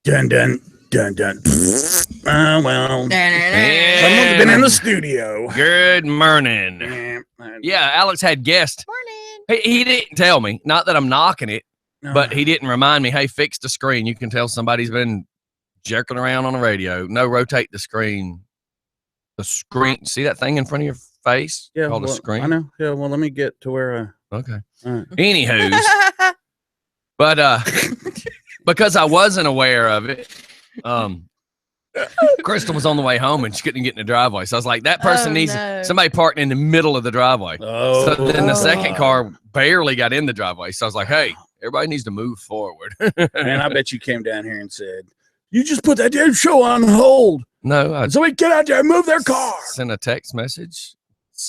Dun dun dun dun. Well, someone's been in the studio. Good morning. Yeah, Alex had guests. Morning. He didn't tell me. Not that I'm knocking it, No. but he didn't remind me. Hey, fix the screen. You can tell somebody's been jerking around on the radio. No, rotate the screen. The screen. See that thing in front of your face? Yeah, called a screen. I know. Yeah, well, let me get to where. Okay. Right. Anywho, but because I wasn't aware of it, Crystal was on the way home and she couldn't get in the driveway. So I was like, that person needs somebody parked in the middle of the driveway. Oh. So then the second car barely got in the driveway. So I was like, hey, everybody needs to move forward. And I bet you came down here and said, you just put that damn show on hold. No, I Somebody get out there and move their car. sent a text message.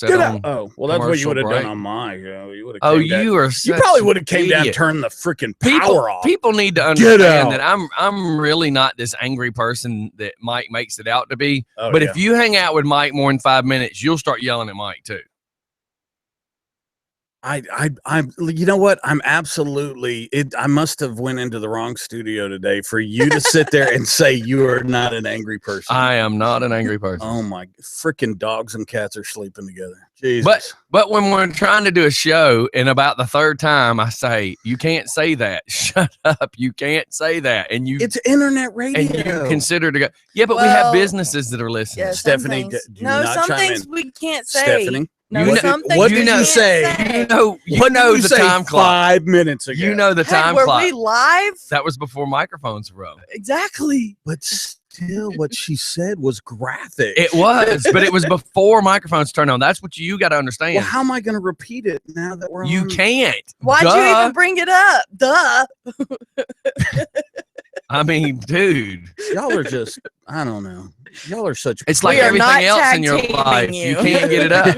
Get out. Oh, well, that's what you would have break. done on my show. You would have. Oh, you are. You probably would have came down and turned the freaking power off. People need to understand that I'm really not this angry person that Mike makes it out to be. Oh, but if you hang out with Mike more than 5 minutes, you'll start yelling at Mike too. I'm you know what? I'm absolutely I must have went into the wrong studio today for you to sit there and say you are not an angry person. I am not an angry person. Oh my freaking dogs and cats are sleeping together. Jesus. But when we're trying to do a show and about the third time I say, you can't say that. Shut up. You can't say that. And you it's internet radio. And you consider to go. Yeah, but we have businesses that are listening. Yeah, Stephanie, some things we can't say. Stephanie, no, what did you say? You know the time clock. 5 minutes ago. You know the time were clock. We live? That was before microphones were up. Exactly. But still, what she said was graphic. It was, but it was before microphones turned on. That's what you got to understand. Well, how am I going to repeat it now that we're You on? can't. Why'd you even bring it up? Duh. I mean, dude. Y'all are just, I don't know. Y'all are such. It's like everything else in your life. You can't get it up.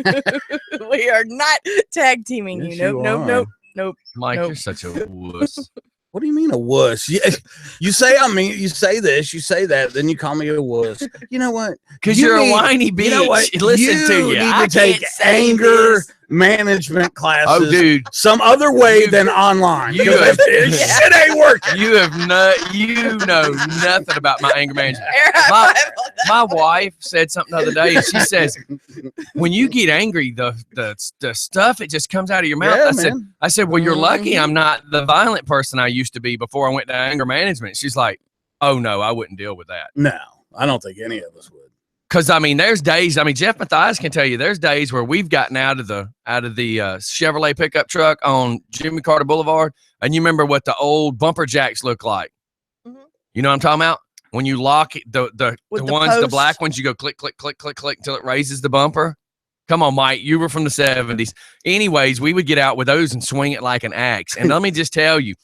We are not tag teaming Yes, you. Nope. Mike, you're such a wuss. What do you mean a wuss? You say you say this, you say that, then you call me a wuss. You know what? Because you're a whiny bitch. You know what? Listen to you. Need to take anger management classes. Oh, dude. Some other way than online. Shit ain't working. You know nothing about my anger management. My wife said something the other day. And she says, when you get angry, the stuff, it just comes out of your mouth. Yeah, I said, well, you're lucky I'm not the violent person I used to be before I went to anger management. She's like, oh no, I wouldn't deal with that. No, I don't think any of us would. Because I mean, there's days. I mean, Jeff Mathias can tell you. There's days where we've gotten out of the Chevrolet pickup truck on Jimmy Carter Boulevard, and you remember what the old bumper jacks look like. Mm-hmm. You know what I'm talking about? When you lock it, the black ones, you go click, click, click, click, click until it raises the bumper. Come on, Mike. You were from the 70s. Anyways, we would get out with those and swing it like an axe. And let me just tell you,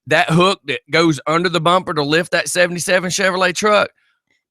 that hook that goes under the bumper to lift that 77 Chevrolet truck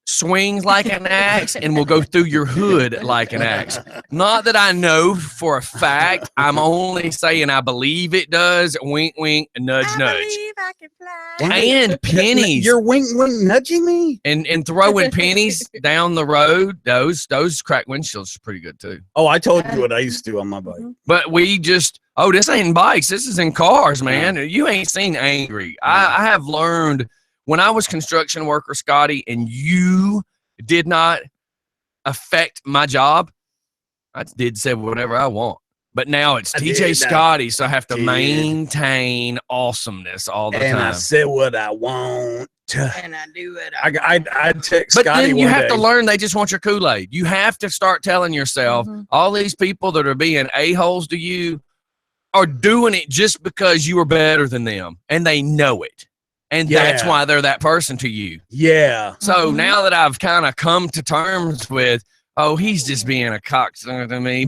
swings like an axe and will go through your hood like an axe. Not that I know for a fact. I'm only saying I believe it does. Wink, wink, nudge, nudge. I can fly. And pennies. You're wink, wink, nudging me? And throwing pennies down the road. Those cracked windshields are pretty good too. Oh, I told you what I used to do on my bike. But we just, this ain't in bikes. This is in cars, man. You ain't seen angry. I have learned when I was construction worker, Scotty, and you did not affect my job, I did say whatever I want. But now it's DJ Scottie, so I have to maintain awesomeness all the time. And I said what I want. And I do it. I text But Scotty then you one have day. to learn they just want your Kool-Aid. You have to start telling yourself, all these people that are being a-holes to you are doing it just because you are better than them, and they know it. And that's why they're that person to you. Yeah. So now that I've kind of come to terms with, he's just being a cocksucker to me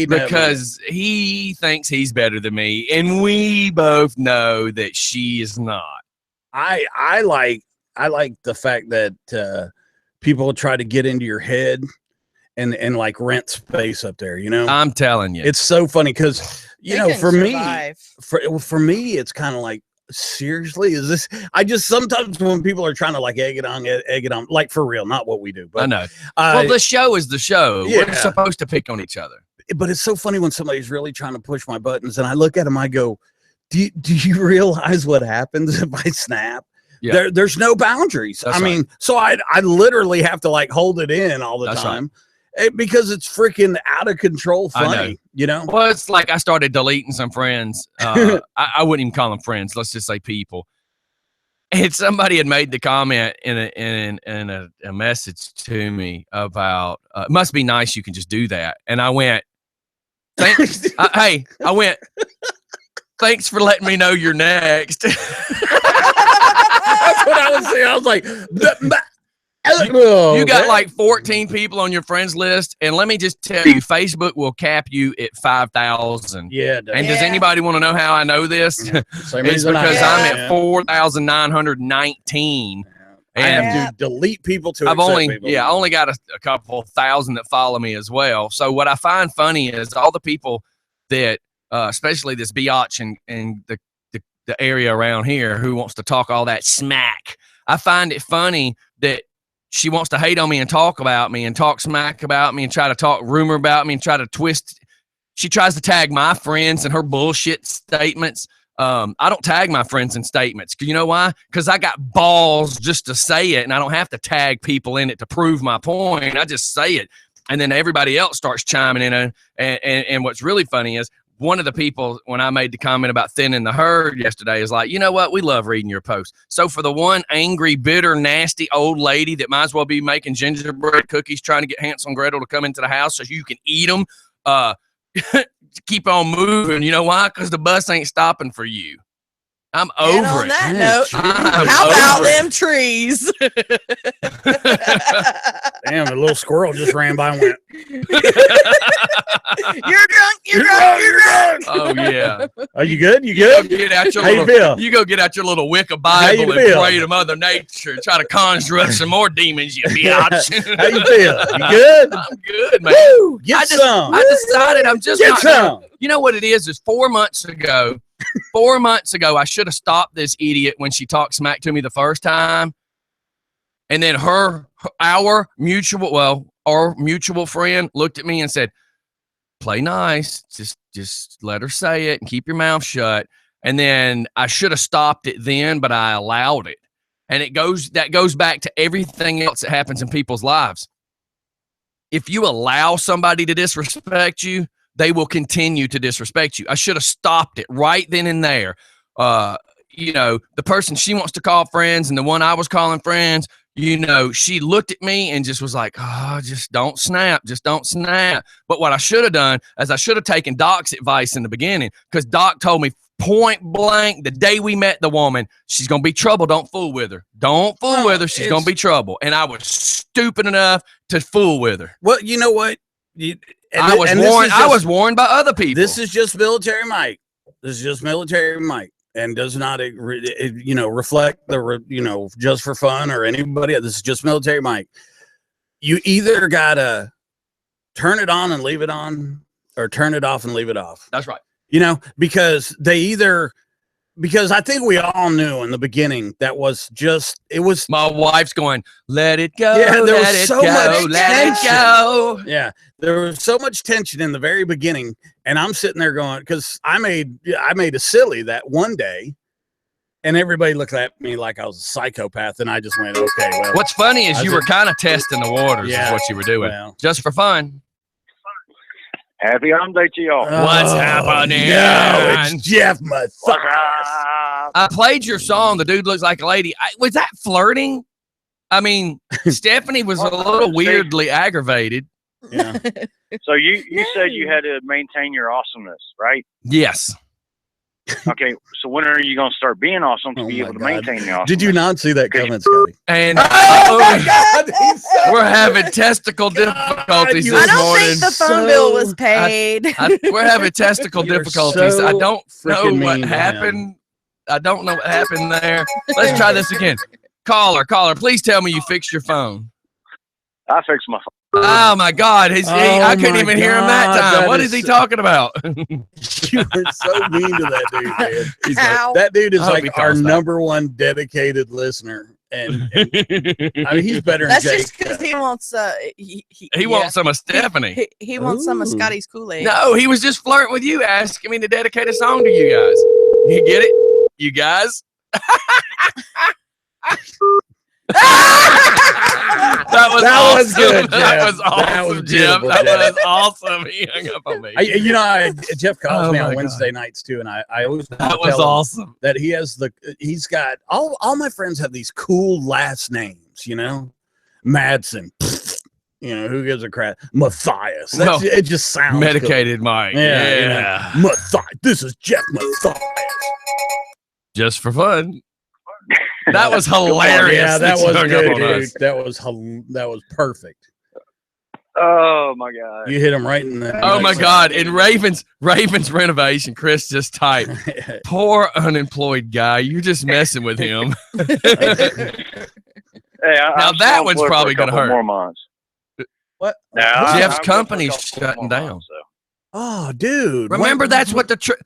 because he thinks he's better than me, and we both know that she is not. I like the fact that people try to get into your head and like rent space up there. You know, I'm telling you, it's so funny because for me, it's kind of like, seriously, is this? I just sometimes when people are trying to like egg it on, like for real, not what we do. But I know. Well, the show is the show. Yeah. We're supposed to pick on each other. But it's so funny when somebody's really trying to push my buttons, and I look at them, I go, do you realize what happens if I snap? Yeah. There's no boundaries. That's mean, so I literally have to like hold it in all the time because it's freaking out of control funny, you know? Well, it's like I started deleting some friends. I wouldn't even call them friends. Let's just say people. And somebody had made the comment in a message to me about, it must be nice you can just do that. And I went, thanks. I went, thanks for letting me know you're next. That's what I was saying. I was like, you got like 14 people on your friends list, and let me just tell you, Facebook will cap you at 5,000. Yeah. And does anybody want to know how I know this? It's because I'm at 4,919. And I have to delete people to I only got a couple thousand that follow me as well. So what I find funny is all the people that, especially this biatch and the area around here who wants to talk all that smack. I find it funny that she wants to hate on me and talk about me and talk smack about me and try to talk rumor about me and try to twist. She tries to tag my friends in her bullshit statements. I don't tag my friends in statements. You know why? Because I got balls just to say it, and I don't have to tag people in it to prove my point. I just say it, and then everybody else starts chiming in. And what's really funny is one of the people, when I made the comment about thinning the herd yesterday, is like, you know what? We love reading your posts. So for the one angry, bitter, nasty old lady that might as well be making gingerbread cookies trying to get Hansel and Gretel to come into the house so you can eat them, keep on moving. You know why? Because the bus ain't stopping for you. I'm over it. On that note, how about them trees? Damn, the little squirrel just ran by and went. You're drunk. You're drunk. Oh yeah. Are you good? You good? You go get out your little Wicca Bible and pray to Mother Nature and try to conjure up some more demons, you biatch. How you feel? You good? I'm good, man. Woo, get some. I decided I'm just get some. You know what it is? 4 months ago. 4 months ago, I should have stopped this idiot when she talked smack to me the first time. And then our mutual friend looked at me and said, play nice. Just let her say it and keep your mouth shut. And then I should have stopped it then, but I allowed it. And that goes back to everything else that happens in people's lives. If you allow somebody to disrespect you, they will continue to disrespect you. I should have stopped it right then and there. You know, the person she wants to call friends and the one I was calling friends, you know, she looked at me and just was like, oh, just don't snap. Just don't snap. But what I should have done is I should have taken Doc's advice in the beginning, because Doc told me point blank the day we met the woman, she's going to be trouble. Don't fool with her. Don't fool with her. She's going to be trouble. And I was stupid enough to fool with her. Well, you know what? I was warned by other people. This is just military might. This is just military might, and does not, reflect the, just for fun or anybody. This is just military might. You either gotta turn it on and leave it on, or turn it off and leave it off. That's right. Because I think we all knew in the beginning that it was. My wife's going, let it go. Yeah, there was so much tension. Let it go. Yeah, there was so much tension in the very beginning, and I'm sitting there going, because I made a silly that one day, and everybody looked at me like I was a psychopath, and I just went, okay. Well, what's funny is you were kind of testing the waters. Yeah, is what you were doing, just for fun. Happy Hump to y'all. What's happening? No, it's Jeff Mathias. I played your song. The dude looks like a lady. Was that flirting? I mean, Stephanie was a little weirdly aggravated. Yeah. So you said you had to maintain your awesomeness, right? Yes. Okay, so when are you going to start being awesome to be able to maintain the awesomeness? Did you not see that comment, Scottie? And my God, we're having testicle difficulties this morning. I don't think the phone bill was paid. We're having testicle difficulties. So I don't know what mean, happened. I don't know what happened there. Let's try this again. Caller, please tell me you fixed your phone. I fixed my phone. Oh my God! I couldn't even hear him that time. What is he talking about? You were so mean to that dude, man. That dude is like our number one dedicated listener, and I mean he's better. That's than just because he wants he wants some of Stephanie. He wants some of Scottie's Kool-Aid. No, he was just flirting with you, asking me to dedicate a song to you guys. You get it? You guys? That was awesome. Good, That Jeff. was awesome, That was Jeff. beautiful, That Jeff. was awesome. He hung up on me. Jeff calls Oh me my on God. Wednesday nights too, and I always That tell was him awesome. that he's got all my friends have these cool last names, Madsen. Who gives a crap? Matthias. It just sounds Medicated Mike. cool. Yeah. Matthias. This is Jeff Matthias. Just for fun. That was hilarious. Yeah, that you was hung good, up on dude. us. That was perfect. Oh my God. You hit him right in the. Oh my God! In Ravens renovation, Chris just typed, "Poor unemployed guy. You're just messing with him." Hey, Now I'm that still one's employed for probably a gonna couple hurt. more months. What? Now, Jeff's I'm company's good for a couple shutting more down. months, so. Oh, dude. Remember, that's what the trip,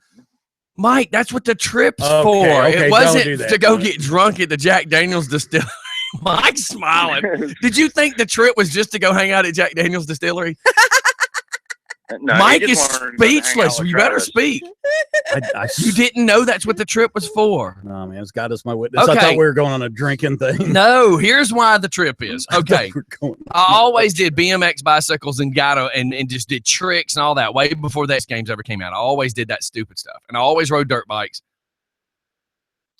Mike. That's what the trip's Okay, for. okay, It don't wasn't do that. to go get drunk at the Jack Daniel's distillery. Mike's smiling. Did you think the trip was just to go hang out at Jack Daniel's distillery? No, he Mike is just wanted to go hang out speechless. with You better Travis. speak. I You didn't know that's what the trip was for. No, man, it's got us my witness. I Okay. thought we were going on a drinking thing. No, here's why the trip is. Okay. We're going- I always did BMX bicycles and and just did tricks and all that way before those games ever came out. I always did that stupid stuff. And I always rode dirt bikes.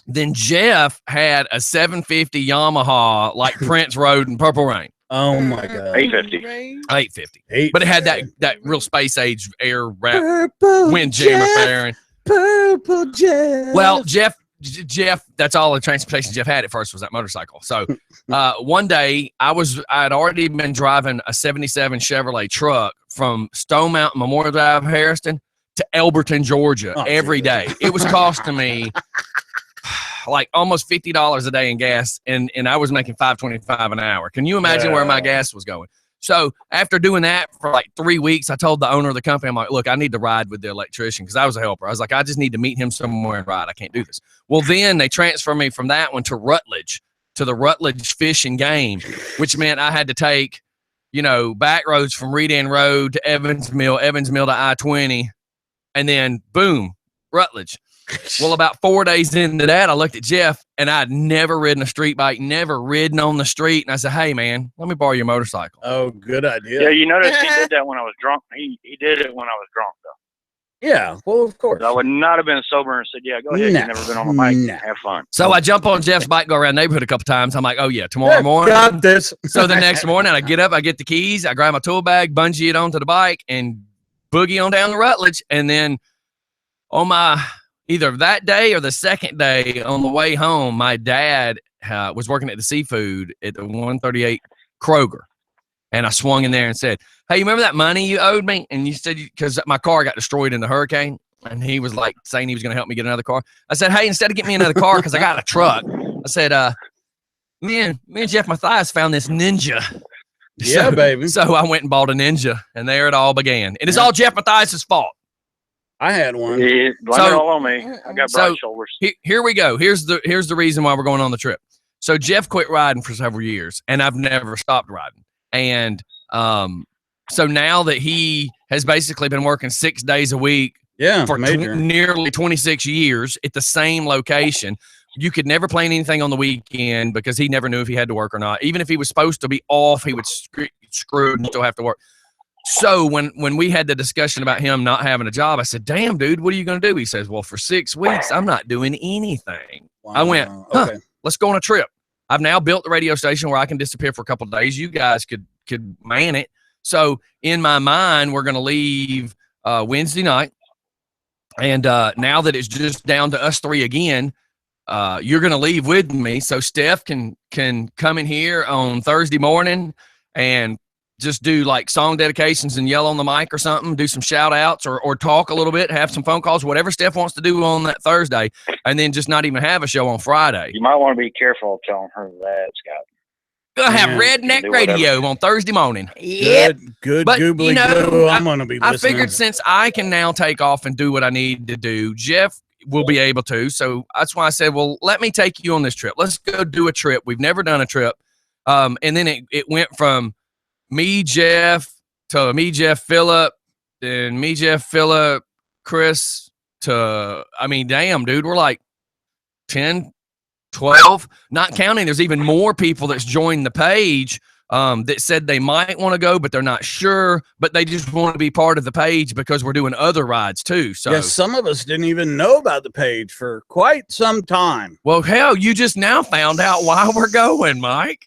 Then Jeff had a 750 Yamaha like Prince rode in Purple Rain. Oh my God. 850. 850. But it had that real space age air wrap Purple windjammer Jeff, fairing. Purple Jeff. Well, Jeff, that's all the transportation Jeff had at first was that motorcycle. So one day I'd already been driving a 77 Chevrolet truck from Stone Mountain Memorial Drive, Harrison to Elberton, Georgia every day. It was costing me like almost $50 a day in gas, and I was making $5.25 an hour. Can you imagine where my gas was going? So after doing that for like 3 weeks, I told the owner of the company, I'm like, look, I need to ride with the electrician because I was a helper. I was like, I just need to meet him somewhere and ride. I can't do this. Well, then they transferred me from that one to Rutledge, to the Rutledge Fish and Game, which meant I had to take, back roads from Reed Road to Evans Mill to I-20, and then boom, Rutledge. Well, about 4 days into that, I looked at Jeff, and I'd never ridden a street bike, never ridden on the street. And I said, hey, man, let me borrow your motorcycle. Oh, good idea. Yeah, you notice he did that when I was drunk. He did it when I was drunk, though. Yeah, well, of course. I would not have been sober and said, yeah, go ahead. No, You've never been on a bike. no. Have fun. So I jump on Jeff's bike, go around the neighborhood a couple times. I'm like, oh, yeah, tomorrow morning. Got this. So the next morning, I get up, I get the keys, I grab my tool bag, bungee it onto the bike, and boogie on down to Rutledge. And then on my either that day or the second day on the way home, my dad was working at the seafood at the 138 Kroger. And I swung in there and said, hey, you remember that money you owed me? And you said, because my car got destroyed in the hurricane. And he was like saying he was going to help me get another car. I said, hey, instead of getting me another car, because I got a truck, I said, me and Jeff Matthias found this Ninja. Yeah, baby. So I went and bought a Ninja, and there it all began. And it's all Jeff Matthias's fault. I had one. Yeah, blame it all on me. I got broad So- shoulders. Here we go. Here's the reason why we're going on the trip. So Jeff quit riding for several years, and I've never stopped riding. And so now that he has basically been working 6 days a week Yeah, for major. nearly 26 years at the same location, you could never plan anything on the weekend because he never knew if he had to work or not. Even if he was supposed to be off, he would screw and still have to work. So when we had the discussion about him not having a job, I said, damn, dude, what are you going to do? He says, well, for 6 weeks, I'm not doing anything. Wow. I went, Okay. Let's go on a trip. I've now built the radio station where I can disappear for a couple of days. You guys could man it. So in my mind, we're going to leave Wednesday night. And now that it's just down to us three again, you're going to leave with me. So Steph can come in here on Thursday morning and just do like song dedications and yell on the mic or something, do some shout outs or talk a little bit, have some phone calls, whatever Steph wants to do on that Thursday, and then just not even have a show on Friday. You might want to be careful of telling her that, Scott. Gonna have Yeah. redneck Do whatever. radio on Thursday morning. Yep. Good But, goobly you know, goo. I'm gonna be I listening. figured since I can now take off and do what I need to do, Jeff will be able to. So that's why I said, well, let me take you on this trip. Let's go do a trip. We've never done a trip. And then it went from me, Jeff, to me, Jeff, Phillip, then me, Jeff, Phillip, Chris, I mean, damn, dude, we're like 10, 12, not counting. There's even more people that's joined the page that said they might want to go, but they're not sure, but they just want to be part of the page because we're doing other rides too. So yeah, some of us didn't even know about the page for quite some time. well, hell, you just now found out why we're going, Mike.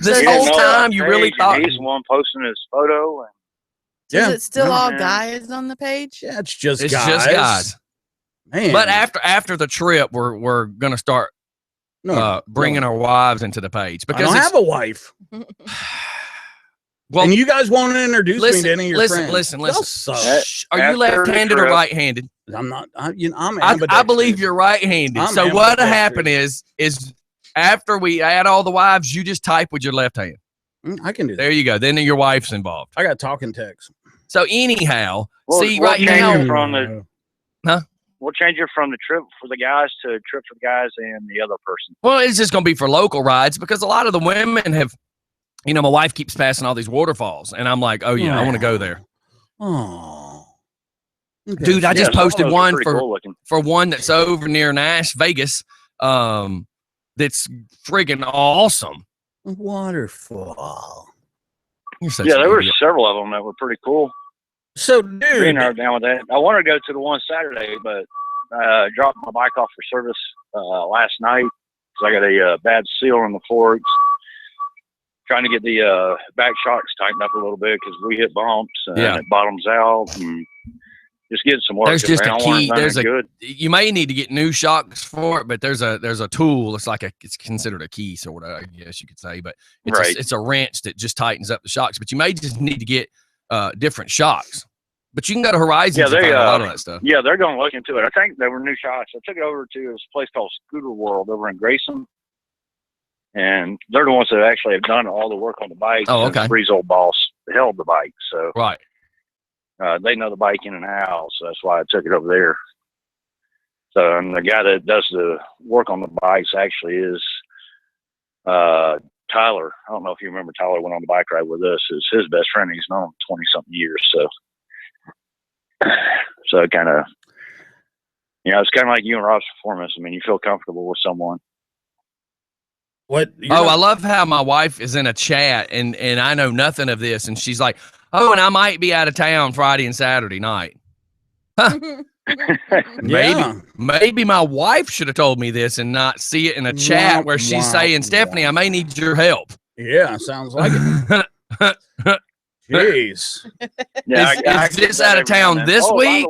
This Yeah, whole no, time you really thought he's the one posting his photo. And Is Yeah. it still all Yeah. guys on the page? Yeah, it's just it's guys. just guys. Man. But after the trip, we're gonna start bringing our wives into the page I because don't have a wife. well, And you guys won't introduce me to any of your friends. Listen. Y'all suck. Are you After left-handed the or trip- right-handed? I'm not. I'm I ambidextrous. believe you're right-handed. I'm So what ambidextrous. happened is after we add all the wives, you just type with your left hand. I can do that. There you go. Then your wife's involved. I got talking text. So anyhow, We'll right change now, it from the Huh? We'll change it from the trip for the guys to trip for the guys and the other person. well, it's just going to be for local rides because a lot of the women have, my wife keeps passing all these waterfalls, and I'm like, oh yeah, I want to go there. Oh, okay. Dude, I just some of posted those are one pretty cool looking. for one that's over near Vegas. That's friggin' awesome. Waterfall. You're such Yeah, an there were idiot. several of them that were pretty cool. So, Me dude, and her are down with that. I wanted to go to the one Saturday, but dropped my bike off for service last night because I got a bad seal in the forks. Trying to get the back shocks tightened up a little bit because we hit bumps and it bottoms out and just getting some work. There's just a I want it key. done There's good. You may need to get new shocks for it, but there's a tool. It's like it's considered a key sort of, I guess you could say, but it's Right. it's a wrench that just tightens up the shocks. But you may just need to get different shocks. But you can go to Horizons Yeah, and they find a lot of that stuff. Yeah, they're going to look into it. I think they were new shocks. I took it over to this place called Scooter World over in Grayson. And they're the ones that actually have done all the work on the bike. Oh, okay. Bree's old boss held the bike. So Right. they know the bike in and out. So that's why I took it over there. So, and the guy that does the work on the bikes actually is Tyler. I don't know if you remember Tyler went on the bike ride with us. Is his best friend. He's known him 20 something years. So kind of, it's kind of like you and Rob's performance. I mean, you feel comfortable with someone. what? I love how my wife is in a chat and I know nothing of this, and she's like, "Oh, and I might be out of town Friday and Saturday night." Maybe my wife should have told me this and not see it in a chat where she's saying, "Stephanie, I may need your help." Yeah, sounds like it. Jeez. Yeah, I is get this that out of every now town and then. this Oh, by the week,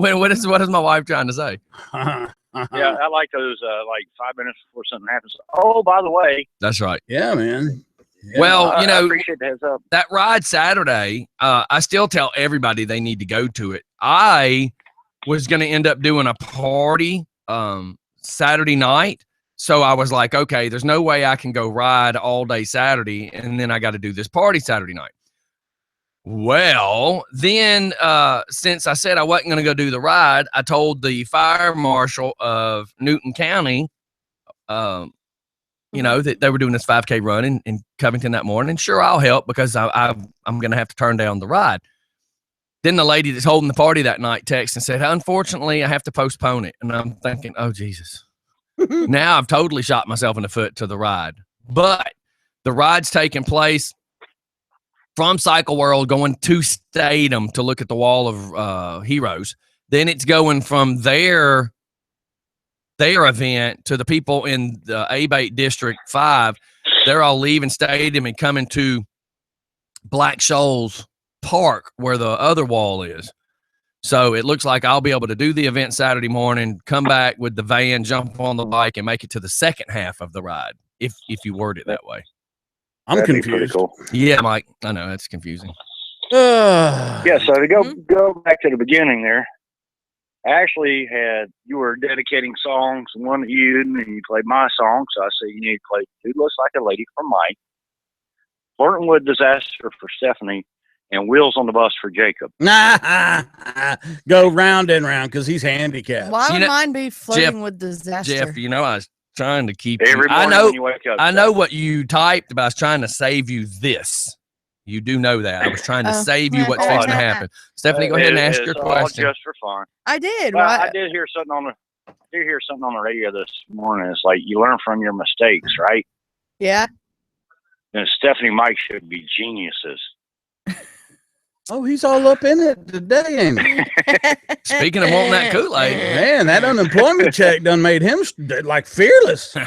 way, or what is my wife trying to say? yeah, I like those like 5 minutes before something happens. Oh, by the way. That's right. Yeah, man. Yeah. Well, I appreciate the heads up. that ride Saturday, I still tell everybody they need to go to it. I was going to end up doing a party Saturday night. So I was like, okay, there's no way I can go ride all day Saturday, and then I got to do this party Saturday night. Well, then since I said I wasn't going to go do the ride, I told the fire marshal of Newton County, that they were doing this 5K run in Covington that morning. And sure, I'll help because I'm going to have to turn down the ride. Then the lady that's holding the party that night texted and said, unfortunately, I have to postpone it. And I'm thinking, oh, Jesus. Now I've totally shot myself in the foot to the ride. But the ride's taking place from Cycle World going to Statham to look at the Wall of Heroes. Then it's going from their event to the people in the Abate District 5. They're all leaving Statham and coming to Black Shoals Park where the other wall is. So it looks like I'll be able to do the event Saturday morning, come back with the van, jump on the bike, and make it to the second half of the ride, if you word it that way. I'm That'd be pretty confused. cool. Yeah, Mike, I know, that's confusing. Yeah, so to go back to the beginning there, I actually you were dedicating songs, and one that you played my song, so I said you need to play Dude Looks Like a Lady for Mike, Flirting with Disaster for Stephanie, and Wheels on the Bus for Jacob. Go round and round because he's handicapped. Why would know, mine be flirting Jeff- with disaster? Jeff, I was trying to keep Every you. morning when you wake up. I know what you typed, but I was trying to save you this. You do know that. I was trying to Oh. save you what's fixing to happen. Stephanie, go ahead and ask your question. All just for fun. I did. Well, What? I did hear something on the radio this morning. It's like you learn from your mistakes, right? Yeah. And Stephanie Mike should be geniuses. Oh, he's all up in it today, ain't he? Speaking of wanting that Kool-Aid, Man, that unemployment check done made him like fearless. Yeah,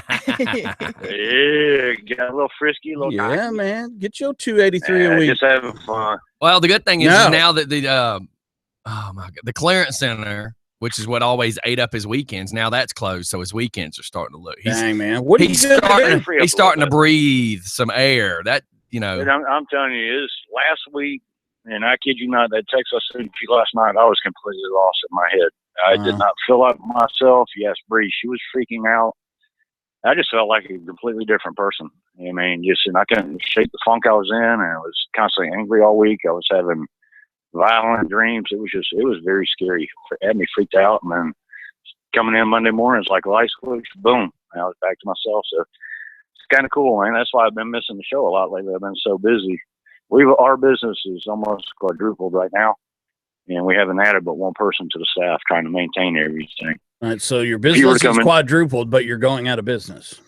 got a little frisky, a little Yeah, cocky. man. Get your 283 a week. Just having fun. well, the good thing is No. now that the the clearance center, which is what always ate up his weekends, now that's closed, so his weekends are starting to look. Dang, man. What are you He's gonna do? starting to breathe some air. That And I'm telling you, this last week, and I kid you not, that text I sent you last night, I was completely lost in my head. I did not feel like myself. Yes, Bree, she was freaking out. I just felt like a completely different person. I mean, and I couldn't shake the funk I was in, and I was constantly angry all week. I was having violent dreams. It was very scary. It had me freaked out, and then coming in Monday morning, it's like light switch, boom, I was back to myself. So it's kind of cool, man. That's why I've been missing the show a lot lately. I've been so busy. Our business is almost quadrupled right now, and we haven't added but one person to the staff trying to maintain everything. All right, so your business is quadrupled, but you're going out of business.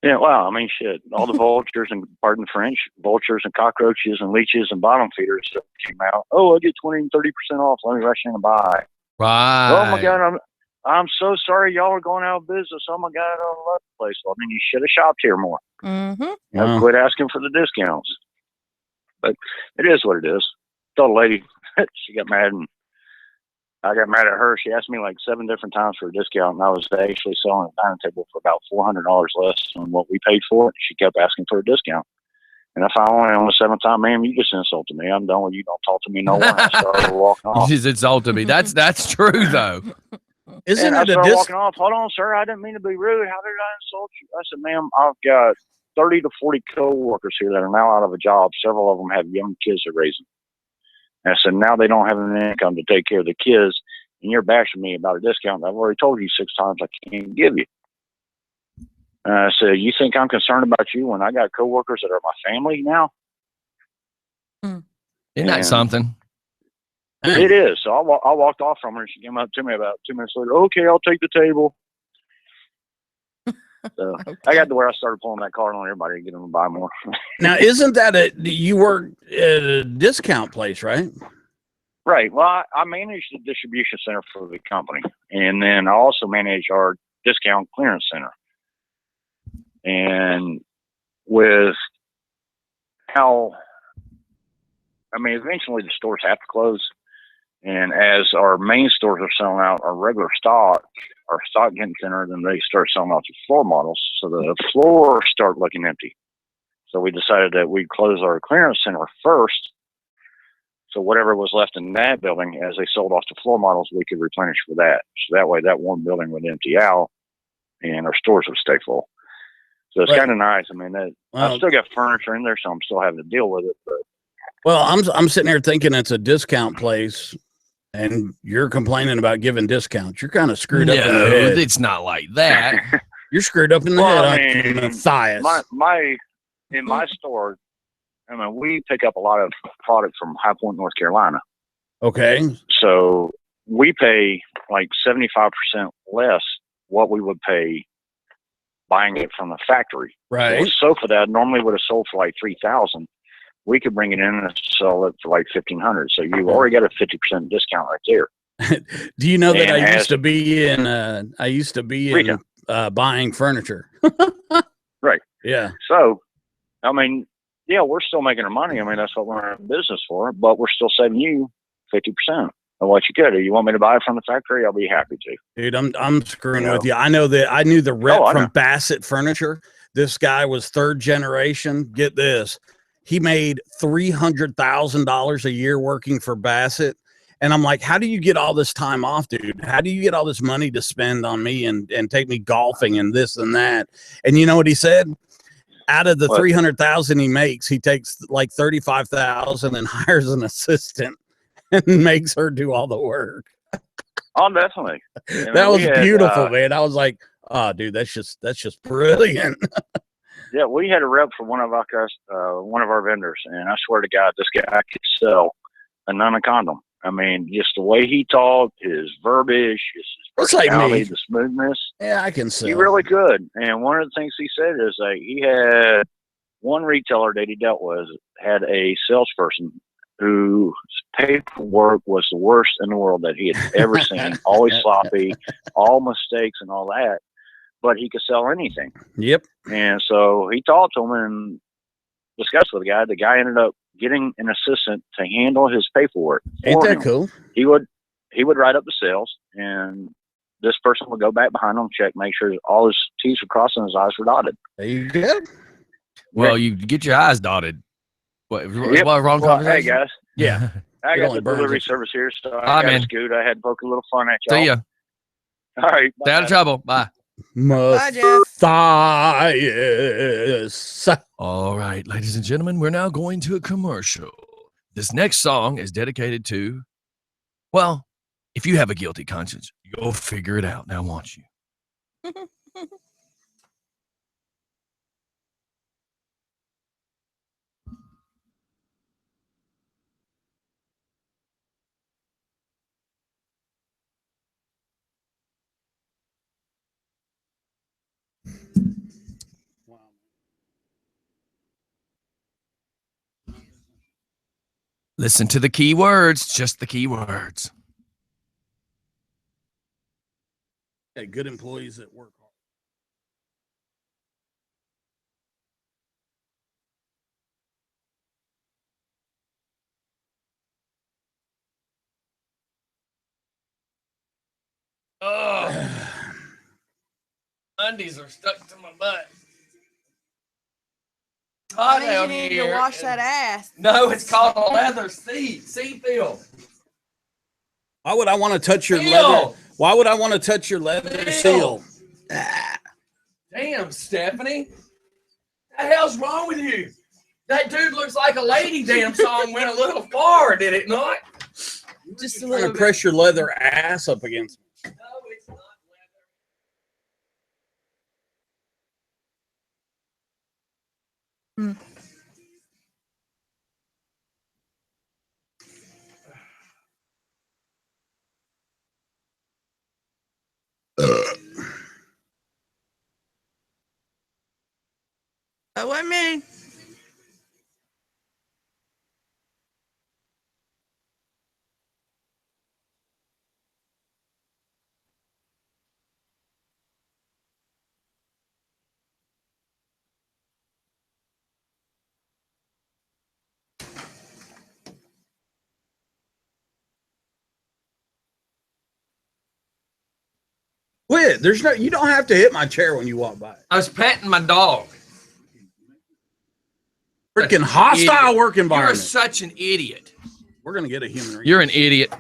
Yeah, well, I mean, shit. All the vultures and, pardon French, vultures and cockroaches and leeches and bottom feeders that came out. Oh, I get 20 and 30% off. Let me rush in and buy. right. Oh my God, I'm so sorry y'all are going out of business. Oh my God, I love the place. Well, I mean, you should have shopped here more. Mm-hmm. Quit asking for the discounts. But it is what it is. Told the lady, she got mad, and I got mad at her. She asked me like 7 different times for a discount, and I was actually selling a dining table for about $400 less than what we paid for it. She kept asking for a discount. And I finally, on the 7th time, ma'am, you just insulted me. I'm done with you. Don't talk to me no more. I started walking off. You just insulted me. That's true though. Isn't I it a started walking off. Hold on, sir. I didn't mean to be rude. How did I insult you? I said, ma'am, I've got 30 to 40 co-workers here that are now out of a job. Several of them have young kids they're raising. And I said, now they don't have an income to take care of the kids, and you're bashing me about a discount I've already told you 6 times I can't give you. And I said, you think I'm concerned about you when I got coworkers that are my family now? Isn't that something? It is. So I walked off from her, and she came up to me about 2 minutes later. Okay, I'll take the table. So okay. I got to where I started pulling that card on everybody to get them to buy more. Now, isn't that you work at a discount place, right? Right. Well, I manage the distribution center for the company, and then I also manage our discount clearance center. And with how, I mean, eventually the stores have to close. And as our main stores are selling out our regular stock, our stock getting thinner, then they start selling out the floor models. So the floors start looking empty. So we decided that we'd close our clearance center first. So whatever was left in that building, as they sold off the floor models, we could replenish for that. So that way that one building would empty out and our stores would stay full. So it's kind of nice. I mean, I've still got furniture in there, so I'm still having to deal with it. But well, I'm sitting here thinking it's a discount place, and you're complaining about giving discounts. You're kind of screwed up in the head. It's not like that. You're screwed up in the head. I mean, Matthias. In my store, I mean, we pick up a lot of product from High Point, North Carolina. Okay. So we pay like 75% less what we would pay buying it from the factory. Right. So a sofa that normally would have sold for like $3,000, we could bring it in and sell it for like $1,500. So you've already got a 50% discount right there. Do you know that I used to be in buying furniture? Right. Yeah. So, I mean, yeah, we're still making our money. I mean, that's what we're in business for, but we're still saving you 50% of what you could. If you want me to buy it from the factory, I'll be happy to. Dude, I'm screwing with you. I knew the rep from Bassett Furniture. This guy was 3rd generation. Get this. He made $300,000 a year working for Bassett. And I'm like, how do you get all this time off, dude? How do you get all this money to spend on me and take me golfing and this and that? And you know what he said? Out of the $300,000 he makes, he takes like $35,000 and hires an assistant and makes her do all the work. Oh, definitely. That was beautiful, man. I was like, oh, dude, that's just brilliant. Yeah, we had a rep for one of our vendors, and I swear to God, this guy could sell a none condom. I mean, just the way he talked, his verbiage, his personality, the smoothness. Yeah, I can sell. He really could. And one of the things he said is that he had one retailer that he dealt with had a salesperson whose paperwork was the worst in the world that he had ever seen. Always sloppy, all mistakes and all that. But he could sell anything. Yep. And so he talked to him and discussed with the guy. The guy ended up getting an assistant to handle his paperwork. Ain't that cool? He would write up the sales, and this person would go back behind him, check, make sure all his T's were crossed and his I's were dotted. There you go. Well, you get your I's dotted. What? Yep. Wrong conversation? Hey guys. Yeah. I got the delivery service here, so I got to scoot. I had to poke a little fun at y'all. See ya. All right. Stay out of trouble. Bye. Bye, Jeff. Matthias. All right, ladies and gentlemen, we're now going to a commercial. This next song is dedicated to, well, if you have a guilty conscience, you'll figure it out now, won't you? Listen to the key words, just the key words. Yeah, good employees that work hard. Oh, undies are stuck to my butt. Hot You need to wash that ass. No, it's called a leather seat feel. Why would I want to touch your leather? Why would I want to touch your leather seal? Damn, Stephanie. What the hell's wrong with you? That dude looks like a lady damn song went a little far, did it not? Just a I'm little gonna bit. press your leather ass up against me. No, it's not leather. That wasn't me. Quit. There's no. You don't have to hit my chair when you walk by. I was patting my dog. Freaking hostile work You're environment. such an idiot. We're gonna get a human resource. You're an idiot.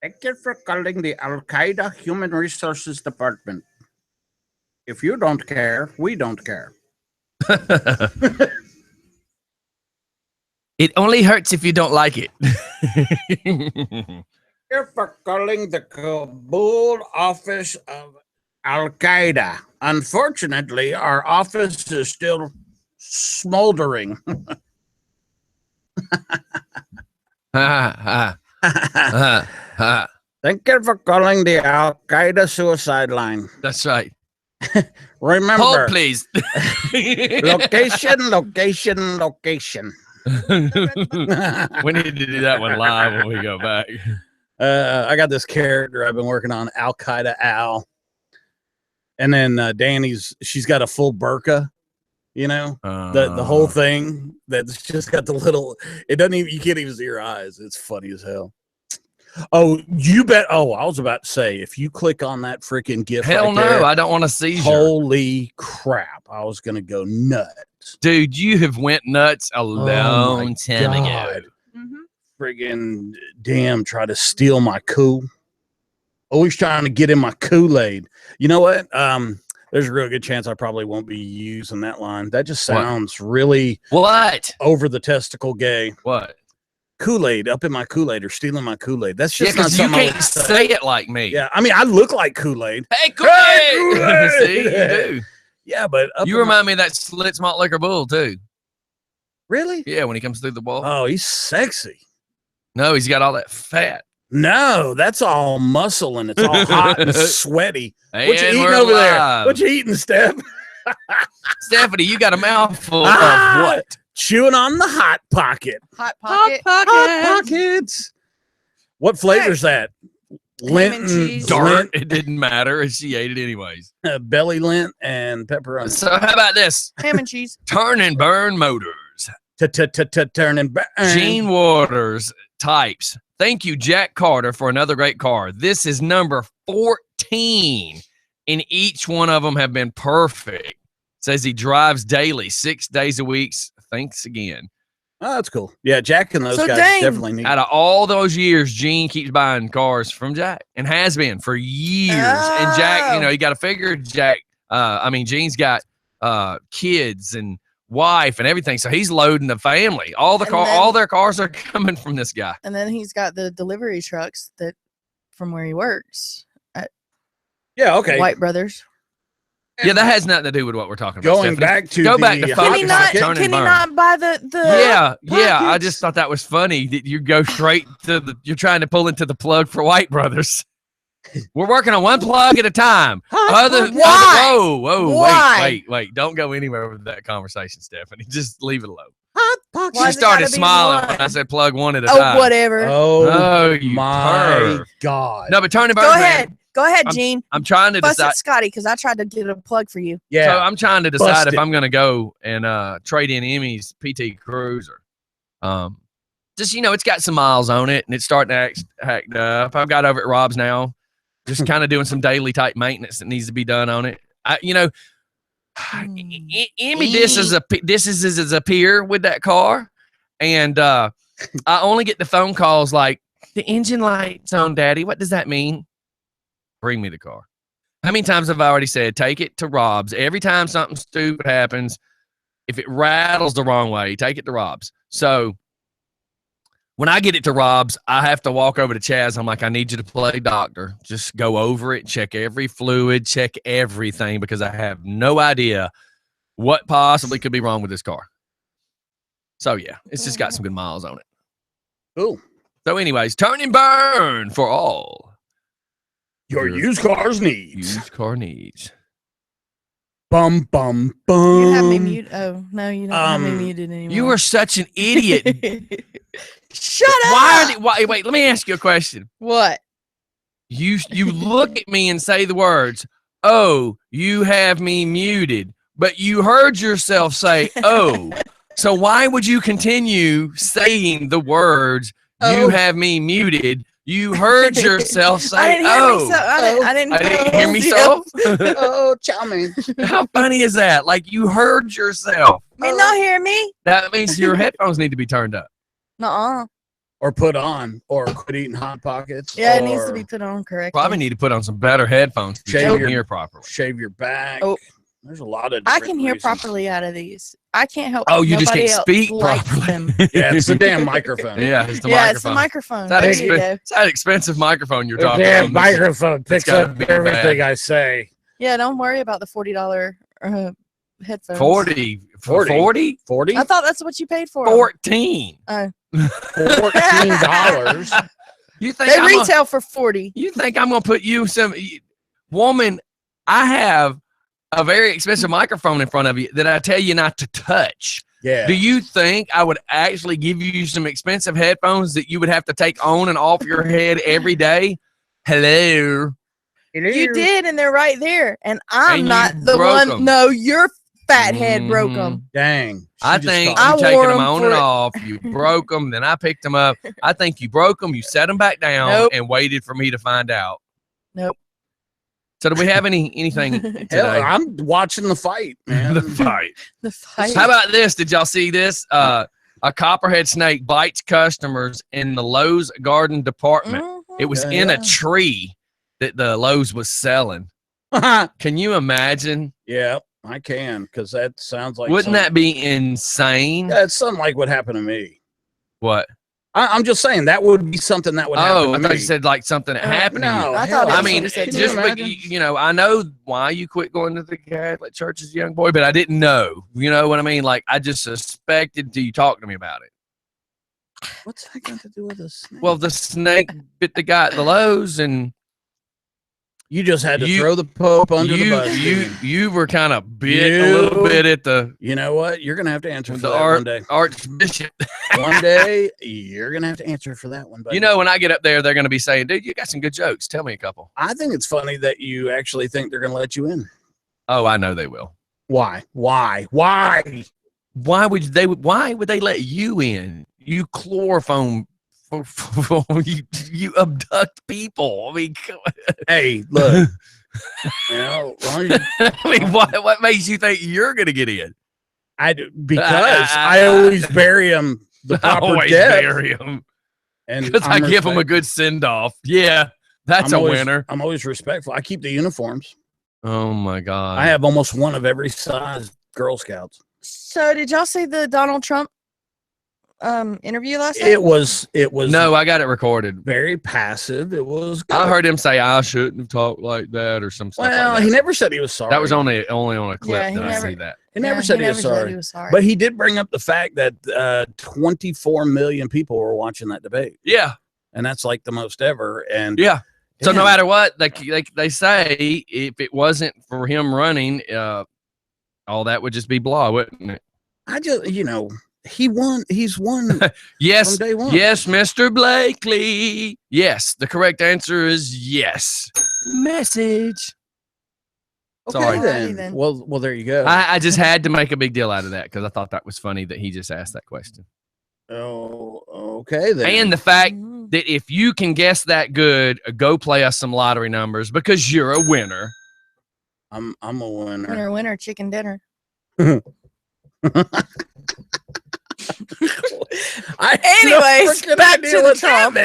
Thank you for calling the Al Qaeda Human Resources Department. If you don't care, we don't care. It only hurts if you don't like it. Thank you for calling the Kabul office of Al Qaeda. Unfortunately, our office is still smoldering. Thank you for calling the Al Qaeda suicide line. That's right. Remember, Hold, please. location, location, location. We need to do that one live when we go back. I got this character I've been working on, Al Qaeda Al. And then Danny's, she's got a full burqa, you know, the whole thing that's just got the little, it doesn't even, you can't even see her eyes. It's funny as hell. Oh, you bet. Oh, I was about to say, if you click on that freaking GIF, Hell right no, there, I don't want to see you. holy crap. I was going to go nuts. Dude, you have went nuts a long time ago. Friggin' damn, try to steal my Kool. Always trying to get in my Kool-Aid. You know what? There's a real good chance I probably won't be using that line. That just sounds really over the testicle gay. What? Kool-Aid up in my Kool-Aid or stealing my Kool-Aid. That's just not because you something can't say it like me. Yeah, I mean, I look like Kool-Aid. Hey, Kool-Aid! Kool-Aid! See, you do. Yeah, but You remind me of that Slits Malt Liquor Bull too. really? Yeah, when he comes through the wall. Oh, he's sexy. No, he's got all that fat. No, that's all muscle and it's all hot and sweaty. What you And eating we're over there? live. What you eating, Steph? Stephanie, you got a mouthful Ah, of what? Chewing on the hot pocket. Hot pocket. Hot pockets. What flavor's that? Lint and cheese. Dark. It didn't matter. She ate it anyways. Belly lint and pepperoni. So how about this? Ham and cheese. Turn and burn motors. Turn and burn. Gene Waters types. Thank you, Jack Carter, for another great car. This is number 14, and each one of them have been perfect. Says he drives daily, 6 days a week. Thanks again. Oh, that's cool. Yeah, Jack and those So guys dang. definitely need. Out of all those years, Gene keeps buying cars from Jack and has been for years. And Jack, you know, you got to figure Gene's got kids and wife and everything, so he's loading the family. All their cars are coming from this guy. And then he's got the delivery trucks that from where he works at Yeah, okay. White Brothers. Yeah, that has nothing to do with what we're talking about. Going Stephanie. back to Go the back to hot Can he not? pocket. Turn and Can he burn. not buy the? Yeah. I Pockets. just thought that was funny that you go straight to the. You're trying to pull into the plug for White Brothers. We're working on one plug at a time. Why? Whoa, Why? wait! Don't go anywhere with that conversation, Stephanie. Just leave it alone. Hot pocket. Why She does it gotta started be smiling one? when I said plug one at a Oh, time. whatever. Oh, you my perv. God. No, but turn and burn. Go man. ahead. Go ahead, Gene. I'm trying to Bust decide. it, Scotty, because I tried to get a plug for you. So Yeah. I'm trying to decide Bust if it. I'm going to go and trade in Emmy's PT Cruiser. Just, it's got some miles on it and it's starting to act up. I've got over at Rob's now, just kind of doing some daily type maintenance that needs to be done on it. Emmy disses a peer with that car, and I only get the phone calls like, the engine light's on, Daddy. What does that mean? Bring me the car. How many times have I already said, take it to Rob's? Every time something stupid happens, if it rattles the wrong way, take it to Rob's. So when I get it to Rob's, I have to walk over to Chaz. I'm like, I need you to play doctor. Just go over it, check every fluid, check everything, because I have no idea what possibly could be wrong with this car. So, yeah, it's just got some good miles on it. Cool. So, anyways, turn and burn for all Your used cars needs. used car needs. Bum, bum, bum. You have me muted. Oh, no, you don't have me muted anymore. You are such an idiot. Shut up. Wait, let me ask you a question. What? You look at me and say the words, "Oh, you have me muted," but you heard yourself say, "Oh." So why would you continue saying the words, "You Oh. have me muted"? You heard yourself say, I didn't hear "Oh." me. I didn't I didn't hear me so. Oh, charming. How funny is that? Like, you heard yourself. You not hear me? That means your headphones need to be turned up. Nuh-uh. Or put on, or quit eating Hot Pockets. Yeah, it or needs to be put on correctly. Probably need to put on some better headphones to Shave your- hear properly. Shave your back. Oh. There's a lot of I different can hear reasons. properly out of these. I can't help. Oh, you just nobody can't else speak likes properly. them. Yeah, it's the damn microphone. Yeah, it's the Yeah, it's the microphone. microphone. That There you go. It's that expensive microphone you're The talking damn about. microphone picks gotta up be everything bad. I say. Yeah, don't worry about the $40 headphones. 40. 40? 40? I thought that's what you paid for. 'em. 14. $14. You think They I'm gonna- retail for 40. You think I'm going to put you some woman? I have a very expensive microphone in front of you that I tell you not to touch. Yeah. Do you think I would actually give you some expensive headphones that you would have to take on and off your head every day? Hello. You did, and they're right there. And I'm And you not the broke one. 'em. No, your fat head broke Mhm. them. Dang. I She just think thought- I you taking wore them 'em on for and it. off. You broke them, then I picked them up. I think you broke them. You set them back down Nope. and waited for me to find out. Nope. So do we have anything Hell, today? I'm watching the fight, man. The fight. The fight. How about this? Did y'all see this? A copperhead snake bites customers in the Lowe's garden department. Mhm. It was Yeah, in yeah. a tree that the Lowe's was selling. Can you imagine? Yeah, I can, because that sounds like Wouldn't that something- be insane? Yeah, it's something like what happened to me. What? I'm just saying that would be something that would happen. Oh, I to thought me. you said like something that happened to you. No, I hell thought no. I mean, Can you just imagine? you know, I know why you quit going to the Catholic church as a young boy, but I didn't know. You know what I mean? Like I just suspected until you talked to me about it. What's that got to do with a snake? Well, the snake bit the guy at the Lowe's, and you just had to throw the Pope under the bus. You were kind of bit a little bit at the. You know what? You're gonna have to answer for The that one day. Archbishop. One day you're gonna have to answer for that one. Buddy. You know, when I get up there, they're going to be saying, "Dude, you got some good jokes. Tell me a couple." I think it's funny that you actually think they're gonna let you in. Oh, I know they will. Why? Why would they let you in? You chloroform. You abduct people. I mean, Hey, look. You know, I mean, what makes you think you're going to get in? I do because I always bury them the proper always death. bury them. And Because I give them a good send off. Yeah, that's a winner. I'm always respectful. I keep the uniforms. Oh my God. I have almost one of every size Girl Scouts. So did y'all see the Donald Trump interview last night? It was No, I got it recorded. very passive. It was good. I heard him say I shouldn't have talked like that or some stuff. Well, like that. he never said he was sorry. That was only on a clip Yeah, he that I never- see that. He never Yeah, said he was sorry. But he did bring up the fact that 24 million people were watching that debate. Yeah, And that's like the most ever. And yeah. So no damn, matter what, they say, if it wasn't for him running, all that would just be blah, wouldn't it? I just, he won. He's won Yes, from day one. yes, Mr. Blakely. Yes, the correct answer is yes. Message. Okay, Sorry. then. Well, there you go. I just had to make a big deal out of that because I thought that was funny that he just asked that question. Oh, okay then. And the fact that if you can guess that good, go play us some lottery numbers because you're a winner. I'm a winner. Winner, chicken dinner. Anyways, back to the Trump.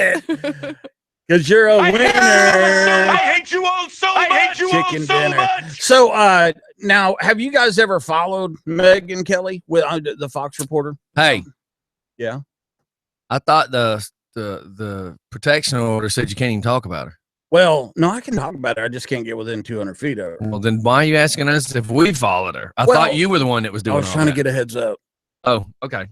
Because you're a winner. I hate you all so much. I hate you Chicken all so dinner. much. So, now, have you guys ever followed Megyn Kelly with the Fox reporter? Hey, Yeah. I thought the protection order said you can't even talk about her. Well, no, I can talk about it. I just can't get within 200 feet of her. Well, then why are you asking us if we followed her? I thought you were the one that was doing I was all trying that. to get a heads up. Oh, okay.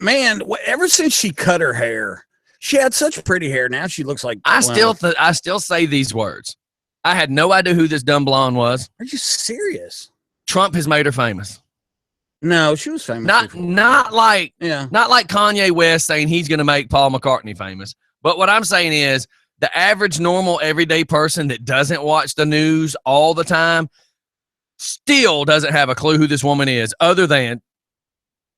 Man, ever since she cut her hair, she had such pretty hair. Now she looks like I still say these words. I had no idea who this dumb blonde was. Are you serious? Trump has made her famous. No, she was famous. Not like Kanye West saying he's going to make Paul McCartney famous. But what I'm saying is the average, normal, everyday person that doesn't watch the news all the time still doesn't have a clue who this woman is other than,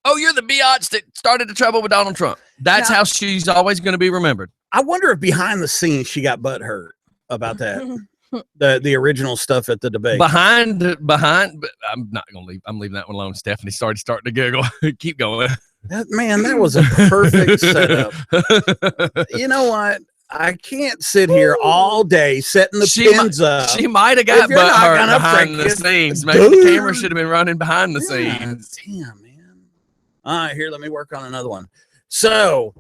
oh, you're the biatch that started the trouble with Donald Trump. That's how she's always going to be remembered. I wonder if behind the scenes she got butt hurt about that. the original stuff at the debate. Behind, but I'm not going to leave. I'm leaving that one alone. Stephanie started to giggle. Keep going. That was a perfect setup. You know what? I can't sit here all day setting the pins up. She might have got butt hurt behind the scenes. Maybe the camera should have been running behind the scenes. Damn, man. All right, here, let me work on another one. So,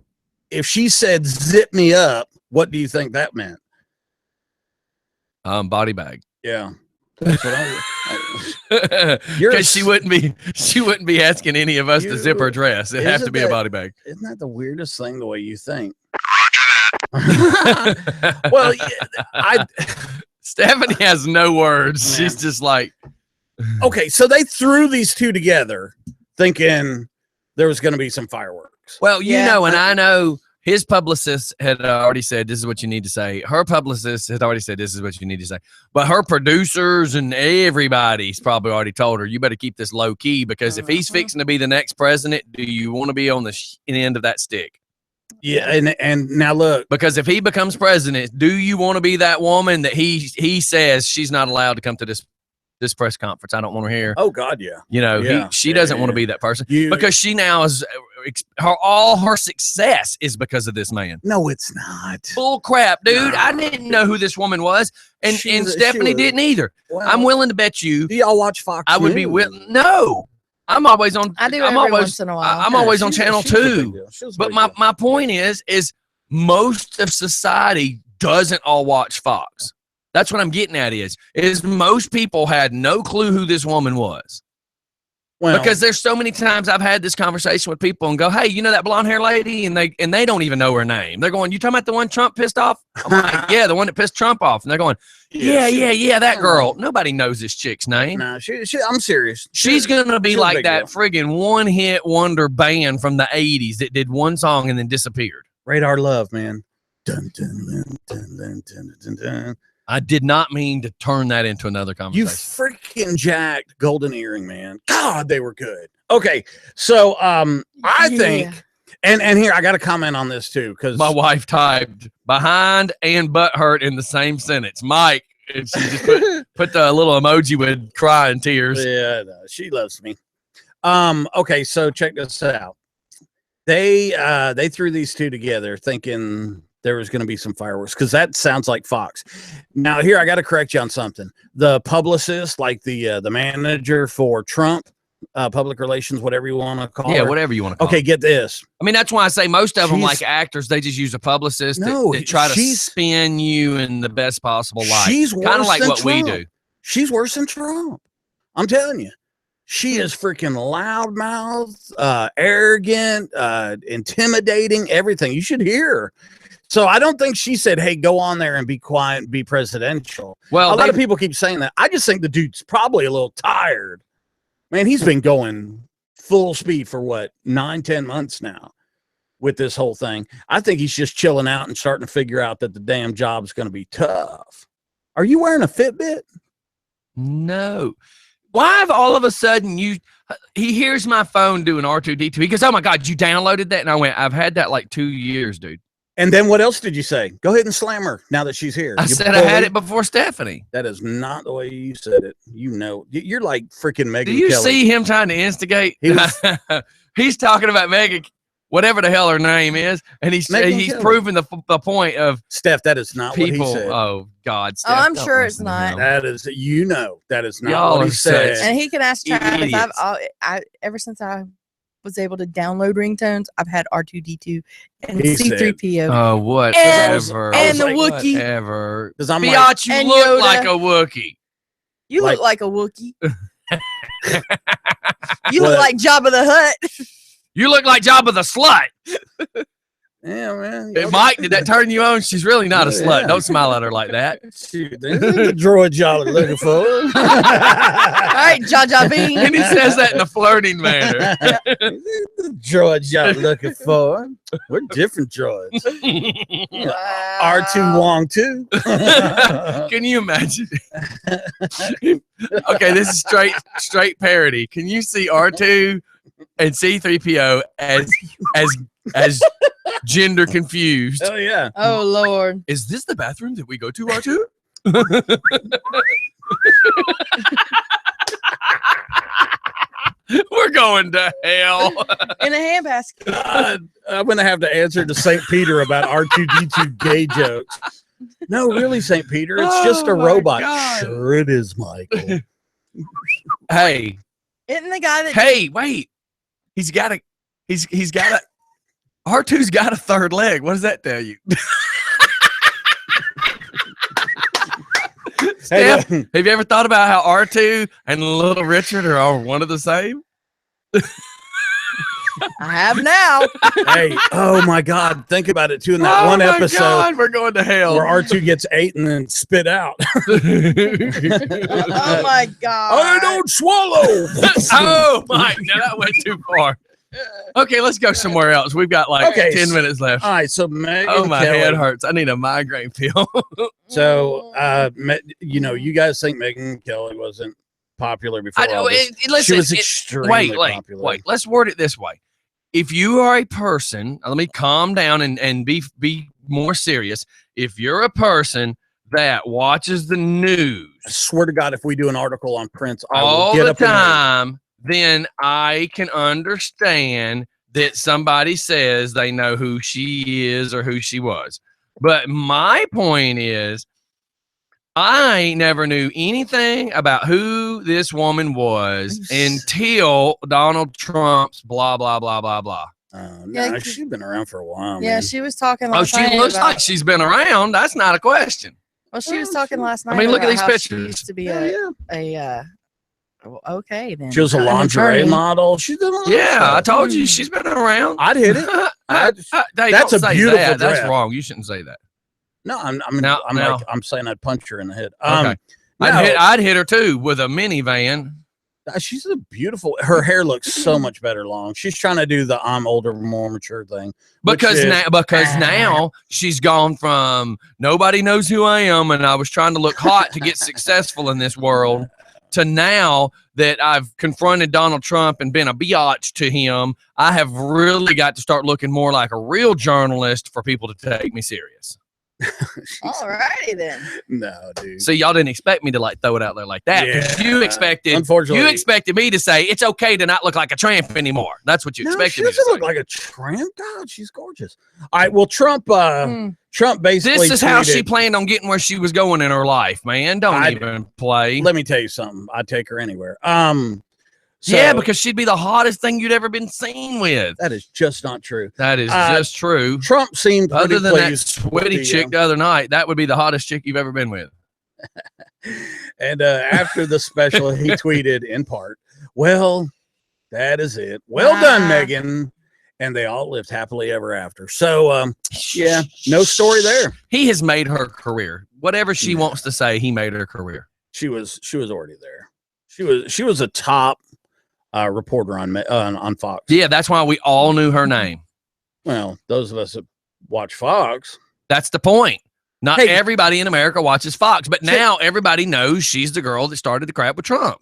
if she said zip me up, what do you think that meant? Body bag. Yeah. That's what because she wouldn't be asking any of us to zip her dress. It'd have to be a body bag. Isn't that the weirdest thing the way you think? Well, Stephanie has no words. Man. She's just like, okay, so they threw these two together thinking there was going to be some fireworks. Well, I know his publicist had already said, this is what you need to say. Her publicist had already said, this is what you need to say. But her producers and everybody's probably already told her, you better keep this low key because if he's fixing to be the next president, do you want to be on the end of that stick? Yeah, and now look. Because if he becomes president, do you want to be that woman that he says she's not allowed to come to this press conference? I don't want her here. Oh, God, yeah. She doesn't want to be that person because she now is all her success is because of this man. No, it's not. Bull crap, dude. No. I didn't know who this woman was, and Stephanie didn't either. Well, I'm willing to bet you. Do y'all watch Fox? I would be willing. No. I'm always on. I do I'm every always, once in a while. I'm Yeah, always on she's- channel she's a big 2. deal. She's a But big my, deal. my point is most of society doesn't all watch Fox. That's what I'm getting at is most people had no clue who this woman was. Well, Because there's so many times I've had this conversation with people and go, hey, you know that blonde hair lady? And they don't even know her name. They're going, you talking about the one Trump pissed off? I'm like, yeah, the one that pissed Trump off. And they're going, yeah, that girl. Nobody knows this chick's name. nah, I'm serious. She's going to be she's a like big that deal. friggin' one-hit wonder band from the 80s that did one song and then disappeared. Radar Love, man. Dun, dun, dun, dun, dun, dun, dun, dun. I did not mean to turn that into another You conversation. freaking jacked Golden Earring, man. God, they were good. Okay, so I think, and here I got to comment on this too, because My wife typed behind and butt hurt in the same sentence. Mike, and she just put the little emoji with crying tears. yeah, no, she loves me. Okay, so check this out. They threw these two together thinking there was going to be some fireworks because that sounds like Fox. Now here I got to correct you on something. The publicist, like the manager for Trump, public relations, whatever you want to call Yeah, her. whatever you want to call Okay, it. get this. I mean, that's why I say most of them, She's- like actors, they just use a publicist No, that try to she's- spin you in the best possible light. She's Kind of worse like than what we Trump. do. She's worse than Trump. I'm telling you. She is freaking loudmouth, arrogant, intimidating, everything. You should hear her. So I don't think she said, hey, go on there and be quiet and be presidential. Well, A lot of people keep saying that. I just think the dude's probably a little tired. Man, he's been going full speed for what, 9-10 months now with this whole thing. I think he's just chilling out and starting to figure out that the damn job's going to be tough. Are you wearing a Fitbit? No. Why have all of a sudden he hears my phone doing R2D2? He goes, oh my God, you downloaded that? And I went, I've had that like 2 years, dude. And then what else did you say? Go ahead and slam her now that she's here. I You said I had bully. it before Stephanie. That is not the way you said it. You know, you're like freaking Megan Do you Kelly. see him trying to instigate? He was- He's talking about Megan, whatever the hell her name is, and he's Megyn Kelly. proving the point of Steph, that is not people. what he said. Oh God, Oh, Steph, I'm don't sure it's listen to not. him. That is, that is not Y'all what he are such- said. And he can ask Travis. Idiots. Ever since I was able to download ringtones, I've had R2D2 and He said- C3PO. Oh, whatever. and the Wookiee. Whatever. Because I'm like, Biatch, you And look Yoda. like a Wookiee. You like- look like a Wookiee. You What? look like Jabba the Hutt. You look like Jabba the slut. yeah, man. Hey, Mike, did that turn you on? She's really not a Oh, slut. yeah. Don't smile at her like that. Shoot, this is the droid y'all are looking for. All right, Jar Jar And Binks. he says that in a flirting manner. The droids y'all looking for. We're different droids. R2 Wong too. Can you imagine? Okay, this is straight parody. Can you see R2 and C3PO as gender confused? Oh yeah. Oh Lord. Is this the bathroom that we go to, R2? We're going to hell. In a handbasket. I'm gonna have to answer to St. Peter about R2D2 gay jokes. No, really, St. Peter, it's just a Oh, my robot. God. Sure, it is, Michael. Hey, Isn't the guy that hey, wait. He's got a R2's got a third leg. What does that tell you? Hey, Steph, have you ever thought about how R2 and Little Richard are all one of the same? I have now. hey, oh my God, think about it too. In that one my episode God, we're going to hell. where R2 gets ate and then spit out. Oh my God. I don't swallow. Oh my, no, that went too far. Okay, let's go somewhere else. We've got like Okay, 10 minutes left. All right, so Megan Oh, my Kelly. head hurts. I need a migraine pill. So, you know, you guys think Megan Kelly wasn't popular before I know. all this. Listen, She was extremely popular. wait. Let's word it this way. If you are a person, let me calm down and be more serious. If you're a person that watches the news I swear to God, if we do an article on Prince, I will all get the up and leave. time, then I can understand that somebody says they know who she is or who she was. But my point is, I never knew anything about who this woman was until Donald Trump's blah, blah, blah, blah, blah. No, she's been around for a while. Yeah, man. she was talking Oh, last she night looks about, like she's been around. That's not a question. well, she was talking last night. I mean, look at about these how She pictures. used to be well, okay, then. She was a An lingerie attorney. model. She's done a lot of Yeah, I stuff. told you she's been around. I'd hit it. Hey, That's don't a say beautiful that. That's draft. wrong. You shouldn't say that. No, I'm Now- I'm saying I'd punch her in the head. Okay. No, I'd hit her too with a minivan. she's a beautiful. Her hair looks so much better long. She's trying to do the I'm older, more mature thing. Because now she's gone from nobody knows who I am and I was trying to look hot to get successful in this world to now that I've confronted Donald Trump and been a biatch to him, I have really got to start looking more like a real journalist for people to take me serious. All righty then. No, dude. So y'all didn't expect me to like throw it out there like that because you expected me to say it's okay to not look like a tramp anymore. That's what you expected she me to doesn't say. look like a tramp. God, she's gorgeous. All right, well, Trump basically. This is how she tweeted- planned on getting where she was going in her life, man. Don't even play. Let me tell you something. I'd take her anywhere. Yeah, because she'd be the hottest thing you'd ever been seen with. that is just not true. That is just true. Trump seemed pretty Other than that pleased sweaty with chick the other night, that would be the hottest chick you've ever been with. And after the special, he tweeted in part, "Well, that is it. Well done, Megan." And they all lived happily ever after. So, yeah, no story there. He has made her career. Whatever she wants to say, he made her career. She was already there. She was a top reporter on Fox. Yeah, that's why we all knew her name. Well, those of us that watch Fox. That's the point. Not Hey. everybody in America watches Fox, but now everybody knows she's the girl that started the crap with Trump.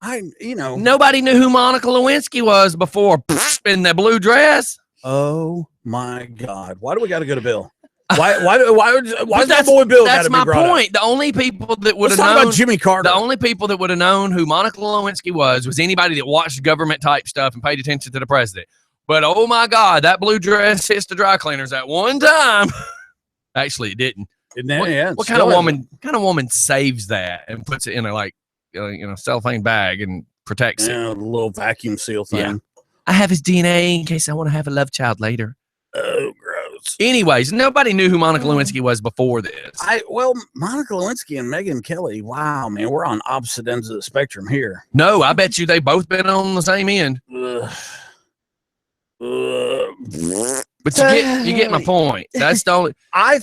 Nobody knew who Monica Lewinsky was before in the blue dress. Oh my God! Why do we got to go to Bill? Why is that boy Bill? That's my brought point. Up? The only people that would Let's have talk known about Jimmy Carter. The only people that would have known who Monica Lewinsky was anybody that watched government type stuff and paid attention to the president. But oh my God, that blue dress hits the dry cleaners at one time. Actually, it didn't. What kind of woman saves that and puts it in a cellophane bag and protects it? The little vacuum seal thing. Yeah. I have his DNA in case I want to have a love child later. Oh, gross. Anyways, nobody knew who Monica Lewinsky was before this. Monica Lewinsky and Megyn Kelly. Wow, man, we're on opposite ends of the spectrum here. No, I bet you they both been on the same end. But you get my point. That's the only. I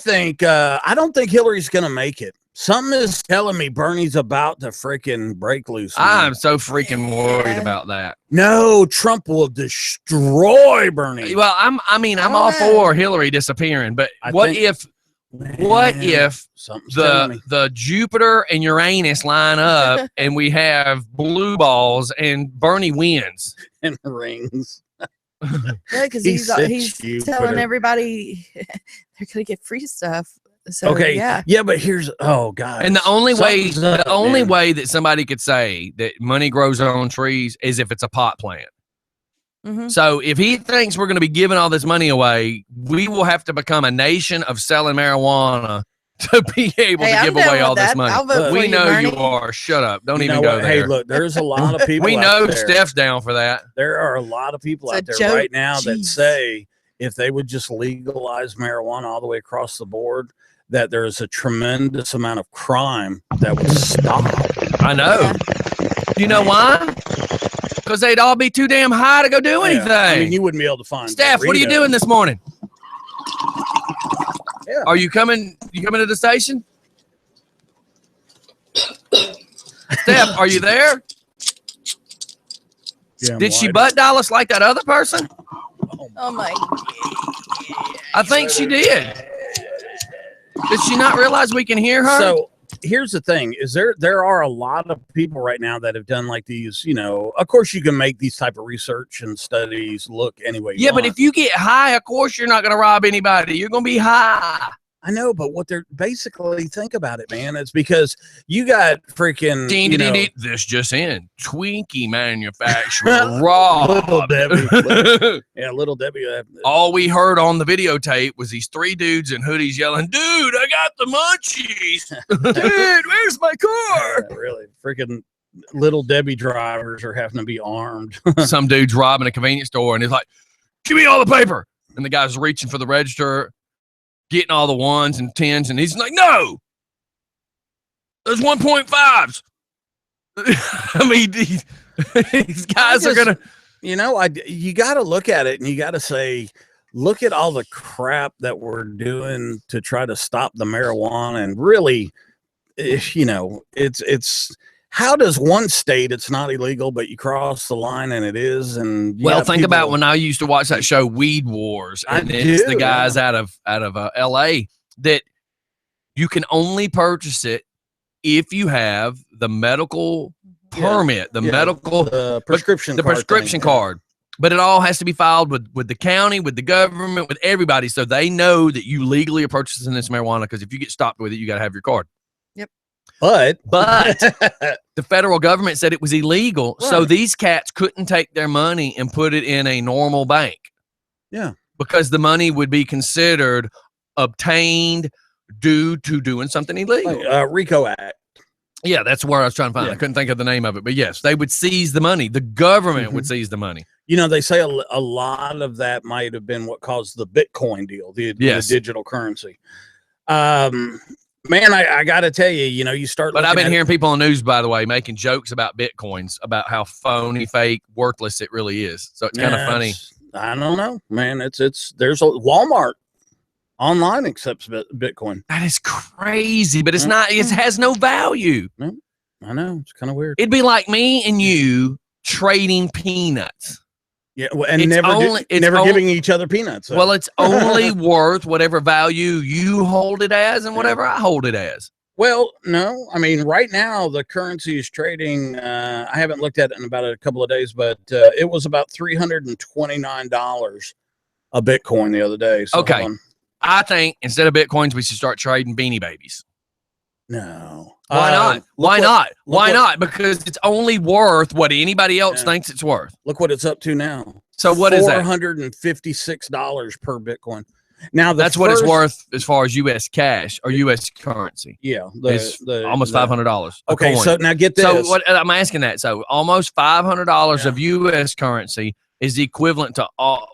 don't think Hillary's gonna make it. Something is telling me Bernie's about to freaking break loose. I'm so freaking worried about that. No, Trump will destroy Bernie. Well, I'm all for Hillary disappearing, but what if the Jupiter and Uranus line up and we have blue balls and Bernie wins and rings? Yeah, because he's telling everybody they're gonna get free stuff. So, okay, yeah, but here's God. And the only way that somebody could say that money grows on trees is if it's a pot plant. Mm-hmm. So if he thinks we're going to be giving all this money away, we will have to become a nation of selling marijuana to be able to give away all this money. We know you are. Shut up. Don't even go there. Hey, look, there's a lot of people. We know Steph's down for that. There are a lot of people out there right now that say if they would just legalize marijuana all the way across the board, that there is a tremendous amount of crime that would stop. I know. Yeah. You know why? Because they'd all be too damn high to go do anything. I mean, you wouldn't be able to find. Steph, what are you doing this morning? Yeah. Are you coming? You coming to the station? Steph, are you there? Did she butt dial us like that other person? Oh my! I think she did. Did she not realize we can hear her? So here's the thing: is there are a lot of people right now that have done like these. Of course, you can make these type of research and studies look any way you want. But if you get high, of course you're not going to rob anybody. You're going to be high. I know, but what they're basically, think about it, man. It's because you got freaking, this just in, Twinkie manufacturer robbed. Little Debbie. Little Debbie. All we heard on the videotape was these 3 dudes in hoodies yelling, "Dude, I got the munchies. Dude, where's my car?" Really, freaking Little Debbie drivers are having to be armed. Some dude's robbing a convenience store, and he's like, "Give me all the paper." And the guy's reaching for the register, getting all the 1s and 10s, and he's like, "No, there's 1.5s." I mean, these guys are gonna, you got to look at it, and you got to say, look at all the crap that we're doing to try to stop the marijuana, and really, it's. How does one state it's not illegal, but you cross the line and it is? And think about when I used to watch that show Weed Wars, and it's the guys out of L.A. that you can only purchase it if you have the medical permit, the prescription card. But it all has to be filed with the county, with the government, with everybody, so they know that you legally are purchasing this marijuana. Because if you get stopped with it, you got to have your card. But the federal government said it was illegal, so these cats couldn't take their money and put it in a normal bank. Yeah, because the money would be considered obtained due to doing something illegal. RICO Act. Yeah, that's where I was trying to find. I couldn't think of the name of it, but yes, they would seize the money. The government would seize the money. They say a lot of that might have been what caused the Bitcoin deal, the digital currency. Man, I got to tell you, you start. But I've been hearing people on the news, by the way, making jokes about Bitcoins, about how phony, fake, worthless it really is. So it's kind of funny. I don't know, man. There's a Walmart online accepts Bitcoin. That is crazy, but it's not. It has no value. No, I know, it's kind of weird. It'd be like me and you trading peanuts. Yeah, and never giving each other peanuts. So. Well, it's only worth whatever value you hold it as and whatever I hold it as. Well, no, I mean, right now the currency is trading. I haven't looked at it in about a couple of days, but it was about $329 a Bitcoin the other day. So okay, I think instead of Bitcoins, we should start trading Beanie Babies. No. Why not? Why not? Why not? Because it's only worth what anybody else thinks it's worth. Look what it's up to now. So what is that? $456 per Bitcoin. Now that's what it's worth as far as U.S. cash or U.S. currency. Yeah, it's almost $500. Okay, so now get this. So what I'm asking that. So almost $500 of U.S. currency is equivalent to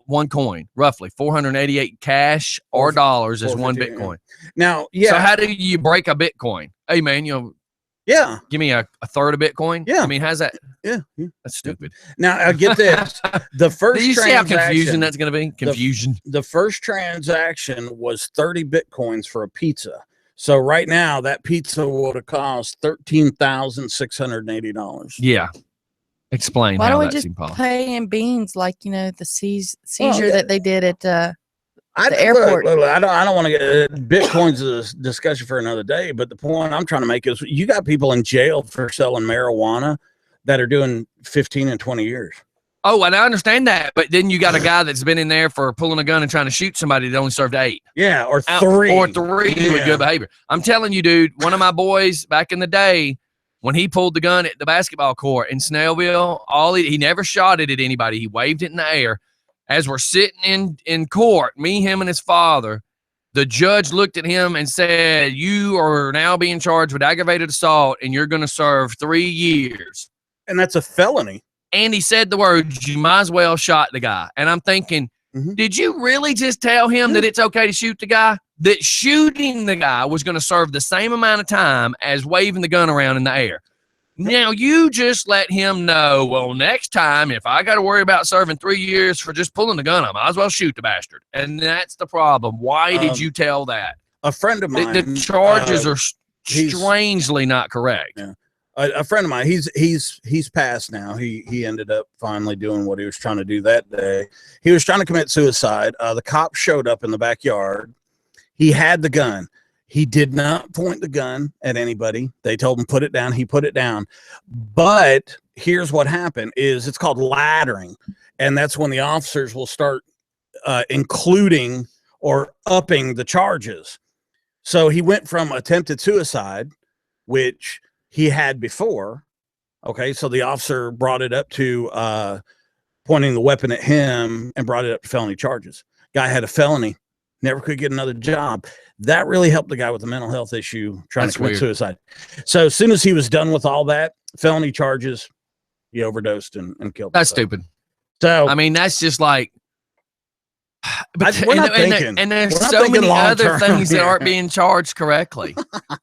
one coin, roughly 488 cash or dollars is one Bitcoin. Now, so how do you break a Bitcoin? Hey man, give me a third of Bitcoin. Yeah, I mean, how's that? Yeah. That's stupid. Now I get this. The first do you see how confusion that's going to be? Confusion. The first transaction was 30 Bitcoins for a pizza. So right now that pizza would have cost $13,680. Yeah. Explain. Why how don't we that just seemed possible. pay in beans like the seizure that they did at the airport? Look, I don't want to get Bitcoin's a discussion for another day, but the point I'm trying to make is you got people in jail for selling marijuana that are doing 15 and 20 years. Oh, and I understand that, but then you got a guy that's been in there for pulling a gun and trying to shoot somebody that only served 8. Yeah, or 3. Or 3 with good behavior. I'm telling you, dude, one of my boys back in the day, when he pulled the gun at the basketball court in Snellville, he never shot it at anybody. He waved it in the air. As we're sitting in court, me, him, and his father, the judge looked at him and said, "You are now being charged with aggravated assault, and you're going to serve 3 years." And that's a felony. And he said the words, "You might as well shot the guy." And I'm thinking, did you really just tell him that it's okay to shoot the guy? That shooting the guy was going to serve the same amount of time as waving the gun around in the air. Now, you just let him know, well, next time, if I got to worry about serving 3 years for just pulling the gun, I might as well shoot the bastard. And that's the problem. Why did you tell that? A friend of mine. The charges are strangely not correct. Yeah. A friend of mine, he's passed now. He ended up finally doing what he was trying to do that day. He was trying to commit suicide. The cops showed up in the backyard. He had the gun. He did not point the gun at anybody. They told him put it down. He put it down. But here's what happened is it's called laddering. And that's when the officers will start including or upping the charges. So he went from attempted suicide, which he had before. Okay, so the officer brought it up to pointing the weapon at him and brought it up to felony charges. Guy had a felony, never could get another job. That really helped the guy with the mental health issue trying to commit suicide. So as soon as he was done with all that, felony charges, he overdosed and killed himself. That's stupid. So I mean, that's just like. But we're not thinking. And there's so many other things that aren't being charged correctly.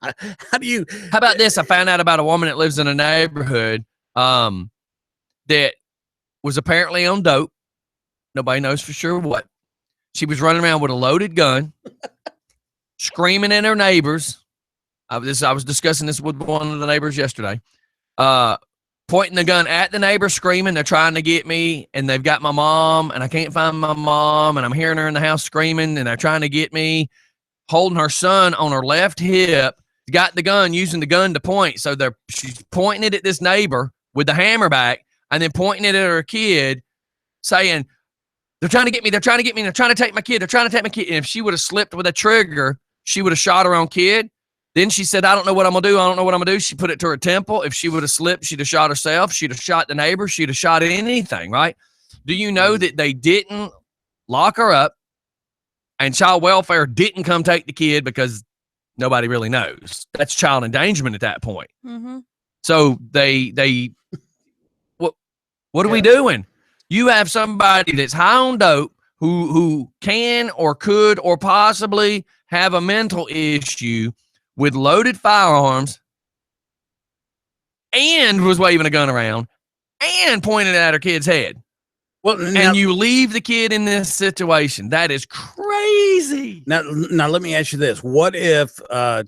How about this? I found out about a woman that lives in a neighborhood that was apparently on dope. Nobody knows for sure what. She was running around with a loaded gun, screaming at her neighbors. I was discussing this with one of the neighbors yesterday. Pointing the gun at the neighbor, screaming, they're trying to get me, and they've got my mom, and I can't find my mom, and I'm hearing her in the house screaming, and they're trying to get me, holding her son on her left hip, got the gun, using the gun to point. So she's pointing it at this neighbor with the hammer back, and then pointing it at her kid, saying, they're trying to get me, they're trying to get me, they're trying to take my kid, they're trying to take my kid. And if she would have slipped with a trigger, she would have shot her own kid. Then she said, I don't know what I'm going to do. I don't know what I'm going to do. She put it to her temple. If she would have slipped, she'd have shot herself. She'd have shot the neighbor. She'd have shot anything, right? Do you know that they didn't lock her up and child welfare didn't come take the kid because nobody really knows? That's child endangerment at that point. Mm-hmm. So what are we doing? You have somebody that's high on dope who can or could or possibly have a mental issue with loaded firearms and was waving a gun around and pointing it at her kid's head. Well, and you leave the kid in this situation. That is crazy. Now let me ask you this. What if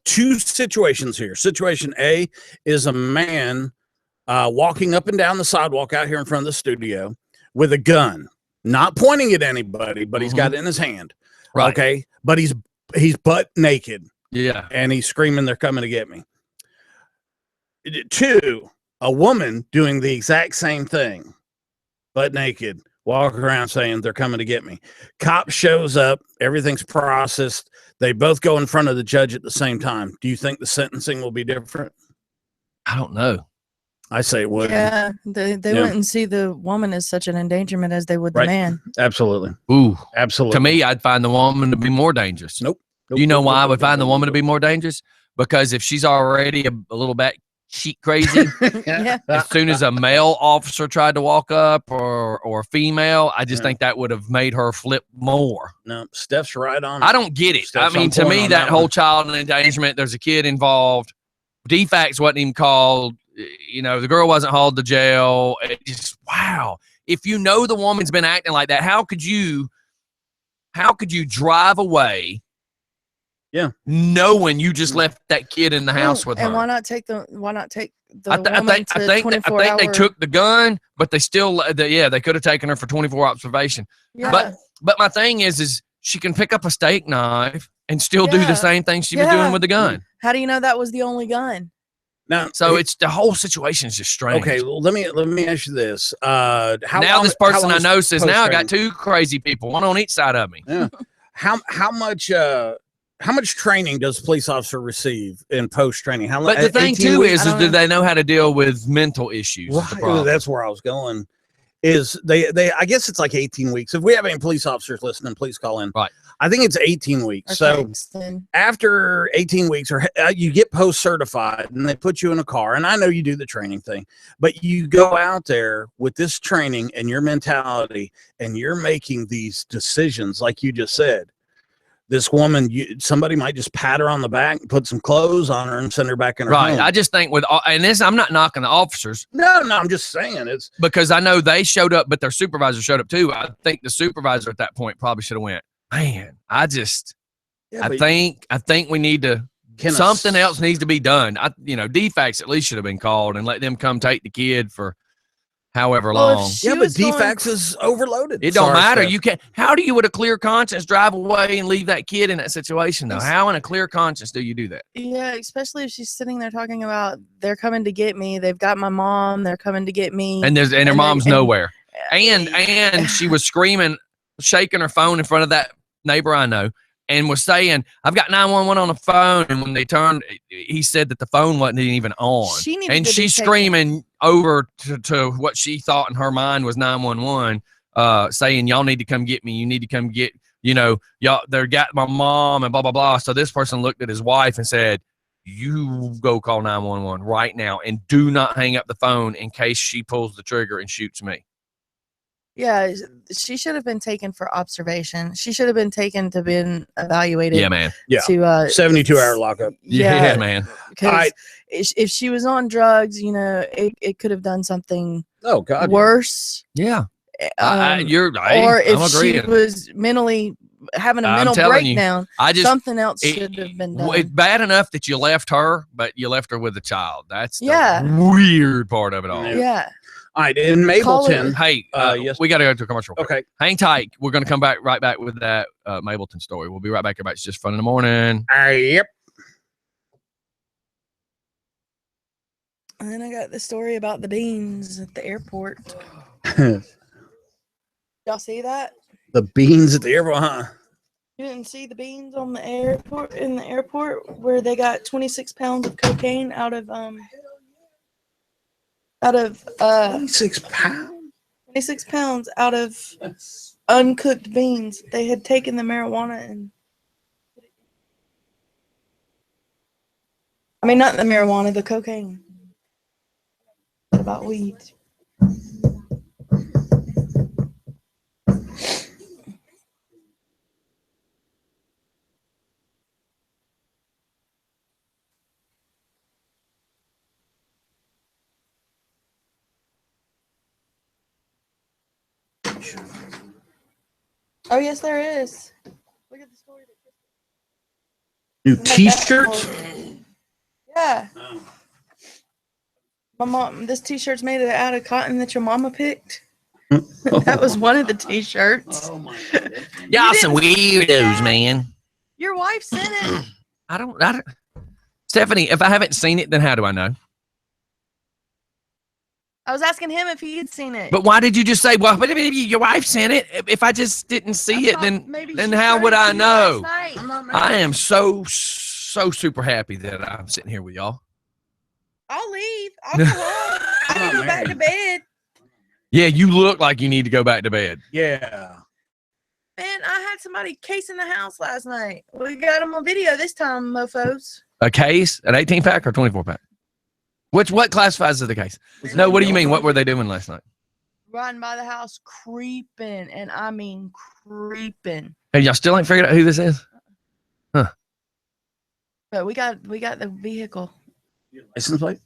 two situations here? Situation A is a man walking up and down the sidewalk out here in front of the studio with a gun, not pointing at anybody, but he's got it in his hand. Right. Okay. But he's butt naked. Yeah. And he's screaming, they're coming to get me. Two, a woman doing the exact same thing, butt naked, walking around saying they're coming to get me. Cop shows up, everything's processed. They both go in front of the judge at the same time. Do you think the sentencing will be different? I don't know. I say it would. Yeah, they wouldn't see the woman as such an endangerment as they would the man. Absolutely. Ooh, absolutely. To me, I'd find the woman to be more dangerous. Nope. You know why I would find the woman to be more dangerous? Because if she's already a little bit sheet crazy, as soon as a male officer tried to walk up or female, I just think that would have made her flip more. No, Steph's right on. I don't get it. Steph's I mean, to me, that whole child endangerment, there's a kid involved. DFACS wasn't even called. You know, the girl wasn't hauled to jail. It just, wow. If you know the woman's been acting like that, how could you drive away? Yeah, knowing you just left that kid in the house with her. And why not take the woman I think they took the gun, but they still they could have taken her for 24 observation. Yeah. But my thing is she can pick up a steak knife and still do the same thing she was doing with the gun. How do you know that was the only gun? Now, so it's the whole situation is just strange. Okay, well, let me ask you this. This person I know says now I got two crazy people, one on each side of me. Yeah. How much training does a police officer receive in post training? But the thing too is do they know how to deal with mental issues? Right. That's where I was going. Is they I guess it's like 18 weeks. If we have any police officers listening, please call in. Right. I think it's 18 weeks. So after 18 weeks, or you get post certified, and they put you in a car. And I know you do the training thing, but you go out there with this training and your mentality, and you're making these decisions, like you just said. This woman, somebody might just pat her on the back, put some clothes on her, and send her back in her home. I just think I'm not knocking the officers. No, I'm just saying it's because I know they showed up, but their supervisor showed up too. I think the supervisor at that point probably should have went, man, I think we need to, something else needs to be done. DFACS at least should have been called and let them come take the kid for however long. Yeah, but DFACS is overloaded. It don't matter. You can't. How do you, with a clear conscience, drive away and leave that kid in that situation? Though, how in a clear conscience do you do that? Yeah, especially if she's sitting there talking about they're coming to get me. They've got my mom. They're coming to get me. And her mom's nowhere. And she was screaming, shaking her phone in front of that neighbor I know, and was saying, I've got 911 on the phone. And when they turned, he said that the phone wasn't even on. And she's screaming over to what she thought in her mind was 911, saying, y'all need to come get me. You need to come get, y'all, they got my mom and blah, blah, blah. So this person looked at his wife and said, you go call 911 right now and do not hang up the phone in case she pulls the trigger and shoots me. Yeah, she should have been taken for observation. She should have been taken to been evaluated. Yeah, man. Yeah. To 72-hour lockup. Yeah, man. Because if she was on drugs, it could have done something worse. Yeah. Or if she was mentally having a mental breakdown, something else should have been done. It's bad enough that you left her, but you left her with a child. That's the weird part of it all. Yeah. All right, in Mableton. Hey, yes. We got to go to a commercial. Okay. Hang tight. We're going to come right back with that Mableton story. We'll be right back. Everybody. It's just fun in the morning. Yep. And then I got the story about the beans at the airport. Y'all see that? The beans at the airport, huh? You didn't see the beans on the airport where they got 26 pounds of cocaine out of 26 pounds. 26 pounds out of uncooked beans. They had taken the marijuana and not the marijuana, the cocaine. What about weed? Oh, yes, there is. Look at the story. New T-shirts? Yeah. My mom. This T-shirt's made out of cotton that your mama picked. That was one of the T-shirts. Oh my God. Y'all some weirdos, man. Your wife sent it. I don't. Stephanie, if I haven't seen it, then how do I know? I was asking him if he had seen it. But why did you just say, well, maybe your wife sent it? If I just didn't see it, then how would I know? I am so super happy that I'm sitting here with y'all. I'll leave. I'll go home. I can go back to bed. Yeah, you look like you need to go back to bed. Yeah. Man, I had somebody casing the house last night. We got them on video this time, mofos. A case? An 18-pack or 24-pack? What classifies as the case? No, what do you mean? What were they doing last night? Riding by the house, creeping, and I mean creeping. Hey, y'all still ain't figured out who this is? Huh. But we got the vehicle. License plate?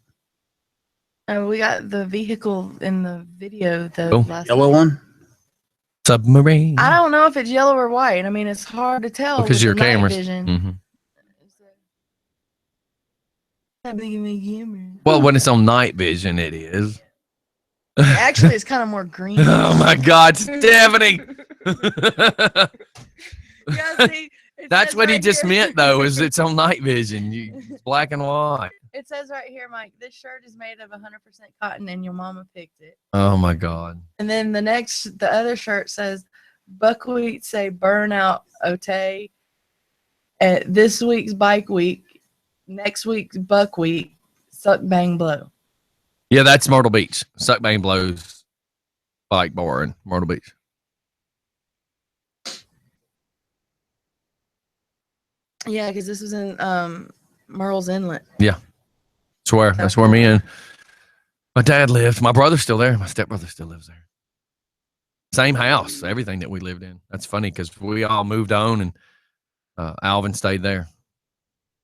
Oh, we got the vehicle in the video. The last yellow one? Submarine. I don't know if it's yellow or white. I mean, it's hard to tell because your cameras. Vision. Mm-hmm. Camera. Well, when it's on night vision, it is. Actually, it's kind of more green. Oh my God, Stephanie! Yeah, see, that's what he just here. meant, though, is it's on night vision. It's black and white. It says right here, Mike, this shirt is made of 100% cotton, and your mama picked it. Oh my God! And then the other shirt says, "Buckwheat say burnout Otay." At this week's bike week. Next week's buckwheat, suck bang blow. Yeah, that's Myrtle Beach. Suck bang blows, bike bar in Myrtle Beach. Yeah, because this was in Merle's Inlet. Yeah, swear that's where me and my dad lived. My brother's still there. My stepbrother still lives there. Same house, everything that we lived in. That's funny because we all moved on and Alvin stayed there.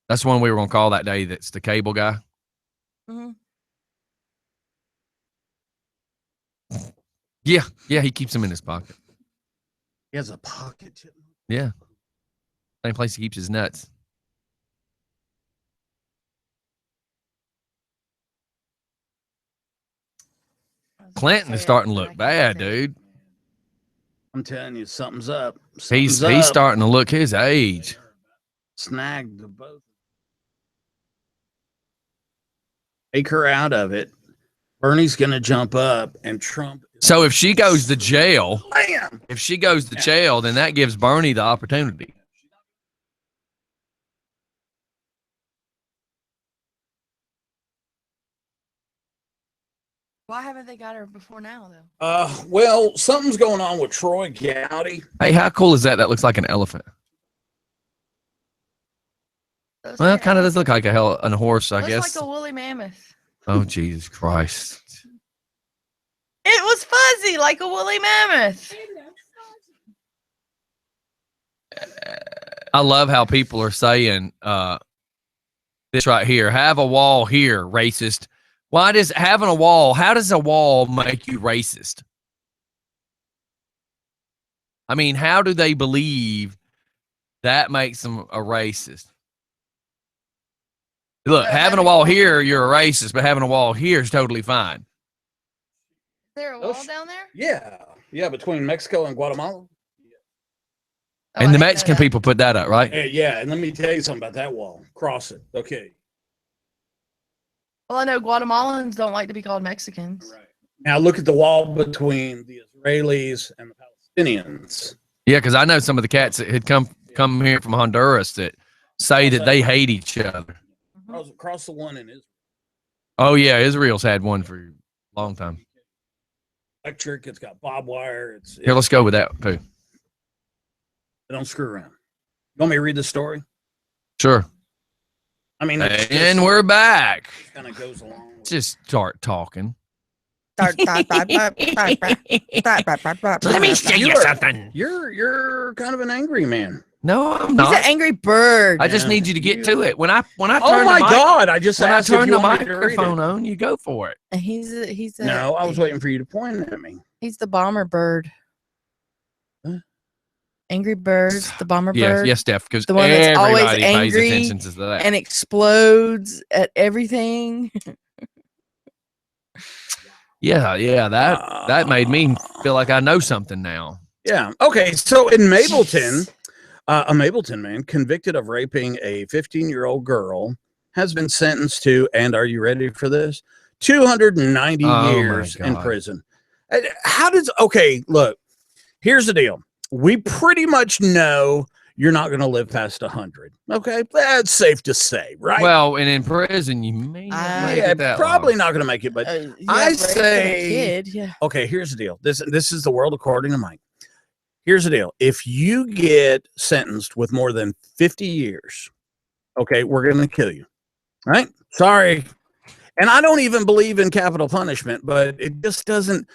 That's the one we were going to call that day. That's the cable guy. Mm-hmm. Yeah, he keeps them in his pocket. He has a pocket. Yeah. Same place he keeps his nuts. Clinton is starting to look bad, dude. I'm telling you, something's up. He's starting to look his age. Snagged the both. Take her out of it. Bernie's gonna jump up and Trump. So if she goes to jail, Bam! then that gives Bernie the opportunity. Why haven't they got her before now, though? Well, something's going on with Troy Gowdy. Hey, how cool is that? That looks like an elephant. Well, it kind of does look like a horse, I guess. Looks like a woolly mammoth. Oh, Jesus Christ. It was fuzzy like a woolly mammoth. I love how people are saying this right here. Have a wall here, racist. Why does having a wall, how does a wall make you racist? I mean, how do they believe that makes them a racist? Look, having a wall here, you're a racist, but having a wall here is totally fine. Is there a wall down there? Yeah, between Mexico and Guatemala. And the Mexican people put that up, right? Yeah, and let me tell you something about that wall. Cross it. Okay. Well, I know Guatemalans don't like to be called Mexicans. Right. Now look at the wall between the Israelis and the Palestinians. Yeah, because I know some of the cats that had come here from Honduras that say that they hate each other. Cross the one in Israel. Oh, yeah, Israel's had one for a long time. Electric, it's got barbed wire. Here, let's go with that, too. Don't screw around. You want me to read the story? Sure. I mean, and we're back. Kind of goes along. Just start talking. Let me tell you something. You're kind of an angry man. No, I'm not. He's an angry bird. I just need you to get to it. When I turn oh my God! I just asked when I turn if you the want me to read microphone it. on, you go for it. He's a No, I was waiting for you to point at me. He's the bomber bird. Huh? Angry Birds, the bomber bird. Yes, Steph, because the one that's always everybody pays angry attention to that and explodes at everything. Yeah, that made me feel like I know something now. Yeah. Okay. So in Mableton, a Mableton man convicted of raping a 15-year-old girl has been sentenced to, and are you ready for this? 290 years in prison. Okay, look, here's the deal. We pretty much know you're not going to live past 100. Okay, that's safe to say, right? Well, and in prison, you may not make it that probably long. not going to make it, but I say, kid, yeah. Okay, here's the deal. This is the world according to Mike. Here's the deal. If you get sentenced with more than 50 years, okay, we're going to kill you, right? Sorry. And I don't even believe in capital punishment, but it just doesn't.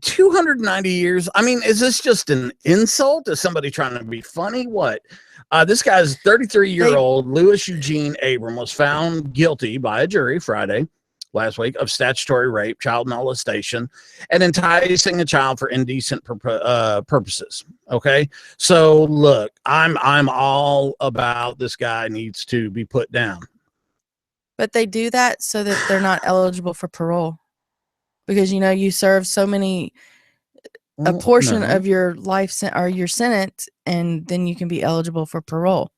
290 years. I mean, is this just an insult? Is somebody trying to be funny? What? This guy's 33-year-old Louis Eugene Abram was found guilty by a jury Friday last week of statutory rape, child molestation, and enticing a child for indecent purposes. Okay, so look, I'm all about this guy needs to be put down. But they do that so that they're not eligible for parole. Because, you serve so many, a portion of your life or your sentence, and then you can be eligible for parole.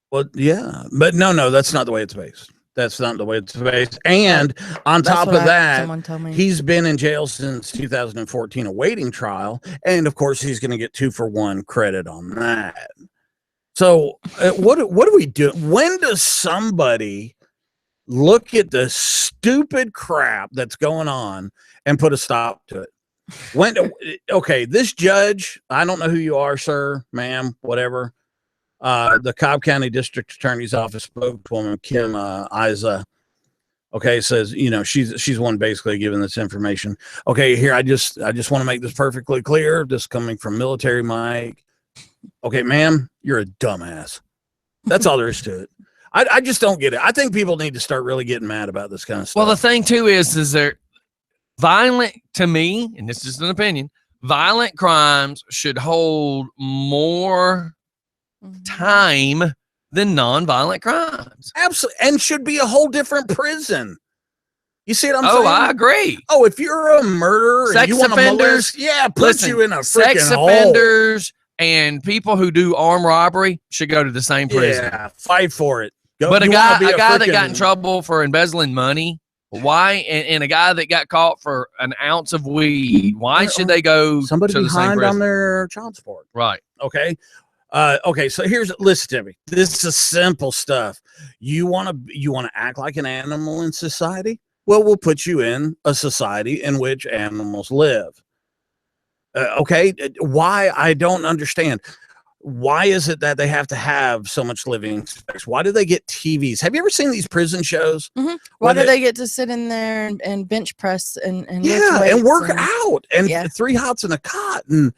Well, yeah, but no, that's not the way it's based. That's not the way it's based. And on top of that, someone told me. He's been in jail since 2014 awaiting trial. And of course, he's going to get 2-for-1 credit on that. So what do we do? When does somebody look at the stupid crap that's going on and put a stop to it? Okay, this judge, I don't know who you are, sir, ma'am, whatever. The Cobb County District Attorney's Office spokeswoman, Kim Isa, okay, says, she's one basically giving this information. Okay, here, I just want to make this perfectly clear. This coming from Military Mike. Okay, ma'am, you're a dumbass. That's all there is to it. I just don't get it. I think people need to start really getting mad about this kind of stuff. Well, the thing too is there violent, to me, and this is just an opinion, violent crimes should hold more time than non-violent crimes. Absolutely, and should be a whole different prison. You see what I'm saying? Oh, I agree. Oh, if you're a murderer, sex and you offenders, put you in a freaking sex offenders and people who do armed robbery should go to the same prison. Yeah, fight for it. But a guy that got in trouble for embezzling money, why? And a guy that got caught for an ounce of weed, why should they go somebody to the same behind prison? on their child support? Right. Okay. Okay. So listen to me. This is simple stuff. You want to act like an animal in society? Well, we'll put you in a society in which animals live. Okay, why? I don't understand. Why is it that they have to have so much living space? Why do they get TVs? Have you ever seen these prison shows? Why do they get to sit in there and bench press and lift and work weights out and 3 hots in a cot and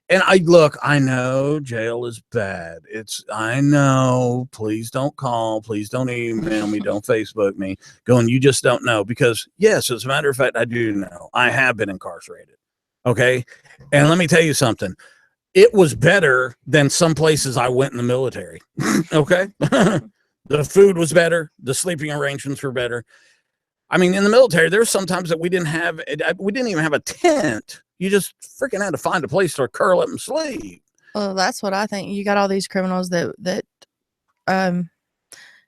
I know jail is bad. I know. Please don't call. Please don't email me. Don't Facebook me. Going, you just don't know. Because yes, as a matter of fact, I do know. I have been incarcerated. Okay, and let me tell you something. It was better than some places I went in the military. Okay. The food was better. The sleeping arrangements were better. I mean, in the military, there's sometimes that we didn't even have a tent. You just freaking had to find a place to curl up and sleep. Well, that's what I think. You got all these criminals that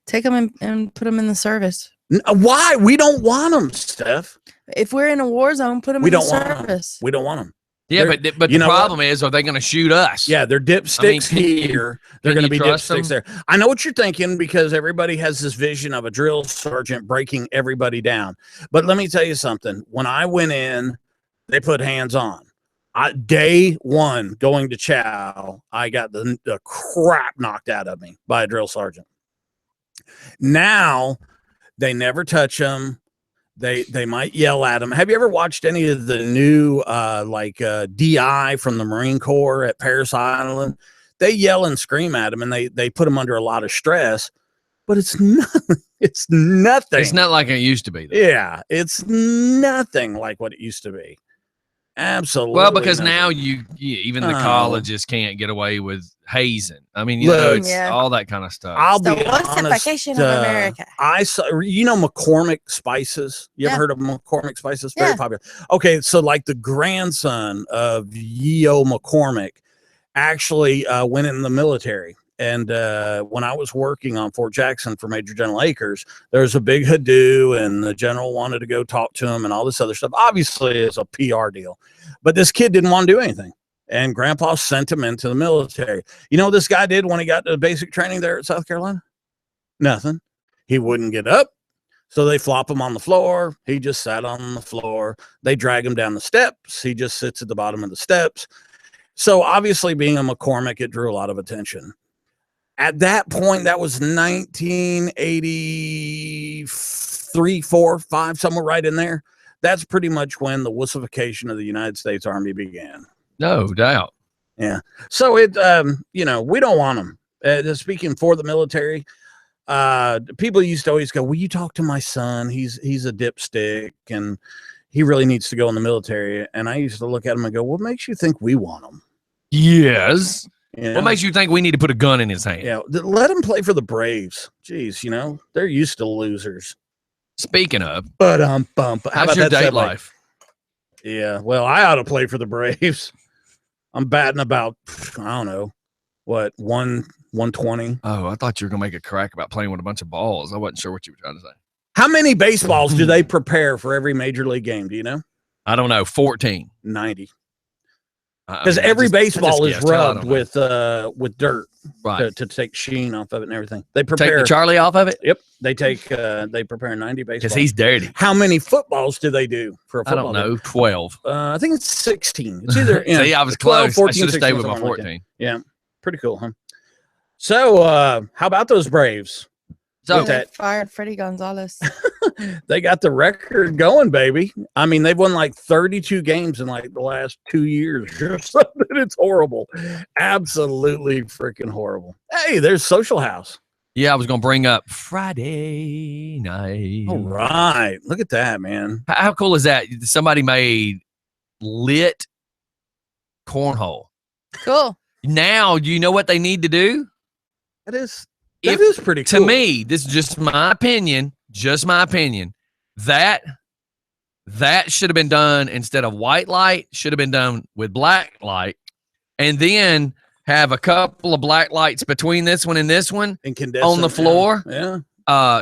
take them and put them in the service. Why? We don't want them, Steph. If we're in a war zone, put them in the service. We don't want them. Yeah, but the problem is, are they going to shoot us? Yeah, they're dipsticks here. They're going to be dipsticks there. I know what you're thinking because everybody has this vision of a drill sergeant breaking everybody down. But let me tell you something. When I went in, they put hands on. Day one going to chow, I got the crap knocked out of me by a drill sergeant. Now, they never touch them. They might yell at them. Have you ever watched any of the new DI from the Marine Corps at Parris Island? They yell and scream at them, and they put them under a lot of stress. But it's nothing. It's nothing. It's not like it used to be, though. Yeah, it's nothing like what it used to be. Absolutely. Well, because now even the colleges can't get away with hazing. I mean, it's all that kind of stuff. I'll be honest. Of America. I saw, McCormick Spices. You ever heard of McCormick Spices? Very popular. Okay, so like the grandson of Yeo McCormick actually went in the military. And when I was working on Fort Jackson for Major General Akers, there was a big hoodoo, and the general wanted to go talk to him and all this other stuff. Obviously, it's a PR deal. But this kid didn't want to do anything. And Grandpa sent him into the military. You know what this guy did when he got to basic training there at South Carolina? Nothing. He wouldn't get up. So they flop him on the floor. He just sat on the floor. They drag him down the steps. He just sits at the bottom of the steps. So obviously, being a McCormick, it drew a lot of attention. At that point, that was 1983, 4, 5, somewhere right in there. That's pretty much when the wussification of the United States Army began. No doubt. Yeah. So we don't want them. Speaking for the military, people used to always go, "Will you talk to my son? He's a dipstick and he really needs to go in the military." And I used to look at him and go, "What makes you think we want him?" Yes. You know? What makes you think we need to put a gun in his hand? Yeah, let him play for the Braves. Jeez, they're used to losers. Speaking of, how's your date life? Yeah, well, I ought to play for the Braves. I'm batting about, I don't know, 120. Oh, I thought you were gonna make a crack about playing with a bunch of balls. I wasn't sure what you were trying to say. How many baseballs do they prepare for every major league game? Do you know? I don't know. 14. 90. Because every baseball is rubbed with dirt, right, to take sheen off of it and everything. They prepare take the Charlie off of it. Yep, they prepare 90 baseballs. Because he's dirty. How many footballs do they do for a football? I don't know. 12. I think it's 16. It's either see, I was 12, close. 14, I should have stayed with my 14. Like yeah, pretty cool, huh? So, how about those Braves? So they fired Freddie Gonzalez. They got the record going, baby. I mean, they've won like 32 games in like the last 2 years or something. It's horrible. Absolutely freaking horrible. Hey, there's Social House. Yeah, I was going to bring up Friday night. All right. Look at that, man. How cool is that? Somebody made lit cornhole. Cool. Now, do you know what they need to do? That is pretty cool. To me, this is just my opinion. That should have been done instead of white light, should have been done with black light, and then have a couple of black lights between this one and this one incandescent on the floor. Yeah.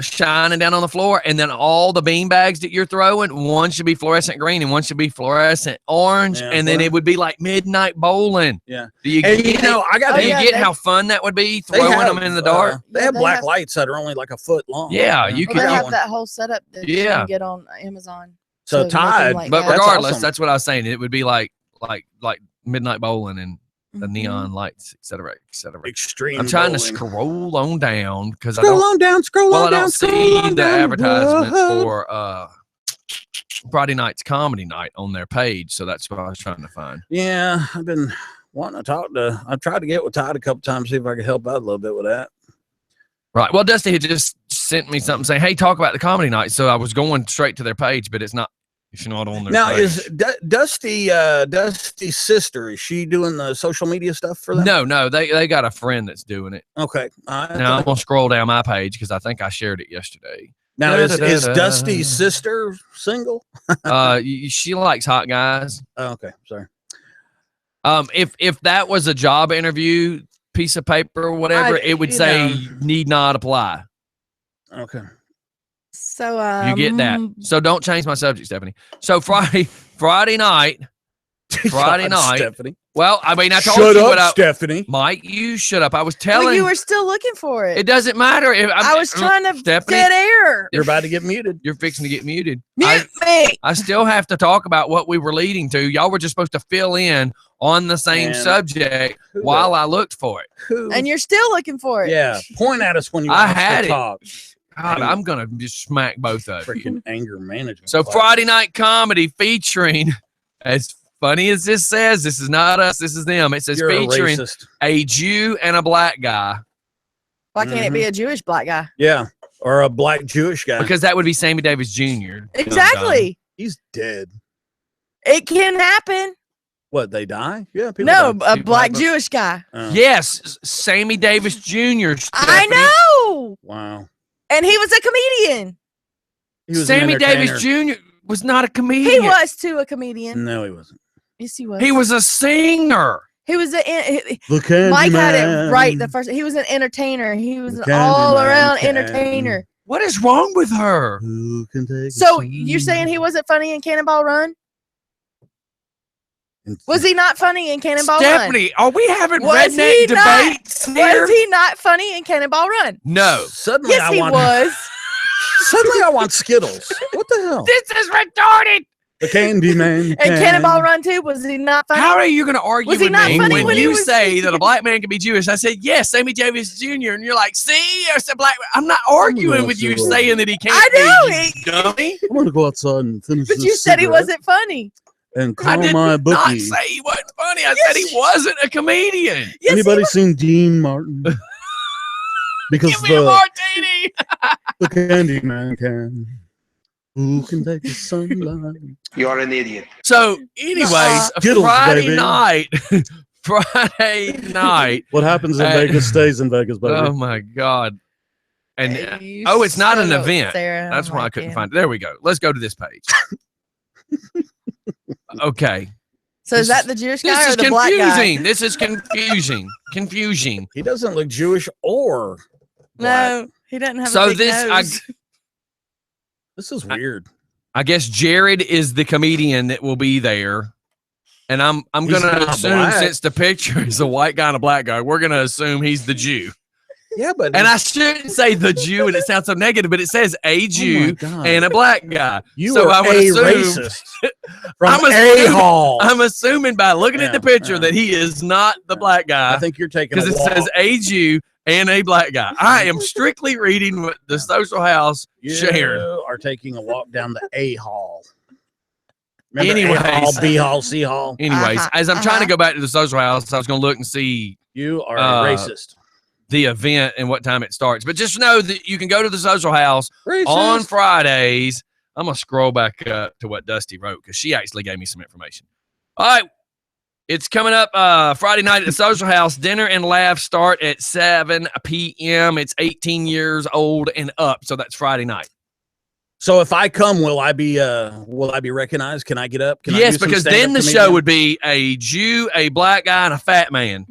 shining down on the floor, and then all the bean bags that you're throwing, one should be fluorescent green and one should be fluorescent orange, and then it would be like midnight bowling. Yeah. Do you And, get, I got do you get how fun that would be throwing them in the dark? They have black lights that are only like a foot long. Yeah, you Well, could they get have one. that whole setup that you can get on Amazon. So to make them Tide, like But that. regardless, awesome. that's what I was saying. It would be like midnight bowling and the neon lights, et cetera, et cetera. Extreme. I'm trying to bowling. scroll on down because I Scroll don't. on down. Scroll Well, on I down. don't scroll see on the down. advertisement Whoa. for Friday night's comedy night on their page, so that's what I was trying to find. Yeah, I've been wanting to talk to. I've tried to get with Todd a couple times, see if I could help out a little bit with that. Right. Well, Dusty had just sent me something saying, "Hey, talk about the comedy night." So I was going straight to their page, but it's not. It's not on their Now, page. is Dusty's sister? Is she doing the social media stuff for them? No, they got a friend that's doing it. Okay. Now I'm gonna scroll down my page because I think I shared it yesterday. Now, is Dusty's sister single? She likes hot guys. Oh, okay, sorry. If that was a job interview piece of paper or whatever, it would say need not apply. Okay. So You get that. So don't change my subject, Stephanie. So Friday night. Friday night. Stephanie. Well, I mean, I told Shut you up, what I, Stephanie. Mike, you shut up. I was telling Well, you were still looking for it. it doesn't matter if I was trying to Stephanie, dead air. You're about to get muted. You're fixing to get muted. Mute me. I still have to talk about what we were leading to. Y'all were just supposed to fill in on the same Man, subject who while the- I looked for it. Who? And you're still looking for it. Yeah. Point at us when you I want us to had it. talk. God, I'm gonna just smack both of you. Freaking anger management. So class. Friday night comedy featuring, as funny as this says, this is not us, this is them. It says You're a featuring racist. a Jew and a black guy, Why can't it be a Jewish black guy? Yeah. Or a black Jewish guy. because that would be Sammy Davis Jr. Exactly. He's dead. It can happen. What, they die? Yeah. People No, die. a black but- Jewish guy. Oh, Yes, Sammy Davis Jr. I know. Wow. And he was a comedian. He was an Sammy Davis entertainer. Jr. was not a He comedian. was too a comedian. No, he wasn't. Yes, he was. He was a singer. He was The Mike had it Candyman. right the first. He was an entertainer. He was The an all-around Candyman entertainer. What is wrong with her? Who can take So a you're saying he wasn't funny in Cannonball Run? Was he not funny in Cannonball Run? Stephanie, are we having Was redneck he not? debates here? Was he not funny in Cannonball Run? No. Suddenly, Yes, he was. Suddenly, I want Skittles. What the hell? This is retarded. The Candyman. And Cannonball Run too. Was he not funny? How are you going to argue Was he with not me funny when when he you was- say that a black man can be Jewish? I said, yes, Sammy Davis Jr. And you're like, see, it's a black man. I'm not arguing with you saying that he can't I know, be, you dummy. I'm going to go outside and finish But this you said he cigarette wasn't funny. And I call did my not bookie. say he wasn't funny. I said he wasn't a comedian. Yes, Anybody seen Dean Martin? Because Give me a martini. the Candyman can. Who can take the sunlight? You are an idiot. So, anyways, Skittles, Friday baby. night. Friday night. What happens in Hey. Vegas stays in Vegas, baby. Oh, my God. And You it's not an shut up, event. Sarah. That's I'm why I like, couldn't yeah. find it. There we go. Let's go to this page. Okay. So is that the Jewish This guy is or the black guy? confusing. This is confusing. Confusing. He doesn't look Jewish or black. No, he doesn't have So a big this, nose. This is weird. I guess Jared is the comedian that will be there. And I'm He's gonna not assume black. since the picture is a white guy and a black guy, we're gonna assume he's the Jew. Yeah, but And I shouldn't say the Jew, and it sounds so negative, but it says a Jew God. and a black guy. you so are I would a assume racist from I'm assuming- A-Hall. I'm assuming by looking at Yeah, the picture yeah. that he is not the black guy I think you're taking because a it walk. says a Jew and a black guy. I am strictly reading what the social house you shared. are taking a walk down the A-Hall. Remember Anyways. A-Hall, B-Hall, C-Hall? Anyways, Uh-huh, as I'm trying to uh-huh. go back to the social house, I was going to look and see You are Uh, a racist. the event and what time it starts. But just know that you can go to the social house Racist. on Fridays. I'm going to scroll back up to what Dusty wrote because she actually gave me some information. All right. It's coming up Friday night at the social house. Dinner and laughs start at 7 p.m. It's 18 years old and up. So that's Friday night. So if I come, will I be recognized? Can I get up? Can I Yes, do some because stand-up then the comedian? show would be a Jew, a black guy, and a fat man.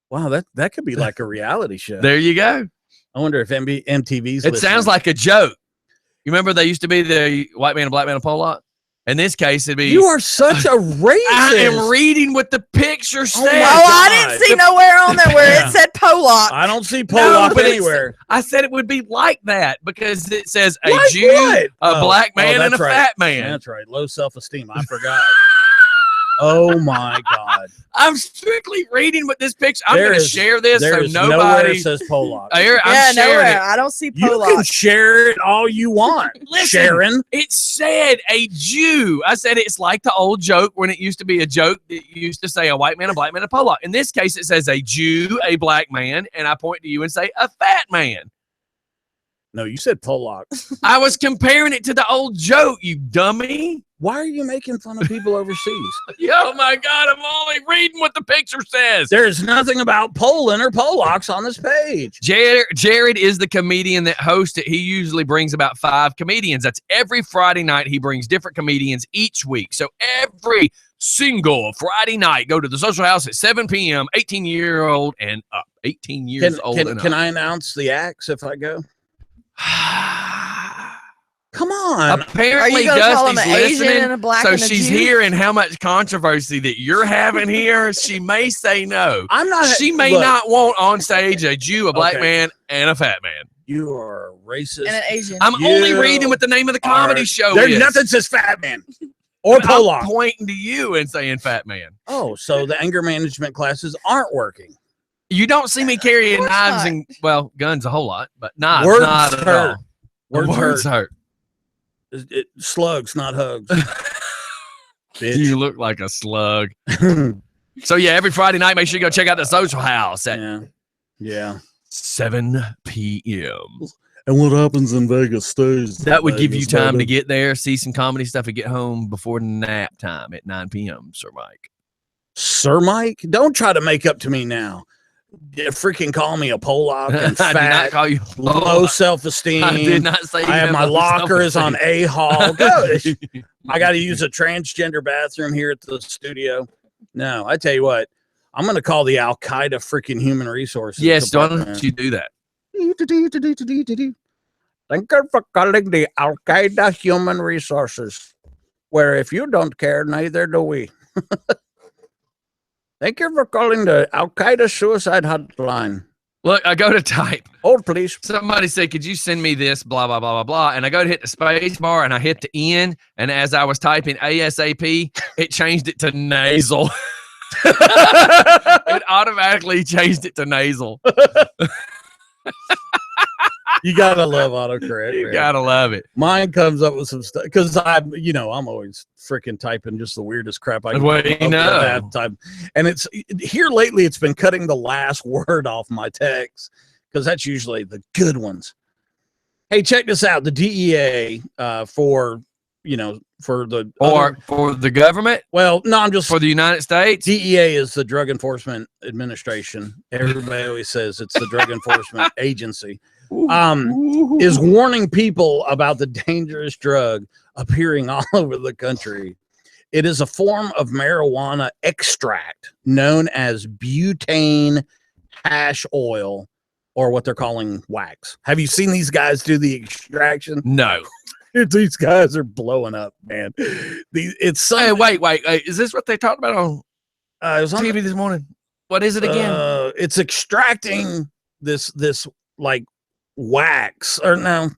Wow, that could be like a reality show. There you go. I wonder if MTV's. It sounds like a joke. You remember they used to be the white man and black man and Pollock? In this case, it'd be. You are such a racist. I am reading what the picture says. I didn't see nowhere on there where it said Pollock. I don't see Pollock anywhere. I said it would be like that because it says a like Jew, what? a black man, and a right. fat man. That's right. Low self-esteem. I forgot. Oh my God. I'm strictly reading what this picture. I'm going to share this so nobody. Nowhere says Pollock. I'm sharing nowhere. it. I don't see You Pollock. can share it all you want. Listen, Sharon. It said a Jew. I said it's like the old joke when it used to be a joke that used to say a white man, a black man, a Pollock. In this case, it says a Jew, a black man, and I point to you and say a fat man. No, you said Pollock. I was comparing it to the old joke, you dummy. Why are you making fun of people overseas? Oh my God, I'm only reading what the picture says. There's nothing about Poland or Pollocks on this page. Jared is the comedian that hosts it. He usually brings about 5 comedians. That's every Friday night. He brings different comedians each week. So every single Friday night, go to the Social House at 7 p.m., 18-year-old and up. 18 years old and up. Can I announce the acts if I go? Come on. Apparently, Dusty's listening, so she's hearing how much controversy that you're having here. She may say no. I'm not. She may not want on stage a Jew, a black man, and a fat man. You are a racist. And an Asian. I'm only reading what the name of the comedy show is. There's nothing says fat man or Pollock. I'm pointing to you and saying fat man. Oh, so the anger management classes aren't working. You don't see me carrying knives and, well, guns a whole lot, but knives Words not at hurt. all. Words hurt. Slugs, not hugs. Bitch. You look like a slug. So, yeah, every Friday night, make sure you go check out the Social House at 7 p.m. And what happens in Vegas stays. That would give you time to get there, see some comedy stuff, and get home before nap time at 9 p.m., Sir Mike. Sir Mike? Don't try to make up to me now. Freaking call me a Pollock and fat. I did not call you low self-esteem. I did not say I have my locker is on A-Hall. Gosh, I got to use a transgender bathroom here at the studio. No, I tell you what, I'm going to call the Al-Qaeda freaking human resources. Yes, don't you do that. Thank you for calling the Al-Qaeda human resources, where if you don't care, neither do we. Thank you for calling the Al-Qaeda suicide hotline. Look, I go to type. Hold, please. Somebody said, could you send me this, blah, blah, blah, blah, blah. And I go to hit the space bar and I hit the N. And as I was typing ASAP, it changed it to nasal. It automatically changed it to nasal. You gotta love autocorrect. You gotta love it. Mine comes up with some stuff because I'm always freaking typing just the weirdest crap I can. Well, you know. Time. And it's here lately. It's been cutting the last word off my text because that's usually the good ones. Hey, check this out. The DEA for the government. Well, no, I'm just for the United States. DEA is the Drug Enforcement Administration. Everybody always says it's the Drug Enforcement Agency. Is warning people about the dangerous drug appearing all over the country. It is a form of marijuana extract known as butane hash oil, or what they're calling wax. Have you seen these guys do the extraction? No. These guys are blowing up, man. Hey, wait. Is this what they talked about on it was on TV this morning? What is it again? It's extracting this like wax, or no,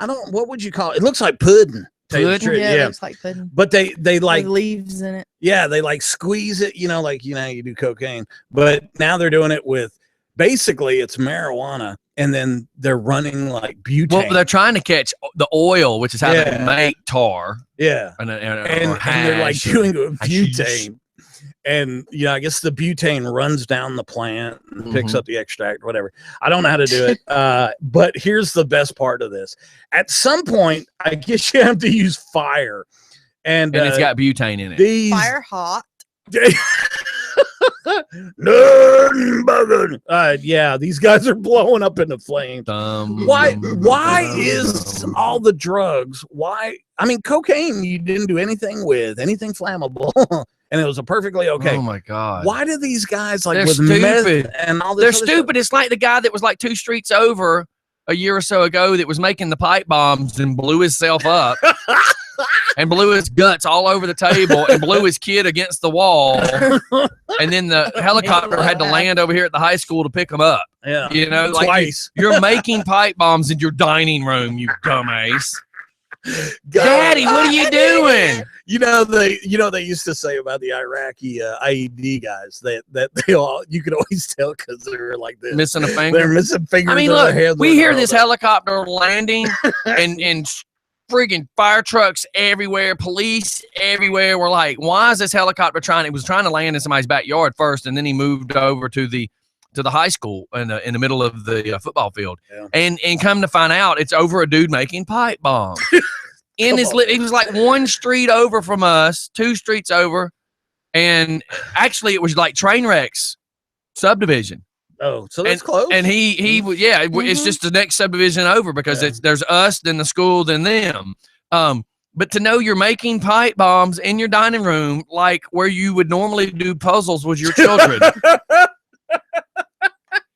I don't. What would you call it? It looks like pudding. Pudding? Yeah, it looks like pudding. But they like with leaves in it. Yeah, they like squeeze it. You do cocaine, but now they're doing it with basically it's marijuana, and then they're running like butane. Well, they're trying to catch the oil, which is how they make tar. Yeah, and they're like doing it with butane. And, I guess the butane runs down the plant and picks up the extract, whatever. I don't know how to do it. But here's the best part of this. At some point, I guess you have to use fire. And it's got butane in it. Fire hot. Yeah, these guys are blowing up into flames. Why is all the drugs? Why? I mean, cocaine, you didn't do anything with, anything flammable. And it was a perfectly okay. Oh my God! Why do these guys they're with stupid meth and all this? They're stupid. Stuff? It's like the guy that was like 2 streets over a year or so ago that was making the pipe bombs and blew himself up and blew his guts all over the table and blew his kid against the wall. And then the helicopter had to land over here at the high school to pick him up. Yeah. You know, like Twice. you're making pipe bombs in your dining room, you dumbass. Daddy, what are you doing? They used to say about the Iraqi IED guys that they all, you could always tell because they were like this. Missing a finger. They're missing fingers. I mean, on look, their heads we when hear they're this all helicopter landing and friggin' fire trucks everywhere, police everywhere. We're like, why is this helicopter it was trying to land in somebody's backyard first, and then he moved over to the high school in the middle of the football field. Yeah. And come to find out, it's over a dude making pipe bombs. He was like one street over from us, 2 streets over, and actually it was like Trainwreck's subdivision. Oh, so that's close. And it's just the next subdivision over because there's us, then the school, then them. But to know you're making pipe bombs in your dining room, like where you would normally do puzzles with your children.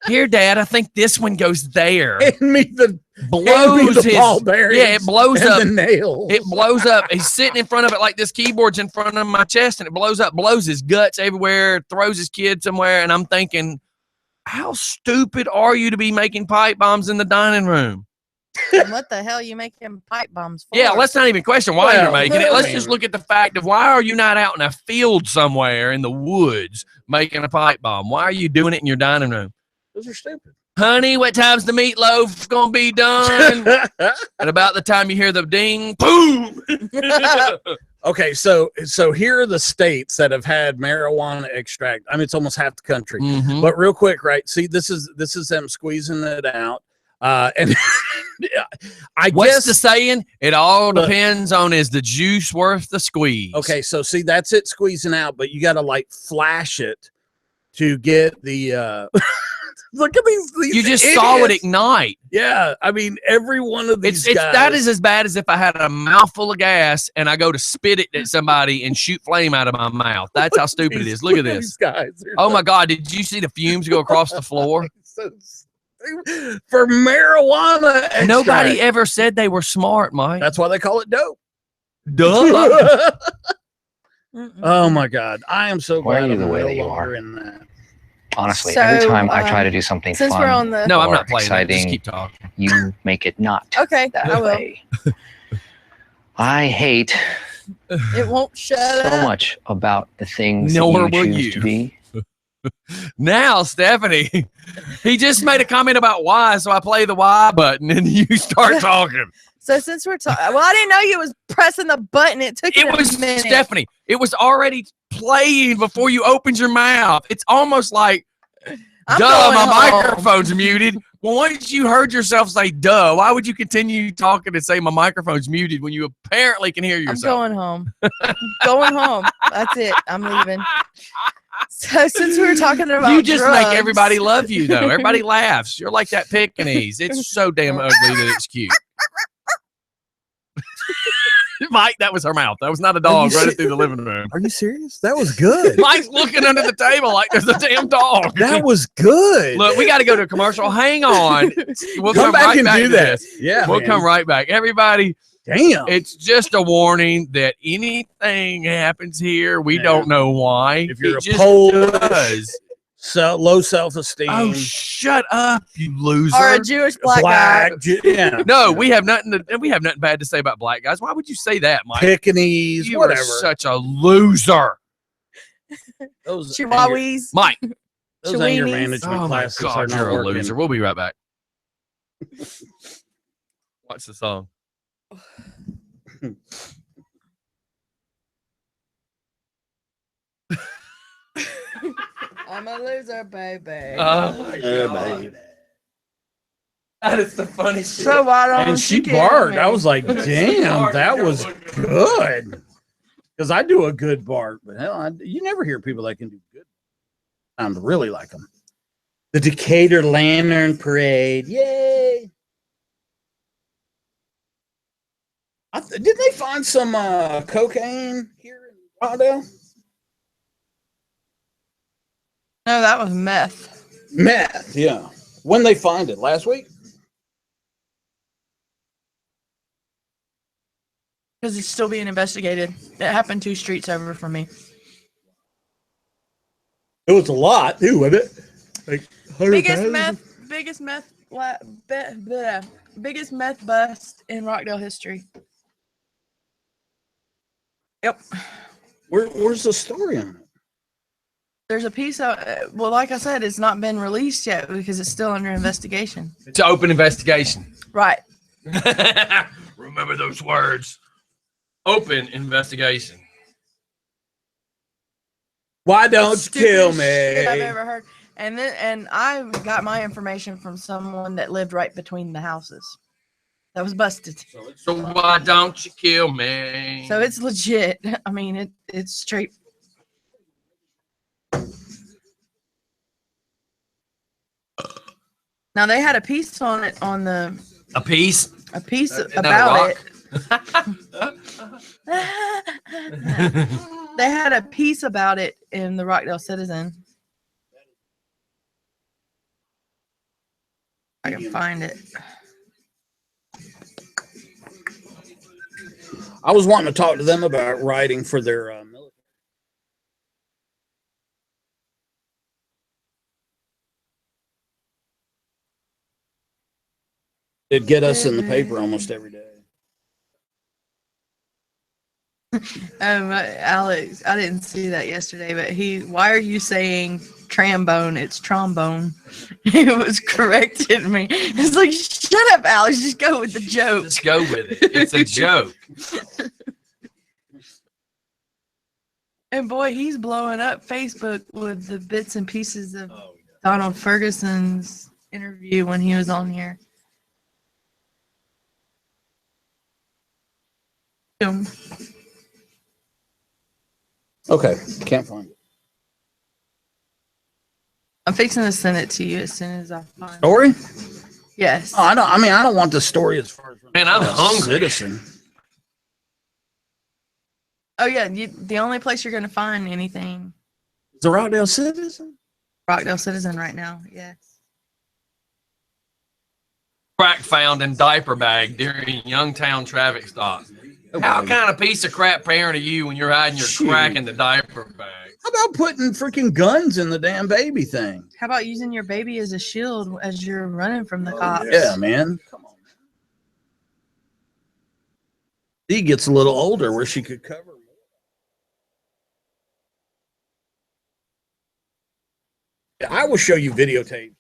Here, Dad, I think this one goes there. Hand me the ball bearings. Yeah, it blows up. The nails. It blows up. He's sitting in front of it like this keyboard's in front of my chest, and it blows up, blows his guts everywhere, throws his kid somewhere, and I'm thinking, how stupid are you to be making pipe bombs in the dining room? And what the hell are you making pipe bombs for? Yeah, let's not even question why you're making it. Let's just look at the fact of why are you not out in a field somewhere in the woods making a pipe bomb? Why are you doing it in your dining room? Those are stupid. Honey, what time's the meatloaf gonna be done? And about the time you hear the ding, boom. Okay, so here are the states that have had marijuana extract. I mean, it's almost half the country. Mhm. But real quick, right? See, this is them squeezing it out. And What's the saying? It all depends on is the juice worth the squeeze. Okay, so see, that's it squeezing out, but you got to like flash it to get the. Look at these You just idiots. saw it ignite. Yeah, I mean, every one of these guys. That is as bad as if I had a mouthful of gas and I go to spit it at somebody and shoot flame out of my mouth. That's how stupid it is. Look at this. Oh my God, did you see the fumes go across the floor? So stupid. For marijuana extract. Nobody ever said they were smart, Mike. That's why they call it dope. Duh. Oh my God, I am so Why glad are you I'm the way no that you longer are? in that. Honestly, So, every time I try to do something since fun we're on the No, I'm or not playing that. exciting, Just keep talking. you make it not Okay, that I will. way. I hate It won't shut so up. much about the things Nor that will you choose you. to be. Now, Stephanie, he just made a comment about why, so I play the why button and you start talking. So since we're talking, well, I didn't know you was pressing the button. It took It you was a minute. Stephanie. It was already playing before you opened your mouth. It's almost like, I'm duh, going my home. microphone's muted. Well, once you heard yourself say duh, why would you continue talking and say my microphone's muted when you apparently can hear I'm yourself? going home. Going home. That's it. I'm leaving. So since we were talking about You just drugs, make everybody love you, though. Everybody laughs. You're like that Pekingese. It's so damn ugly that it's cute. Mike, that was her mouth. That was not a dog running through the living room. Are you serious? That was good. Mike's looking under the table like there's a damn dog. That was good. Look, we got to go to a commercial. Hang on. We'll come back right and back do to that. this. Yeah, We'll man. come right back. Everybody, Damn. it's just a warning that anything happens here, we don't know why. If you're It a just Polish, does. So low self-esteem. Oh, shut up, you loser. or a Jewish black guy. Yeah. No, we have nothing bad to say about black guys. Why would you say that, Mike? Pekingese, You whatever. are such a loser. Those Chihuahuas. Mike. Those anger Chihuahuas. management Oh my classes are God, not you're a working. loser. We'll be right back. Watch the song. I'm a loser, baby. Oh my God. That is the funniest shit. So why don't And she you get barked. me? I was like, damn, that was good. Because I do a good bark, but hell, you never hear people that can do good. I really like them. The Decatur Lantern Parade. Yay. Didn't they find some cocaine here in Colorado? No, that was meth. Meth, yeah. When they find it? Last week? Because it's still being investigated. It happened 2 streets over from me. It was a lot too, wasn't it? Like biggest meth bust in Rockdale history. Yep. Where's the story on it? There's a piece of, well, like I said, it's not been released yet because it's still under investigation. It's an open investigation. Right. Remember those words. Open investigation. Why don't you kill me? Shit I've ever heard. And I got my information from someone that lived right between the houses. That was busted. So why don't you kill me? So it's legit. I mean, it's straight. Now they had a piece on it on the. A piece about it. They had a piece about it in the Rockdale Citizen. I can find it. I was wanting to talk to them about writing for their military. It'd get us in the paper almost every day. Alex, I didn't see that yesterday, but why are you saying trombone? It's trombone. He was correcting me. It's like, shut up, Alex. Just go with the joke. Just go with it. It's a joke. And boy, he's blowing up Facebook with the bits and pieces of Donald Ferguson's interview when he was on here. Okay, can't find it. I'm fixing to send it to you as soon as I find it. Story? Yes. Oh, I don't want the story as far as man. I'm hungry. Citizen. Oh yeah, the only place you're going to find anything. The Rockdale Citizen. Rockdale Citizen right now. Yes. Crack found in diaper bag during Youngtown traffic stop. How kind of piece of crap parent are you when you're hiding your crack in the diaper bag? How about putting freaking guns in the damn baby thing? How about using your baby as a shield as you're running from the cops? Yeah, man. Come on. She gets a little older where she could cover more. Yeah, I will show you videotape.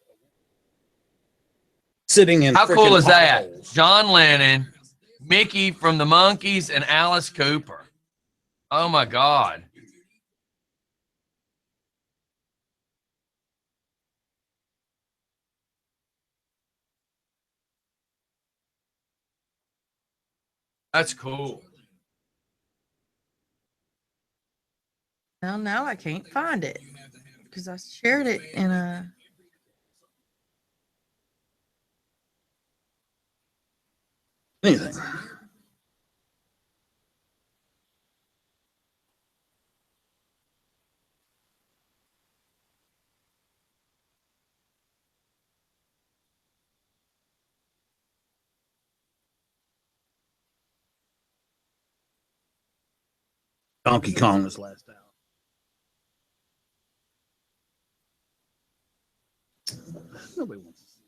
Sitting in. How cool is that? potholes. John Lennon, Mickey from the Monkees, and Alice Cooper. Oh my God. That's cool. Well, now I can't find it because I shared it in a. Anything. Donkey Kong was last out. Nobody wants to see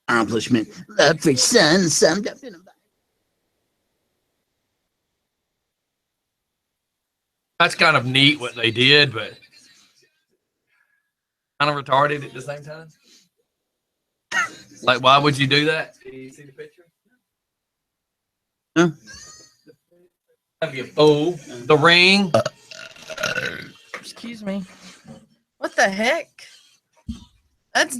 accomplishment. Love for son summed up in a. That's kind of neat what they did, but kind of retarded at the same time. Like, why would you do that? Did you see the picture? Huh? Have you fool? The ring. Excuse me. What the heck? That's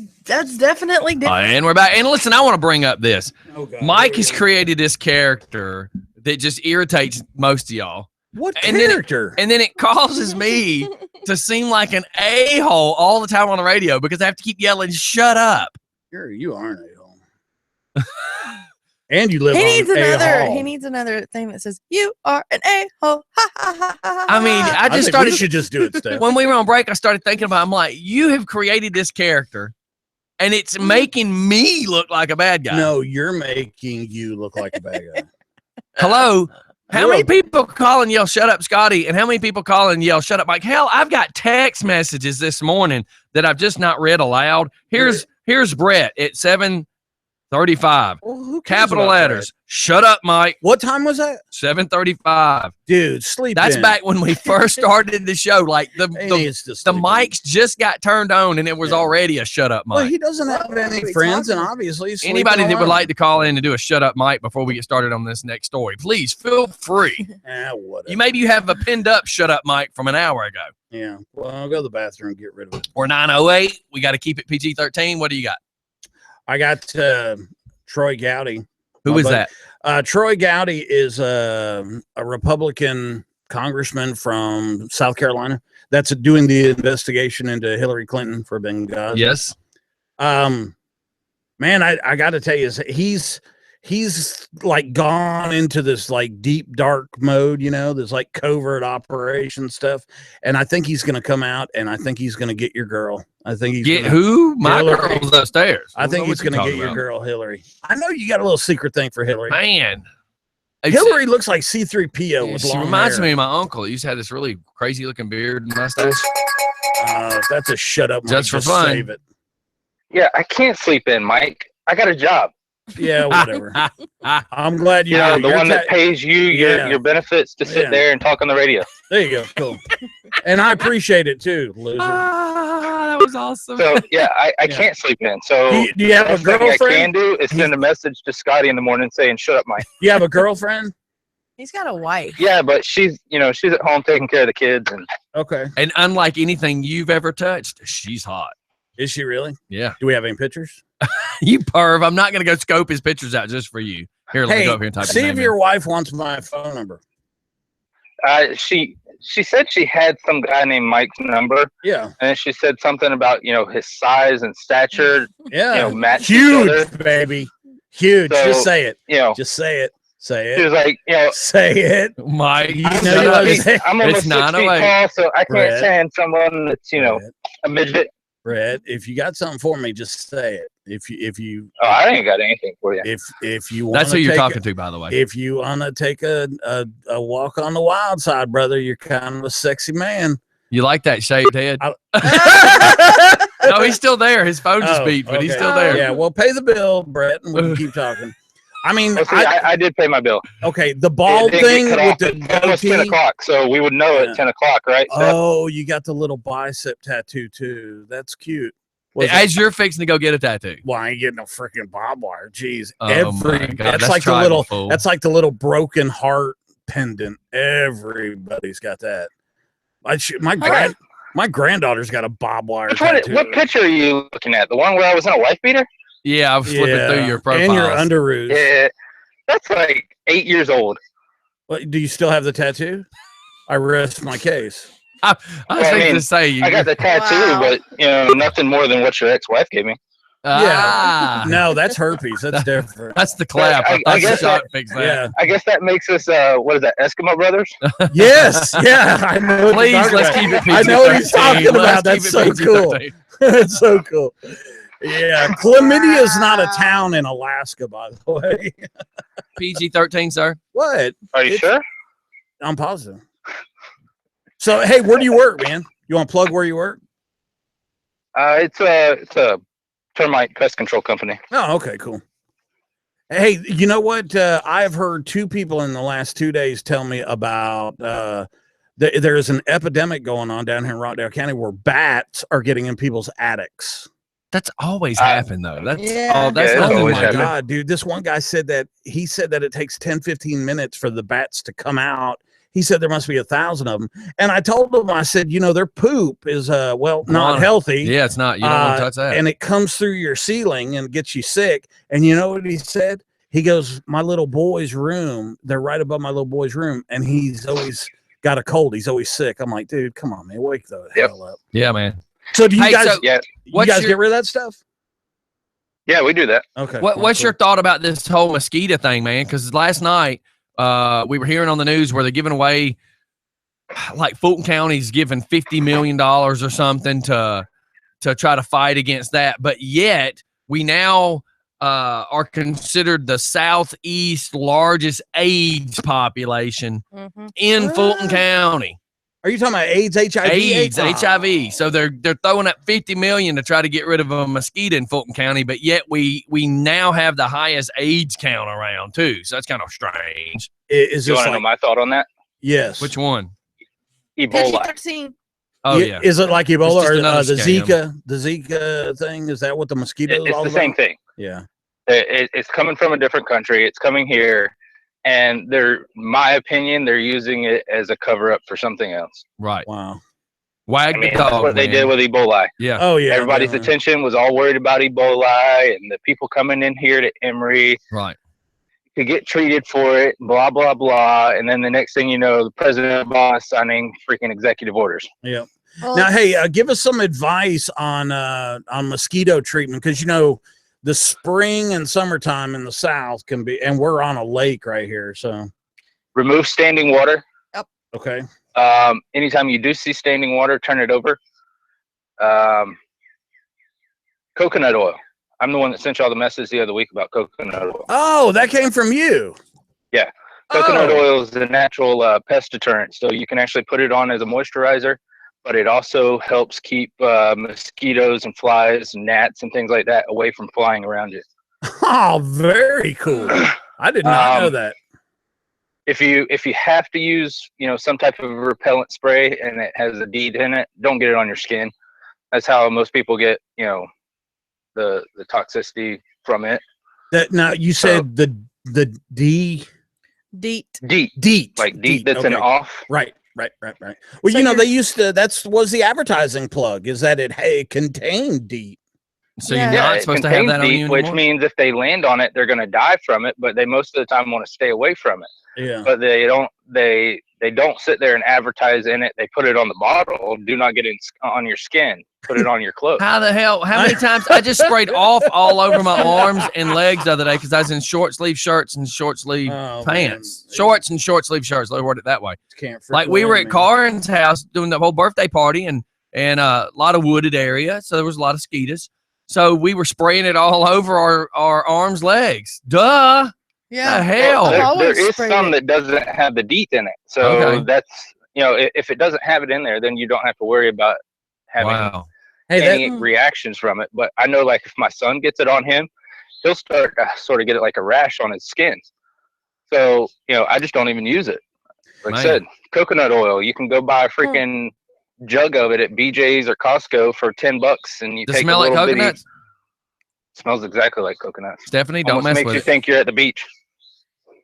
definitely different. And we're back. And listen, I want to bring up this. Oh, God. Mike has created this character that just irritates most of y'all. What And then character? And then it causes me to seem like an a-hole all the time on the radio because I have to keep yelling, shut up. You are an a-hole. And you live He on needs a-hole. he needs another thing that says you are an a-hole. Ha, ha, ha, ha, I mean, ha. I just think started we should just do it, Steph. when we were on break, I started thinking about I'm like, you have created this character and it's making me look like a bad guy. No, you're making you look like a bad guy. Hello. How many people call and yell, shut up, Scotty? And how many people call and yell, shut up, Mike? Hell, I've got text messages this morning that I've just not read aloud. Here's Brett at 7:35. Well, Capital letters. Shut up, Mike. What time was that? 7:35. Dude, sleep. That's back when we first started the show. Like the mics just got turned on and it was already a shut up mic. Well, he doesn't have any friends, and obviously anybody that would like to call in and do a shut up mic before we get started on this next story, please feel free. Maybe you have a pinned up shut up mic from an hour ago. Yeah. Well, I'll go to the bathroom and get rid of it. Or 908. We got to keep it PG-13. What do you got? I got Troy Gowdy. Who is that? Troy Gowdy is a Republican congressman from South Carolina that's doing the investigation into Hillary Clinton for Benghazi. Yes. Man, I got to tell you, he's like gone into this like deep dark mode, you know, this like covert operation stuff. And I think he's going to come out and I think he's going to get your girl. I think he's get who? My girl's upstairs. I think he's going to get your girl, Hillary. I know you got a little secret thing for Hillary. Man. Hillary looks like C-3PO with long hair. She reminds me of my uncle. He used to have this really crazy looking beard and mustache. That's a shut up. Just for fun. Save it. Yeah, I can't sleep in, Mike. I got a job. Yeah, whatever. I'm glad you know the one that pays you your benefits to sit there and talk on the radio. There you go. Cool. And I appreciate it too, loser. That was awesome. So yeah, I can't sleep in. So do you have a girlfriend? I can do is send a message to Scotty in the morning saying, "Shut up, Mike." You have a girlfriend? He's got a wife. Yeah, but she's at home taking care of the kids and. Okay. And unlike anything you've ever touched, she's hot. Is she really? Yeah. Do we have any pictures? You perv. I'm not going to go scope his pictures out just for you. Here, let me go up here and type see if your wife wants my phone number. She said she had some guy named Mike's number. Yeah. And she said something about, his size and stature. Yeah. Match huge, baby. Huge. So, just say it. Just say it. Say it. She was like, say it. Mike. I'm almost 6 feet tall, so I can't stand someone that's, a midget. Brett, if you got something for me, just say it. If you I ain't got anything for you. If you want, that's who you're talking to, by the way. If you want to take a walk on the wild side, brother, you're kind of a sexy man. You like that shaved head? No, he's still there. His phone just beat, but he's still there. Yeah, well, pay the bill, Brett, and we can keep talking. I mean, I did pay my bill. Okay, the bald thing with the goatee. 10 o'clock, so we would know at 10 o'clock, right? Oh, you got the little bicep tattoo too. That's cute. As you're fixing to go get a tattoo. Well, I ain't getting no freaking barbed wire. Jeez, that's like the little. That's like the little broken heart pendant. Everybody's got that. My granddaughter's got a barbed wire tattoo. What picture are you looking at? The one where I was in a wife beater? Yeah, I was flipping through your profile. And your underoos. Yeah, that's like 8 years old. Well, do you still have the tattoo? I rest my case. I was to say I got the tattoo, but nothing more than what your ex-wife gave me. Yeah, no, that's herpes. That's different. That's the clap. I guess that fix that. Yeah. I guess that makes us what is that? Eskimo brothers? Yes. Yeah. I know. Please let's keep it PG-13. I know what he's talking about. That's so cool. That's so cool. Yeah, chlamydia is not a town in Alaska, by the way. PG-13, sir. What? Are you sure? I'm positive. So, hey, where do you work, man? You want to plug where you work? It's a termite pest control company. Oh, okay, cool. Hey, you know what? I've heard 2 people in the last 2 days tell me about there's an epidemic going on down here in Rockdale County where bats are getting in people's attics. That's always happened, though. That's oh my God, dude. This one guy said that it takes 10-15 minutes for the bats to come out. He said there must be 1,000 of them. And I told him, I said, their poop is, not healthy. Yeah, it's not. You don't want to touch that. And it comes through your ceiling and gets you sick. And you know what he said? He goes, my little boy's room, they're right above my little boy's room. And he's always got a cold. He's always sick. I'm like, dude, come on, man. Wake the hell up. Yeah, man. So do you guys, get rid of that stuff? Yeah, we do that. Okay. What's your thought about this whole mosquito thing, man? Because last night we were hearing on the news where they're giving away, like Fulton County's giving $50 million or something to try to fight against that. But yet we now are considered the southeast largest AIDS population in Fulton County. Are you talking about AIDS, HIV? AIDS, HIV. So they're throwing up $50 million to try to get rid of a mosquito in Fulton County, but yet we now have the highest AIDS count around too. So that's kind of strange. Is You this want to know like, my thought on that? yes. Which one? Ebola. PG-13. Oh yeah. Is it like Ebola just or another the scam. Zika? The Zika thing? Is that what the mosquito is It's all the about? same thing. Yeah. It's coming from a different country. It's coming here, and my opinion, they're using it as a cover up for something else. Right. Wow. Wag I mean, the dog. that's what they man. did with Ebola. Yeah. Oh yeah. Everybody's attention was all worried about Ebola and the people coming in here to Emory Right. to get treated for it, blah, blah, blah. And then the next thing you know, the President Obama signing freaking executive orders. Yeah. Well, Now, hey, give us some advice on mosquito treatment, because the spring and summertime in the South can be, and we're on a lake right here, so Remove standing water. okay. Anytime you do see standing water, turn it over. Coconut oil. I'm the one that sent y'all the message the other week about coconut oil. Oh, that came from you. Yeah. Coconut oil is a natural pest deterrent, so you can actually put it on as a moisturizer, but it also helps keep mosquitoes and flies and gnats and things like that away from flying around you. Oh, very cool. I did not know that. If you have to use some type of repellent spray and it has a DEET in it, don't get it on your skin. That's how most people get the toxicity from it. That now you said the DEET. DEET, like DEET that's an off. Right. Well, So they used to. Was the advertising plug. Is that it contained DEET? So Yeah. you're not it supposed to have that on contains you DEET, which anymore? means if they land on it, they're going to die from it. But they most of the time want to stay away from it. Yeah. But they don't. They don't sit there and advertise in it. They put it on the bottle. Do not get it on your skin. Put it on your clothes. How the hell? How many times I just sprayed off all over my arms and legs the other day because I was in short sleeve shirts and short sleeve pants, man. shorts and short sleeve shirts. Let me word it that way. Can't Like we were at Karin's house doing the whole birthday party and a lot of wooded area, so there was a lot of mosquitoes. So we were spraying it all over our arms, legs. Duh. Yeah. The hell? There is some that doesn't have the DEET in it. So that's if it doesn't have it in there, then you don't have to worry about having any reactions from it. But I know, like, if my son gets it on him, he'll start to sort of get it like a rash on his skin. So I just don't even use it. Like I said, coconut oil. You can go buy a freaking jug of it at BJ's or Costco for $10, and you Does it take smell a like little coconuts? Smells exactly like coconuts. Stephanie, don't Almost mess makes with you it. think you're at the beach.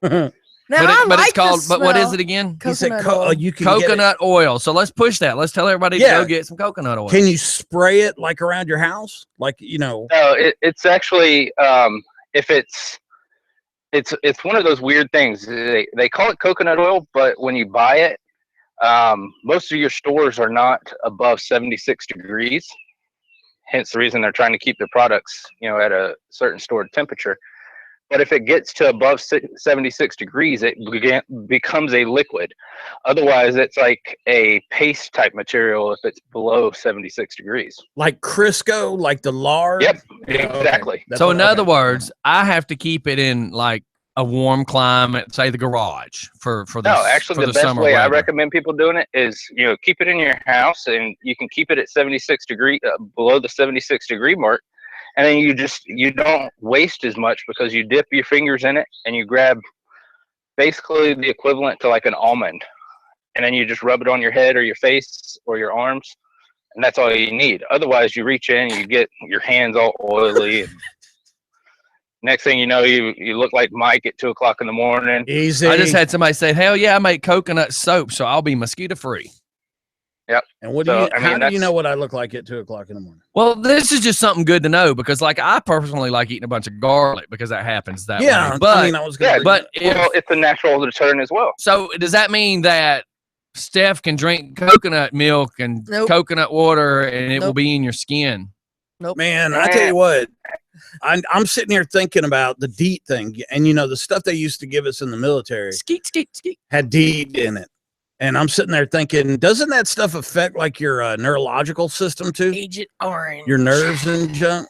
Now, But it's called. But what is it again? He said Coconut oil. you can Coconut oil. So let's push that. Let's tell everybody to go get some coconut oil. Can you spray it like around your house? Like No, it's actually if it's one of those weird things. They call it coconut oil, but when you buy it, most of your stores are not above 76 degrees. Hence the reason they're trying to keep their products, at a certain stored temperature. But if it gets to above 76 degrees, it becomes a liquid. Otherwise, it's like a paste type material if it's below 76 degrees. Like Crisco, like the lard? Yep, exactly. Okay. So in other words, I have to keep it in like a warm climate, say the garage for the No, actually, for the best summer way I weather. recommend people doing it is, keep it in your house, and you can keep it at 76 degree, below the 76 degree mark. And then you don't waste as much because you dip your fingers in it and you grab basically the equivalent to like an almond. And then you just rub it on your head or your face or your arms. And that's all you need. Otherwise, you reach in, you get your hands all oily. And next thing you know, you look like Mike at 2 o'clock in the morning. Easy. I just had somebody say, hell yeah, I make coconut soap, so I'll be mosquito free. Yep. And how do you know what I look like at 2 o'clock in the morning? Well, this is just something good to know because, like, I personally like eating a bunch of garlic because that happens that way. But it's a natural deterrent as well. So does that mean that Steph can drink coconut milk and coconut water and it will be in your skin? Nope. Man, I tell you what, I'm sitting here thinking about the DEET thing, and the stuff they used to give us in the military had DEET in it. And I'm sitting there thinking, doesn't that stuff affect like your neurological system too? Agent Orange. Your nerves and junk?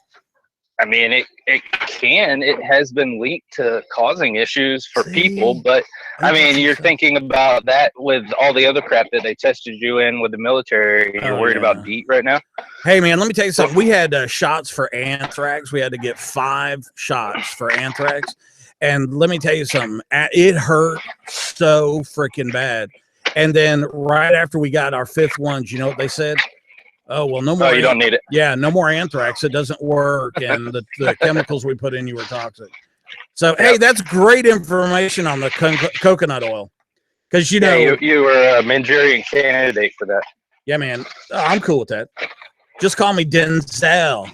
I mean, it has been linked to causing issues for people, but I mean, you're thinking about that with all the other crap that they tested you in with the military. You're worried about DEET right now. Hey man, let me tell you something. We had shots for anthrax. We had to get 5 shots for anthrax. And let me tell you something. It hurt so freaking bad. And then right after we got our 5th ones, you know what they said? Oh, well, no more. Oh, you don't need it. Yeah, no more anthrax. It doesn't work. And the chemicals we put in you were toxic. So, hey, that's great information on the coconut oil. Because, you know. Yeah, you were a Manchurian candidate for that. Yeah, man. Oh, I'm cool with that. Just call me Denzel.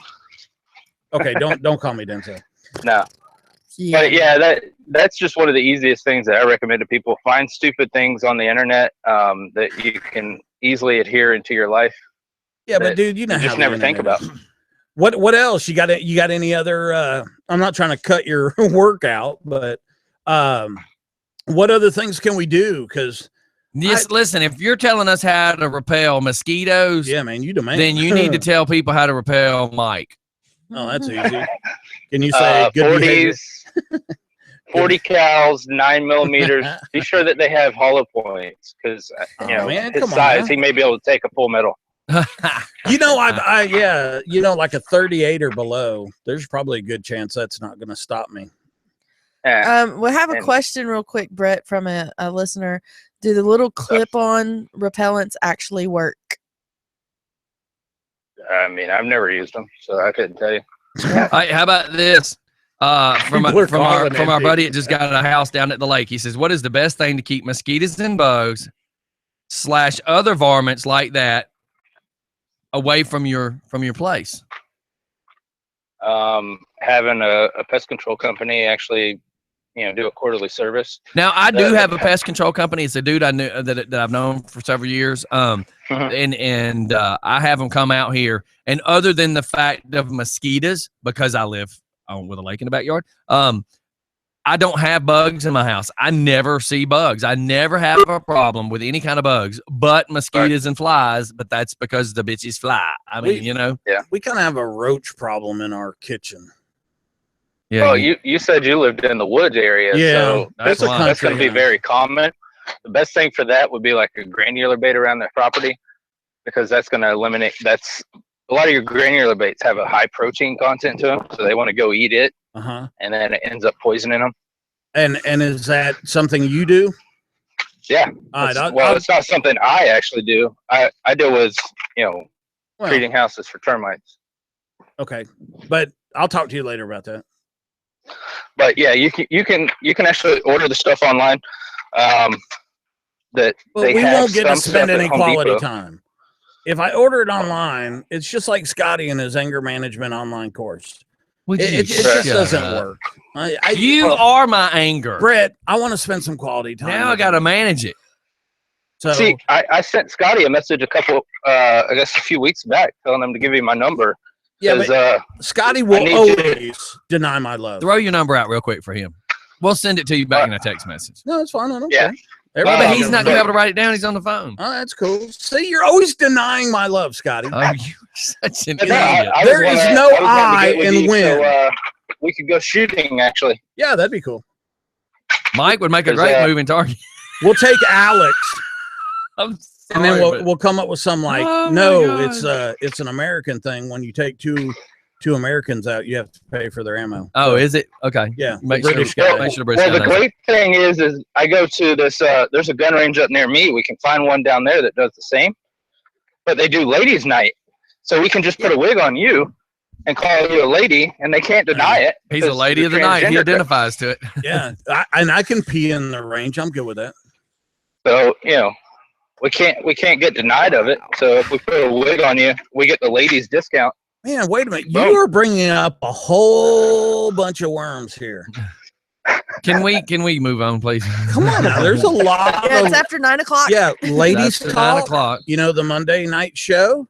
Okay, don't call me Denzel. No. Yeah. But, yeah, that's just one of the easiest things that I recommend to people. Find stupid things on the internet that you can easily adhere into your life. Yeah, but dude, you know how just never think about. What else? You got any other I'm not trying to cut your workout, but what other things can we do? Because listen, if you're telling us how to repel mosquitoes, yeah, man, you demand. Then you need to tell people how to repel Mike. Oh, that's easy. Can you say good 40 cals, 9 millimeters. Be sure that they have hollow points because his size, he may be able to take a full metal. You know, like a 38 or below, there's probably a good chance that's not going to stop me. We have a question real quick, Brett, from a listener. Do the little clip-on repellents actually work? I mean, I've never used them, so I couldn't tell you. Hey, how about this? From our buddy that just got a house down at the lake. He says, "What is the best thing to keep mosquitoes and bugs / other varmints like that away from your place?" Having a pest control company actually, do a quarterly service. Now I do have a pest control company. It's a dude I knew that I've known for several years. And I have them come out here. And other than the fact of mosquitoes, because I live with a lake in the backyard, I don't have bugs in my house. I never see bugs. I never have a problem with any kind of bugs, but mosquitoes and flies. But that's because the bitches fly. I mean, Yeah. We kind of have a roach problem in our kitchen. Yeah. Well, you said you lived in the woods area, so that's going to be very common. The best thing for that would be like a granular bait around their property, because that's going to eliminate. A lot of your granular baits have a high protein content to them, so they want to go eat it, and then it ends up poisoning them. And is that something you do? Yeah. It's not something I actually do. I deal with treating houses for termites. Okay, but I'll talk to you later about that. But yeah, you can actually order the stuff online. We won't get to spend any quality time. If I order it online, it's just like Scottie and his anger management online course. It just doesn't work. You are my anger, Brett. I want to spend some quality time. Now I got to manage it. So see, I sent Scottie a message a few weeks back, telling him to give me my number. Yeah, but Scottie will always deny my love. Throw your number out real quick for him. We'll send it to you back in a text message. No, it's fine. I don't care. But he's not going to be able to write it down. He's on the phone. Oh, that's cool. See, you're always denying my love, Scottie. Oh, you're such an idiot. There is no I in win. So, we could go shooting, actually. Yeah, that'd be cool. Mike would make a great moving target. We'll take Alex. I'm sorry, and then we'll come up with some like, it's an American thing. When you take two Americans out, you have to pay for their ammo. Oh, is it? Okay. Yeah. Make sure the British the great thing is I go to this, there's a gun range up near me. We can find one down there that does the same, but they do ladies' night. So we can just put a wig on you and call you a lady, and they can't deny it. He's a lady of the night. He identifies to it. Yeah. And I can pee in the range. I'm good with that. So, we can't get denied of it. So if we put a wig on you, we get the ladies discount. Man, wait a minute. You are bringing up a whole bunch of worms here. Can we move on, please? Come on now. There's a lot. Yeah, it's after 9 o'clock. Yeah, ladies talk. 9 o'clock. The Monday night show.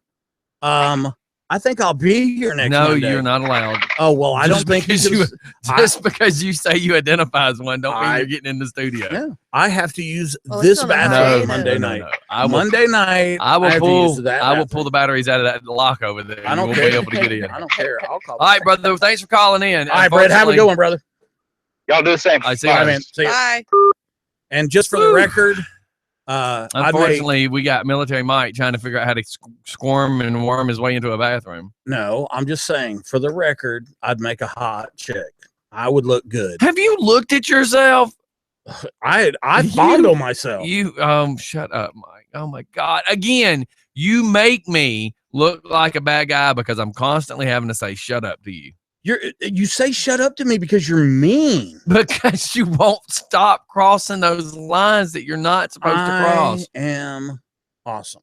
I think I'll be here next No, Monday. you're not allowed. Oh, well, I don't think because you say you identify as one, don't mean you're getting in the studio. Yeah, I have to use Well, this it's on a bathroom hiatus. Monday No. night. I will, Monday night, I will have to pull. use that I will bathroom. pull the batteries out of that lock over there. I don't You care. won't be able to get in. I don't care. I'll call. All right, brother. Thanks for calling in. All right, Brett. Have a good one, brother. Y'all do the same. I see. Bye, you. man. See ya. Bye. And just for the record, Unfortunately, we got military Mike trying to figure out how to squirm and worm his way into a bathroom. No, I'm just saying, for the record, I'd make a hot chick. I would look good. Have you looked at yourself? I fondle myself. You shut up, Mike. Oh my God. Again, you make me look like a bad guy because I'm constantly having to say shut up to you. You say shut up to me because you're mean. Because you won't stop crossing those lines that you're not supposed to cross. I am awesome.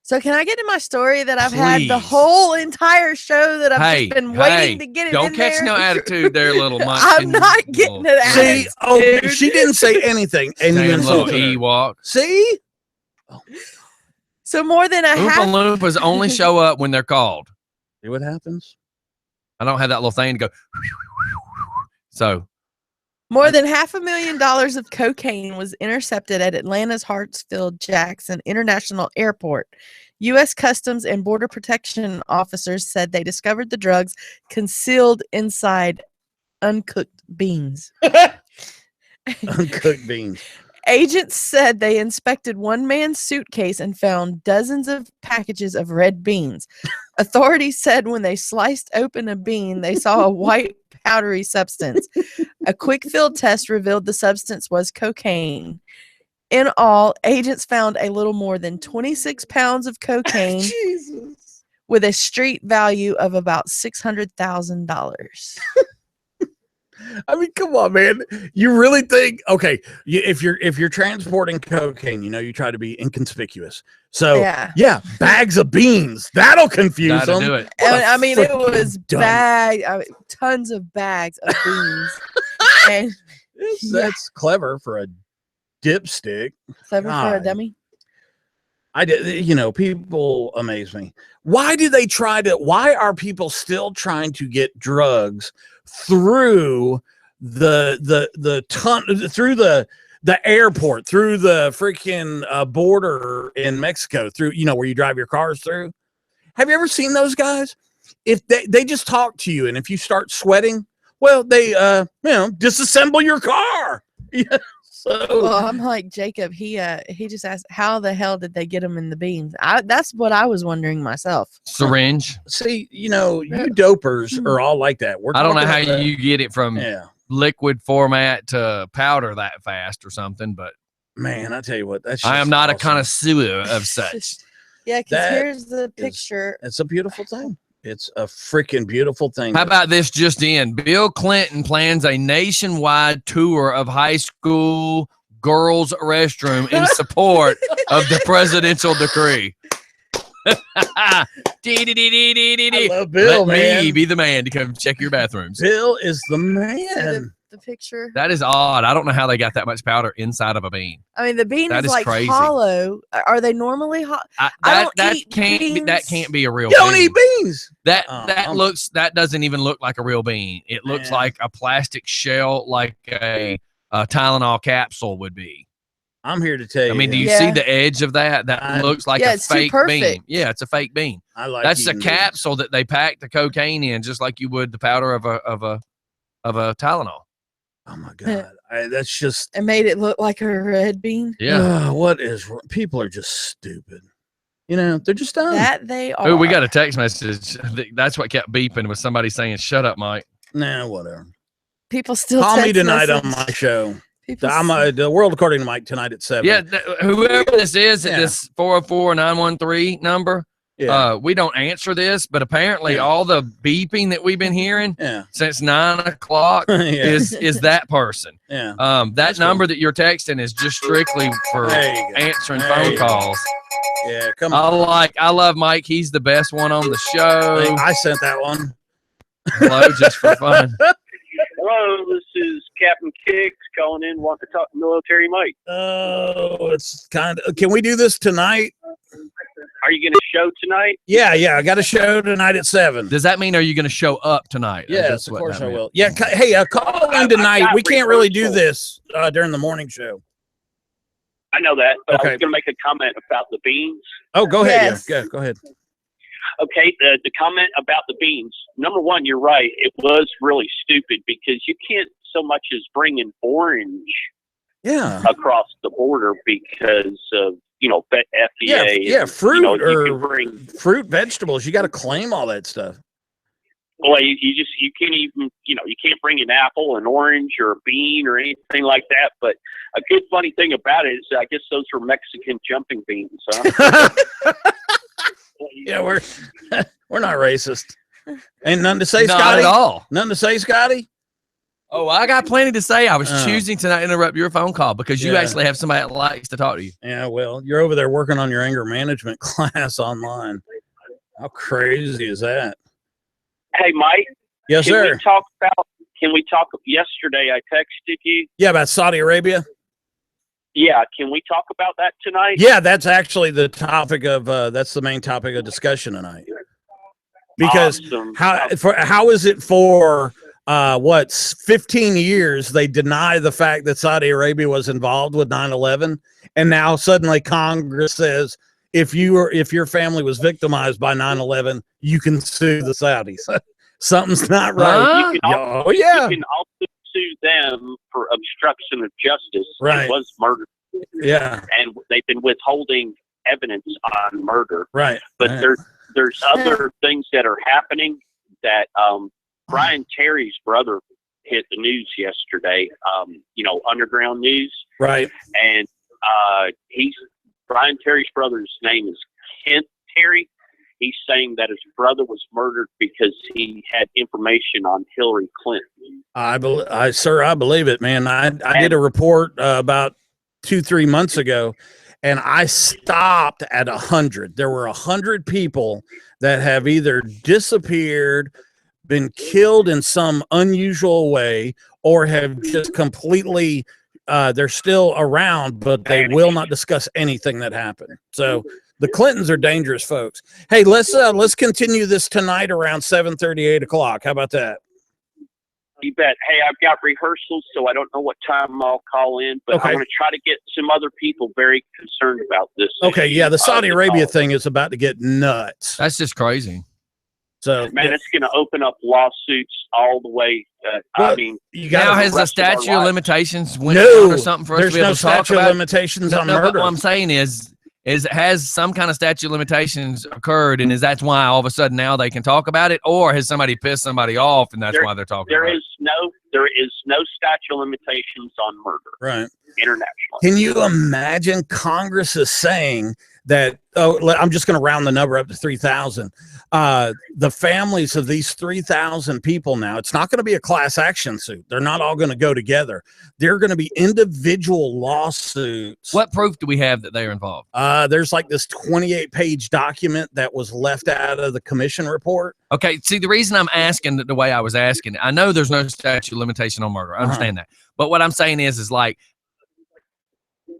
So can I get in my story that I've had the Please. whole entire show that I've just been waiting to get it Don't in catch there? no attitude there, little Mike. I'm not getting it out. See, dude. she didn't say anything, and you Damn little insulted her. Ewok. See? So more than a Oompa half. Loompas only show up when they're called. See what happens? I don't have that little thing to go. So More than $500,000 of cocaine was intercepted at Atlanta's Hartsfield-Jackson International Airport. U.S. Customs and Border Protection officers said they discovered the drugs concealed inside uncooked beans. Uncooked beans. Agents said they inspected one man's suitcase and found dozens of packages of red beans. Authorities said when they sliced open a bean, they saw a white powdery substance. A quick field test revealed the substance was cocaine. In all, agents found a little more than 26 pounds of cocaine with a street value of about $600,000. I mean, come on, man. You really think if you're transporting cocaine, you try to be inconspicuous. So yeah, bags of beans, that'll confuse them. do it. I mean, it was tons of bags of beans. And that's clever for a dipstick. Clever for a dummy. I did. People amaze me. Why are people still trying to get drugs through the airport, through the freaking border in Mexico, through where you drive your cars through? Have you ever seen those guys? If they just talk to you, and if you start sweating, well, they disassemble your car. Yeah. So well, I'm like Jacob. He just asked, how the hell did they get them in the beans? That's what I was wondering myself. Syringe. See, you dopers are all like that. I don't know how you get it from liquid format to powder that fast or something, but man, I tell you what, I am not a connoisseur of such. Yeah, because here's the picture. It's a beautiful thing. It's a freaking beautiful thing. How about this just in? Bill Clinton plans a nationwide tour of high school girls' restroom in support of the presidential decree. I love Bill, Let me be the man to come check your bathrooms. Bill is the man. The picture. That is odd. I don't know how they got that much powder inside of a bean. I mean, the bean That is like crazy. hollow. Are they normally hot? That can't be a real You don't bean. eat beans. That doesn't even look like a real bean. It looks like a plastic shell, like a Tylenol capsule would be. I'm here to tell you. I mean, do you see the edge of that? That looks like a fake bean. Yeah, it's a fake bean. I like that's a eating capsule that they pack the cocaine in, just like you would the powder of a Tylenol. Oh my God, that's just. It made it look like a red bean. Yeah. What is? People are just stupid. They're just dumb. That they are. Oh, we got a text message. That's what kept beeping, was somebody saying, "Shut up, Mike." Nah, whatever. People still call me text tonight message. on my show. I'm the World According to Mike tonight at 7. Yeah, whoever this is at this 404-913 number. Yeah. We don't answer this, but apparently all the beeping that we've been hearing since 9 o'clock is that person. Yeah. That number that you're texting is just strictly for answering phone calls. Yeah, come on. I love Mike. He's the best one on the show. I sent that one. Hello, just for fun. Hello, this is Captain Kicks calling in, wanting to talk to Military Mike. Oh, it's kind of. Can we do this tonight? Are are you going to show tonight? Yeah, I got a show tonight at 7. Does that mean are you going to show up tonight? Yes, That's of what course that I meant. will. Yeah, hey, call in tonight. We can't really do this during the morning show. I know that, but I Okay. was going to make a comment about the beans. Oh, go ahead. Yes. Yeah, go ahead. Okay, the comment about the beans. Number one, you're right. It was really stupid because you can't so much as bring in orange across the border because of, FDA. Yeah, fruit you can bring fruit, vegetables. You got to claim all that stuff. Well, you can't even, you can't bring an apple, an orange, or a bean, or anything like that. But a good funny thing about it is, I guess those were Mexican jumping beans. Huh? Yeah, we're not racist. Ain't nothing to say, Not Scotty. at all. Nothing to say, Scotty. Oh, I got plenty to say. I was choosing to not interrupt your phone call because you Yeah. actually have somebody that likes to talk to you. Yeah, well, you're over there working on your anger management class online. How crazy is that? Hey, Mike. Yes, can sir. Can we talk? Yesterday, I texted you. Yeah, about Saudi Arabia. Yeah, can we talk about that tonight? Yeah, that's actually the topic of that's the main topic of discussion tonight. Because Awesome. how is it for 15 years they deny the fact that Saudi Arabia was involved with 9/11, and now suddenly Congress says if your family was victimized by 9/11, you can sue the Saudis. Something's not right. You can also sue them for obstruction of justice. Right. It was murder. Yeah. And they've been withholding evidence on murder. Right. But Right. there's other things that are happening that Brian Terry's brother hit the news yesterday, underground news. Right. And Brian Terry's brother's name is Kent Terry. He's saying that his brother was murdered because he had information on Hillary Clinton. I believe it, man. I did a report about 2-3 months ago, and I stopped at 100. There were 100 people that have either disappeared, been killed in some unusual way, or have just completely they're still around, but they will not discuss anything that happened. So the Clintons are dangerous folks. Hey, let's continue this tonight around 7:30, 8 o'clock. How about that? You bet. Hey, I've got rehearsals, so I don't know what time I'll call in, but Okay. I'm going to try to get some other people very concerned about this. Okay, issue. yeah, the Saudi Arabia call. thing is about to get nuts. That's just crazy. So, Man, it's going to open up lawsuits all the way. Well, I mean, Now, has the statute of limitations went down or something for us there's to be able no to talk statute of about? limitations on But murder. what I'm saying is has some kind of statute of limitations occurred, and is that's why all of a sudden now they can talk about it, or has somebody pissed somebody off and that's why they're talking about it? There is no statute of limitations on murder. Right. Internationally. Can you imagine Congress is saying that, I'm just going to round the number up to 3,000. The families of these 3,000 people now, it's not going to be a class action suit. They're not all going to go together. They're going to be individual lawsuits. What proof do we have that they're involved? There's like this 28-page document that was left out of the commission report. Okay, see, the reason I'm asking the way I was asking, I know there's no statute of limitation on murder. I understand that. But what I'm saying is like,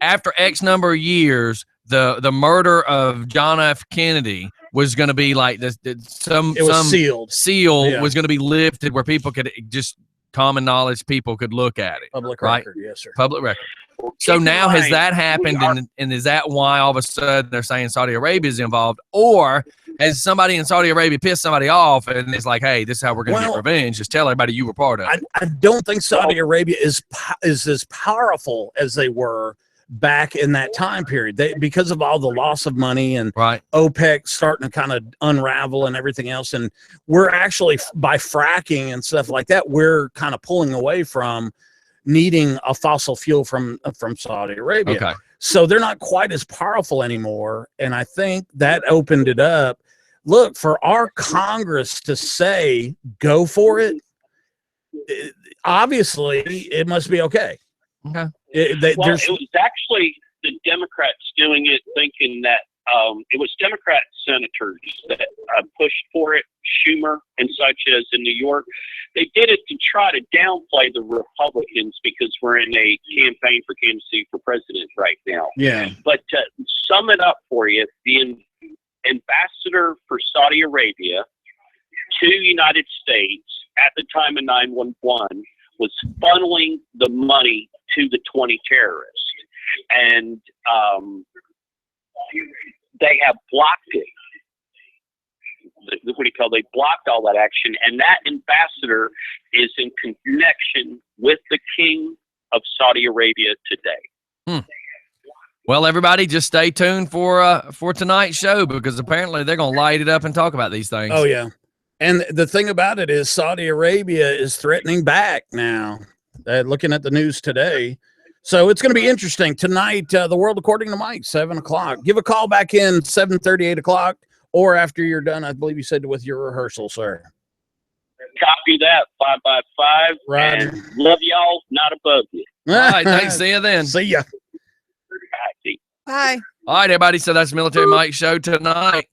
after X number of years, the murder of John F. Kennedy was going to be like this. Some sealed. Seal was going to be lifted where people could just common knowledge people could look at it. Public right? record, yes, sir. Public record. So now has that happened, and is that why all of a sudden they're saying Saudi Arabia is involved, or has somebody in Saudi Arabia pissed somebody off and it's like, hey, this is how we're going to get revenge? Just tell everybody you were part of it. I don't think Saudi Arabia is as powerful as they were back in that time period. Because of all the loss of money and OPEC starting to kind of unravel and everything else, and we're actually, by fracking and stuff like that, we're kind of pulling away from needing a fossil fuel from Saudi Arabia. Okay. So they're not quite as powerful anymore, and I think that opened it up. Look, for our Congress to say go for it, obviously it must be okay. Okay. It was actually the Democrats doing it, thinking that it was Democrat senators that pushed for it, Schumer and such as in New York. They did it to try to downplay the Republicans because we're in a campaign for candidacy for president right now. Yeah. But to sum it up for you, the ambassador for Saudi Arabia to United States at the time of 911 was funneling the money to the 20 terrorists. And they have blocked it. What do you call it? They blocked all that action. And that ambassador is in connection with the King of Saudi Arabia today. Well, everybody, just stay tuned for tonight's show, because apparently they're going to light it up and talk about these things. Oh, yeah. And the thing about it is Saudi Arabia is threatening back now, looking at the news today. So it's going to be interesting. Tonight, The World According to Mike, 7 o'clock. Give a call back in 7:30, 8 o'clock, or after you're done, I believe you said, with your rehearsal, sir. Copy that, 5 by 5. Right. And love y'all, not above you. All right, thanks. See you then. See ya. Bye. All right, everybody. So that's Military Mike show tonight.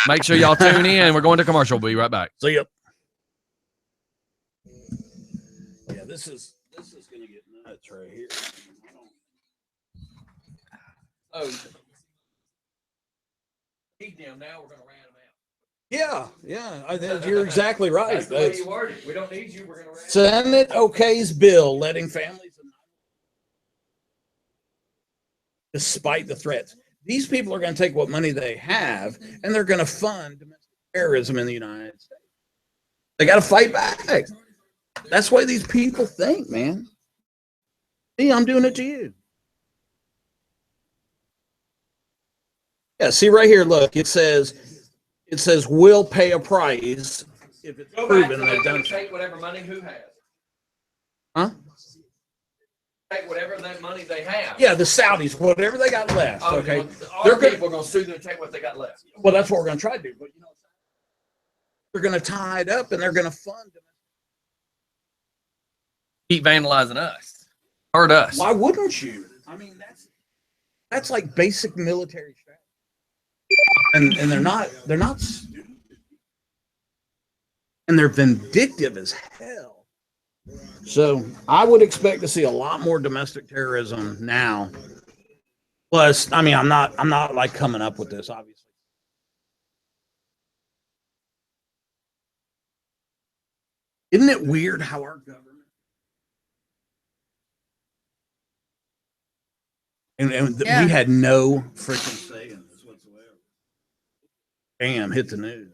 Make sure y'all tune in. We're going to commercial. We'll be right back. See ya. Yeah, this is going to get nuts right here. Oh, need them now. We're going to rat them out. Yeah, you're exactly right. That's the way you word it. We don't need you. We're going to rat Senate okays bill letting families, despite the threats. These people are going to take what money they have and they're going to fund domestic terrorism in the United States. They got to fight back. That's the way these people think, man. See, I'm doing it to you. Yeah, see right here, look, it says will pay a price if it's proven they've done. Take whatever money who has. Huh? Take whatever that money they have. Yeah, the Saudis, whatever they got left. Oh, okay, they're people are going to sue them and take what they got left. Well, that's what we're going to try to do. But you know, they're going to tie it up and they're going to fund it. Keep vandalizing us. Hurt us. Why wouldn't you? I mean, that's like basic military strategy. And they're not stupid. And they're vindictive as hell. So I would expect to see a lot more domestic terrorism now. Plus, I mean, I'm not like coming up with this, obviously. Isn't it weird how our government we had no freaking say in this whatsoever. Bam, hit the news.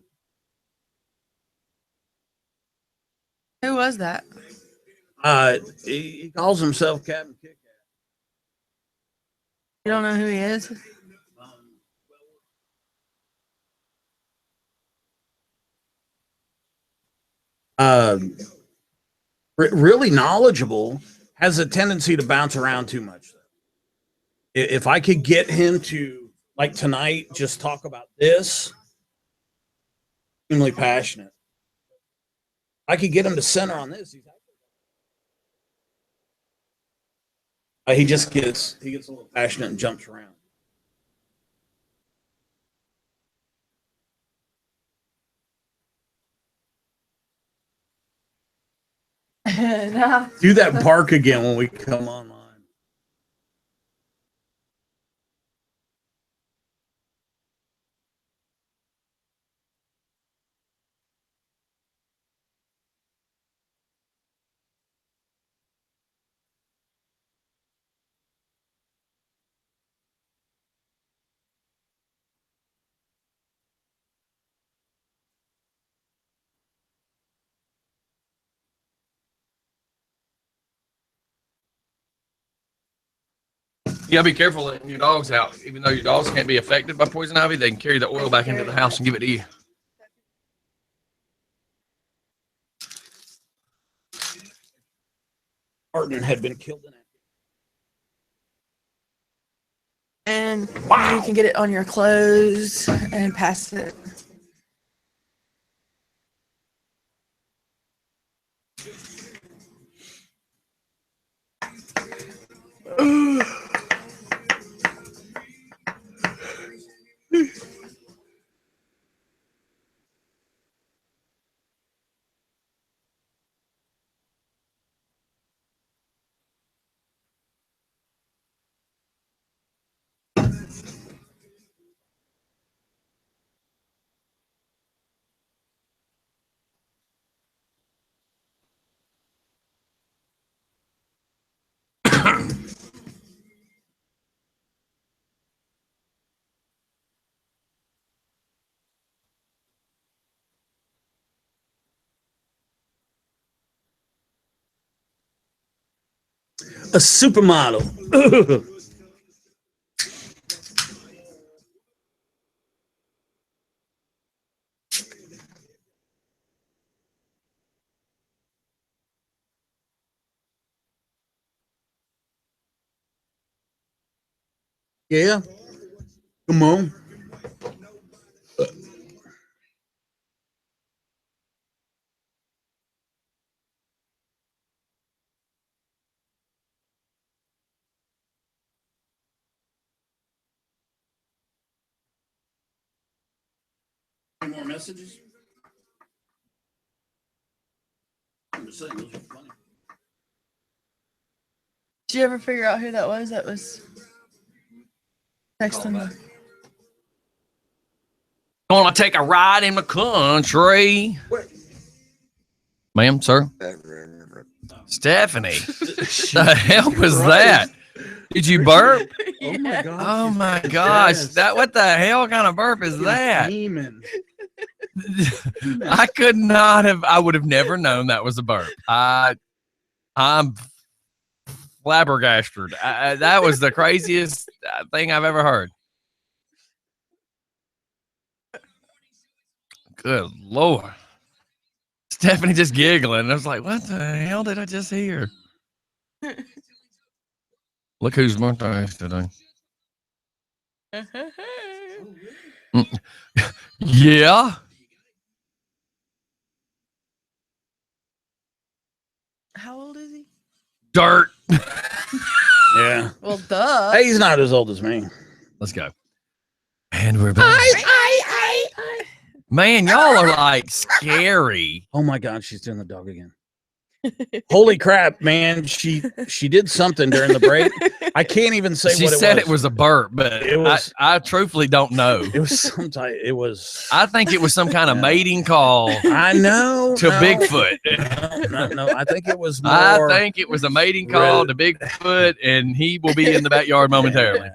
Who was that? He calls himself Captain Kickass. You don't know who he is? Really knowledgeable, has a tendency to bounce around too much. If I could get him to, like tonight, just talk about this, extremely passionate. I could get him to center on this. He just gets a little passionate and jumps around. Nah. Do that bark again when we come online. You gotta be careful letting your dogs out. Even though your dogs can't be affected by poison ivy, they can carry the oil back into the house and give it to you. Martin had been killed in it. And you can get it on your clothes and pass it. A supermodel. Yeah. Come on. Any more messages? I'm just saying, those are funny. Did you ever figure out who that was? That was texting the. Gonna take a ride in the country. Ma'am, sir. Stephanie. The hell was that? Did you burp? Oh my god. Oh my gosh. That what the hell kind of burp is that? Demon. I could not have, I would have never known that was a burp. I'm flabbergasted. That was the craziest thing I've ever heard. Good Lord. Stephanie just giggling. I was like, what the hell did I just hear? Look whose birthday is today. Yeah. How old is he? Dirt. Yeah. Well, duh. Hey, he's not as old as me. Let's go. And we're back. Man, y'all are like scary. Oh my god, she's doing the dog again. Holy crap, man. She did something during the break. I can't even say She what it was. said it was a burp, but It was- I truthfully don't know. It was some type. It was. I think it was some kind of mating call I know. to no. Bigfoot. No. I think it was more. I think it was a mating call to Bigfoot, and he will be in the backyard momentarily.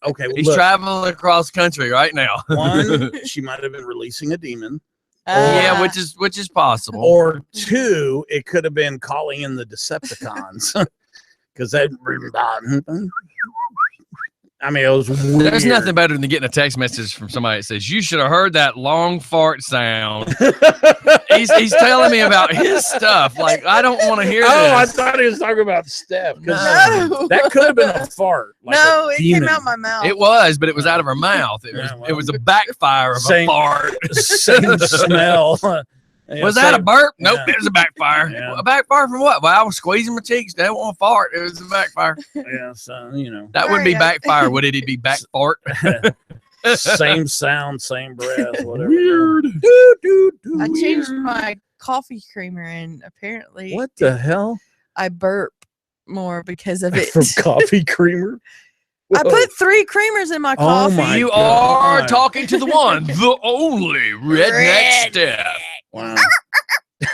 Okay. Well, He's look, traveling across country right now. one, she might have been releasing a demon. Yeah, which is possible. Or two, it could have been calling in the Decepticons. Because that. I mean, it was weird. There's nothing better than getting a text message from somebody that says, you should have heard that long fart sound. he's telling me about his stuff. Like, I don't want to hear this. I thought he was talking about Steph. No. That could have been a fart. Like No, a it came demon. out my mouth. It was, but it was out of her mouth. It was a backfire of Same- a fart. Same smell. Yeah, Was that a same- burp? Nope, Yeah. it was a backfire. Yeah. A backfire from what? Well, I was squeezing my cheeks. That wasn't a fart. It was a backfire. Yeah, so, you know. That wouldn't be Sorry, backfire, would it? It'd be back fart. Same sound, same breath, whatever. Weird. I changed my coffee creamer, and apparently What the hell? I burp more because of it. From coffee creamer? I Whoa. put 3 creamers in my Oh coffee. my You God. are talking to the one, the only redneck Steph. Wow.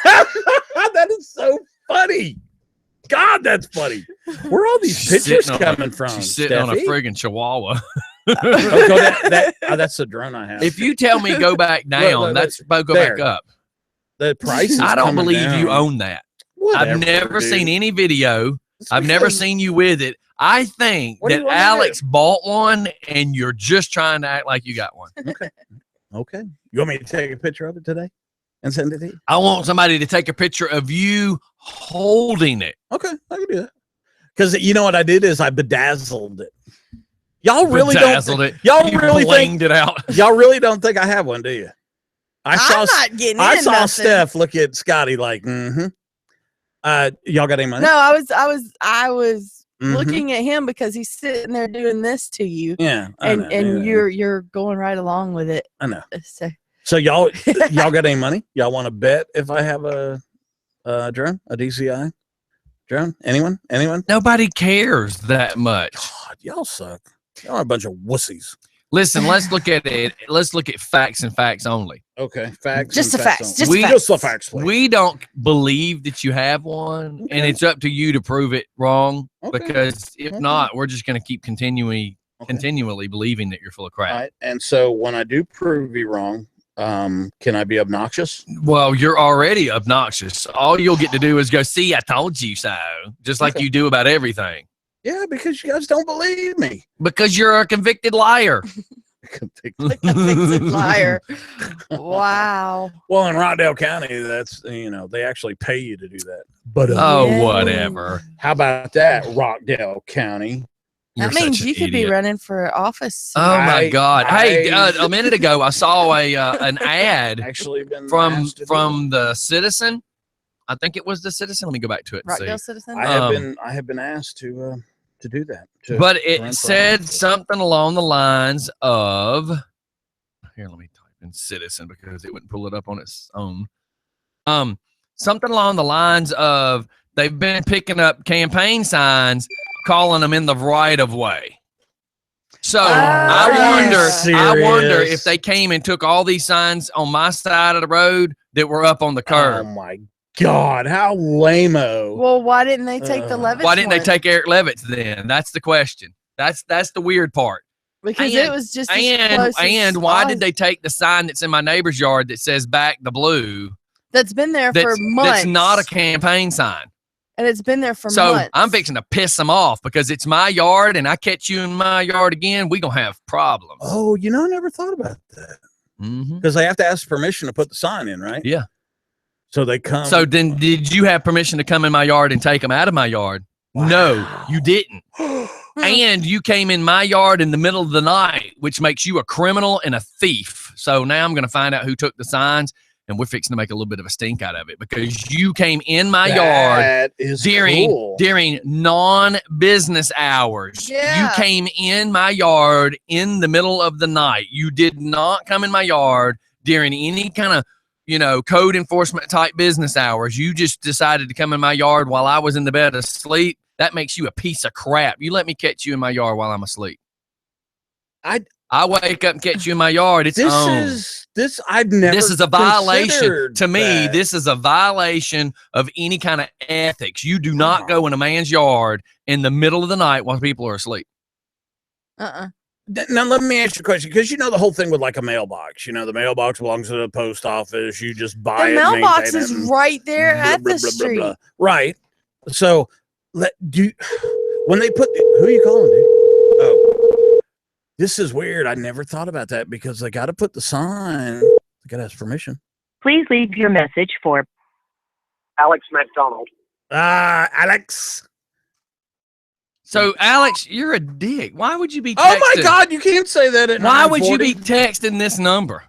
That is so funny. God, that's funny. Where are all these She's pictures sitting on coming from? She's sitting on a Steffi? friggin' chihuahua. That's the drone I have. If you tell me go back down, look, that's go there. back up. The price is I don't coming believe you down. own that. Whatever, I've never dude. seen any video. It's I've never because- seen you with it. I think What do that you wanna Alex bought one and you're just trying to act like you got one. Okay. You want me to take a picture of it today and send it to you? I want somebody to take a picture of you holding it. Okay, I can do that. Because you know what I did is I bedazzled it. Y'all really Bedazzled don't. it. Y'all You really blinged think? it out. Y'all really don't think I have one, do you? I I'm not getting I in saw nothing. Steph look at Scottie like, mm-hmm. Y'all got any money? No, I was Mhm. looking at him because he's sitting there doing this to you, Yeah, I know, and yeah. you're going right along with it. I know. So So y'all got any money? Y'all want to bet if I have a drone, a DCI drone? Anyone? Nobody cares that much. God, y'all suck. Y'all are a bunch of wussies. Listen, let's look at it. Let's look at facts and facts only. Okay, facts. Just and the facts, only. just We- facts. Just the facts, please. We don't believe that you have one, and it's up to you to prove it wrong. Okay. Because if Okay. not, we're just going to keep continually Okay. believing that you're full of crap. All right. And so when I do prove you wrong, can I be obnoxious? Well, you're already obnoxious. All you'll get to do is go, see, I told you so, just like Okay. you do about everything. Yeah, because you guys don't believe me. Because you're a convicted liar. Convicted liar. Wow. Well, in Rockdale County, that's, they actually pay you to do that. But Whatever. how about that, Rockdale County? That means you could be running for office. Oh my God! Hey, a minute ago I saw an ad actually been from the Citizen. I think it was the Citizen. Let me go back to it. And Rockdale see. Citizen. I have been asked to do that. But it said something along the lines of. Here, let me type in Citizen because it wouldn't pull it up on its own. Something along the lines of they've been picking up campaign signs, calling them in the right of way. So I wonder if they came and took all these signs on my side of the road that were up on the curb. Oh my God, how lame-o. Well, why didn't they take the Levitt's Why didn't they one? take Eric Levitt's then? That's the question. That's the weird part. Because it was just and why did they take the sign that's in my neighbor's yard that says "Back the Blue"? That's been there for months. That's not a campaign sign. And it's been there for months. So I'm fixing to piss them off because it's my yard, and I catch you in my yard again, we gonna have problems. Oh, I never thought about that. Because they have to ask permission to put the sign in, right? Yeah. So they come. So then, did you have permission to come in my yard and take them out of my yard? Wow. No, you didn't. And you came in my yard in the middle of the night, which makes you a criminal and a thief. So now I'm going to find out who took the signs, and we're fixing to make a little bit of a stink out of it because you came in my yard during non-business hours. Yeah. You came in my yard in the middle of the night. You did not come in my yard during any kind of code enforcement type business hours. You just decided to come in my yard while I was in the bed asleep. That makes you a piece of crap. You let me catch you in my yard while I'm asleep. I wake up and catch you in my yard. It's on. This is a violation to me. This is a violation of any kind of ethics. You do not go in a man's yard in the middle of the night while people are asleep. Now, let me ask you a question, because the whole thing with like a mailbox. The mailbox belongs to the post office. You just buy it. The mailbox is right there at the street. Right. So, when they put who are you calling, dude? Oh, this is weird. I never thought about that because they got to put the sign. They got to ask permission. Please leave your message for Alex McDonald. Alex. So, Alex, you're a dick. Why would you be texting? Oh, my God, you can't say that. Why would you be texting this number?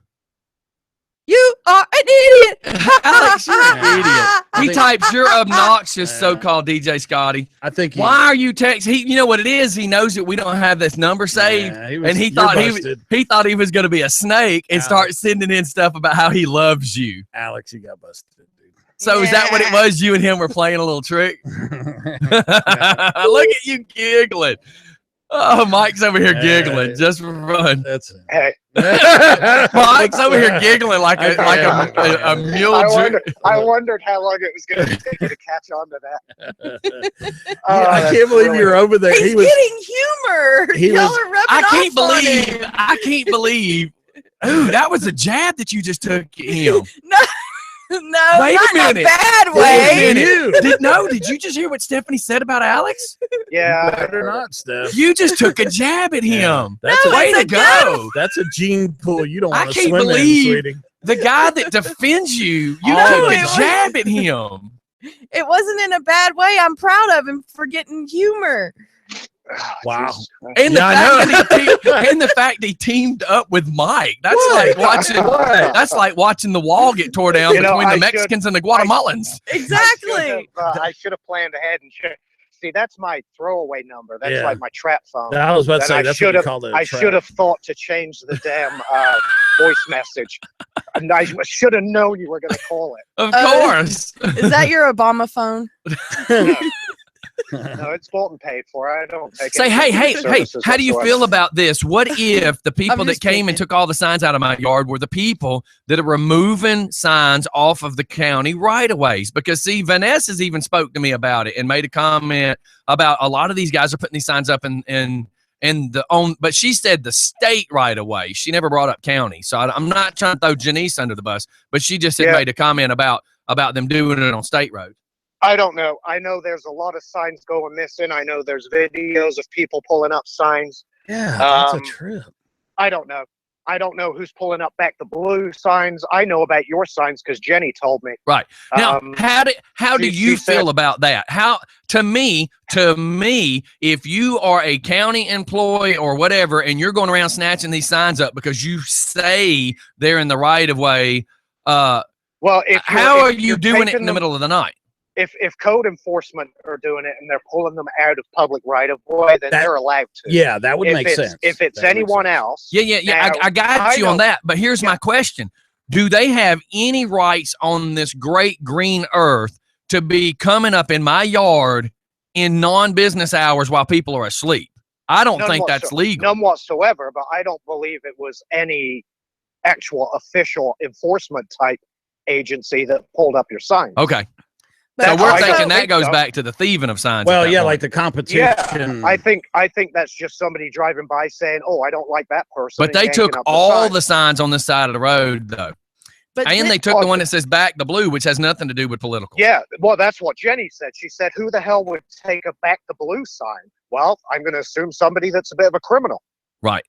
You are an idiot. Alex, you're an idiot. He types, you're obnoxious, so-called DJ Scottie. I think. Why are you texting? You know what it is? He knows that we don't have this number saved, and he thought he was going to be a snake and start sending in stuff about how he loves you. Alex, you got busted. So is that what it was? You and him were playing a little trick? Look at you giggling. Oh, Mike's over here giggling just for fun. That's it. Hey. Mike's over here giggling like a mule. I wondered how long it was going to take you to catch on to that. I can't believe you're over there. He's getting humor. Y'all are rubbing I can't believe. Ooh, that was a jab that you just took at him. No, wait not a minute. in a bad way. Did you just hear what Stephanie said about Alex? Yeah. Better not, Steph. You just took a jab at him. That's a way to go. That's a gene pool you don't want to can't swim believe in, sweetie. The guy that defends you, you took a jab at him. It wasn't in a bad way. I'm proud of him for getting humor. Wow. And the fact he teamed up with Mike. That's like watching the wall get tore down between the Mexicans and the Guatemalans. Exactly. I should have planned ahead and see, that's my throwaway number. That's like my trap phone. I was about to say, that's what you call it. I should have thought to change the damn voice message. And I should have known you were going to call it. Of course. Is that your Obama phone? No, it's bought and paid for. I don't take Say, hey, how do you feel about this? What if the people that came and took all the signs out of my yard were the people that are removing signs off of the county right-of-ways? Because, see, Vanessa's even spoke to me about it and made a comment about a lot of these guys are putting these signs up but she said the state right-of-way. She never brought up county. So I'm not trying to throw Janice under the bus, but she just made a comment about them doing it on state roads. I don't know. I know there's a lot of signs going missing. I know there's videos of people pulling up signs. Yeah, that's a trip. I don't know. I don't know who's pulling up back the blue signs. I know about your signs because Jenny told me. Right. Now, how do you feel about that? How to me, if you are a county employee or whatever, and you're going around snatching these signs up because you say they're in the right of way, well, how are you doing it in the middle of the night? If code enforcement are doing it and they're pulling them out of public right of way, then they're allowed to. Yeah, that would make sense. If it's anyone else, yeah. I got you on that, but here's my question: do they have any rights on this great green earth to be coming up in my yard in non-business hours while people are asleep? I don't think that's legal. None whatsoever. But I don't believe it was any actual official enforcement type agency that pulled up your sign. Okay. So we're thinking that goes back to the thieving of signs. Well, yeah, like the competition. Yeah, I think that's just somebody driving by saying, "Oh, I don't like that person." But they took all the signs on this side of the road, though. And they took the one that says "Back the Blue," which has nothing to do with political. Yeah, well, that's what Jenny said. She said, "Who the hell would take a "Back the Blue" sign?" Well, I'm going to assume somebody that's a bit of a criminal. Right.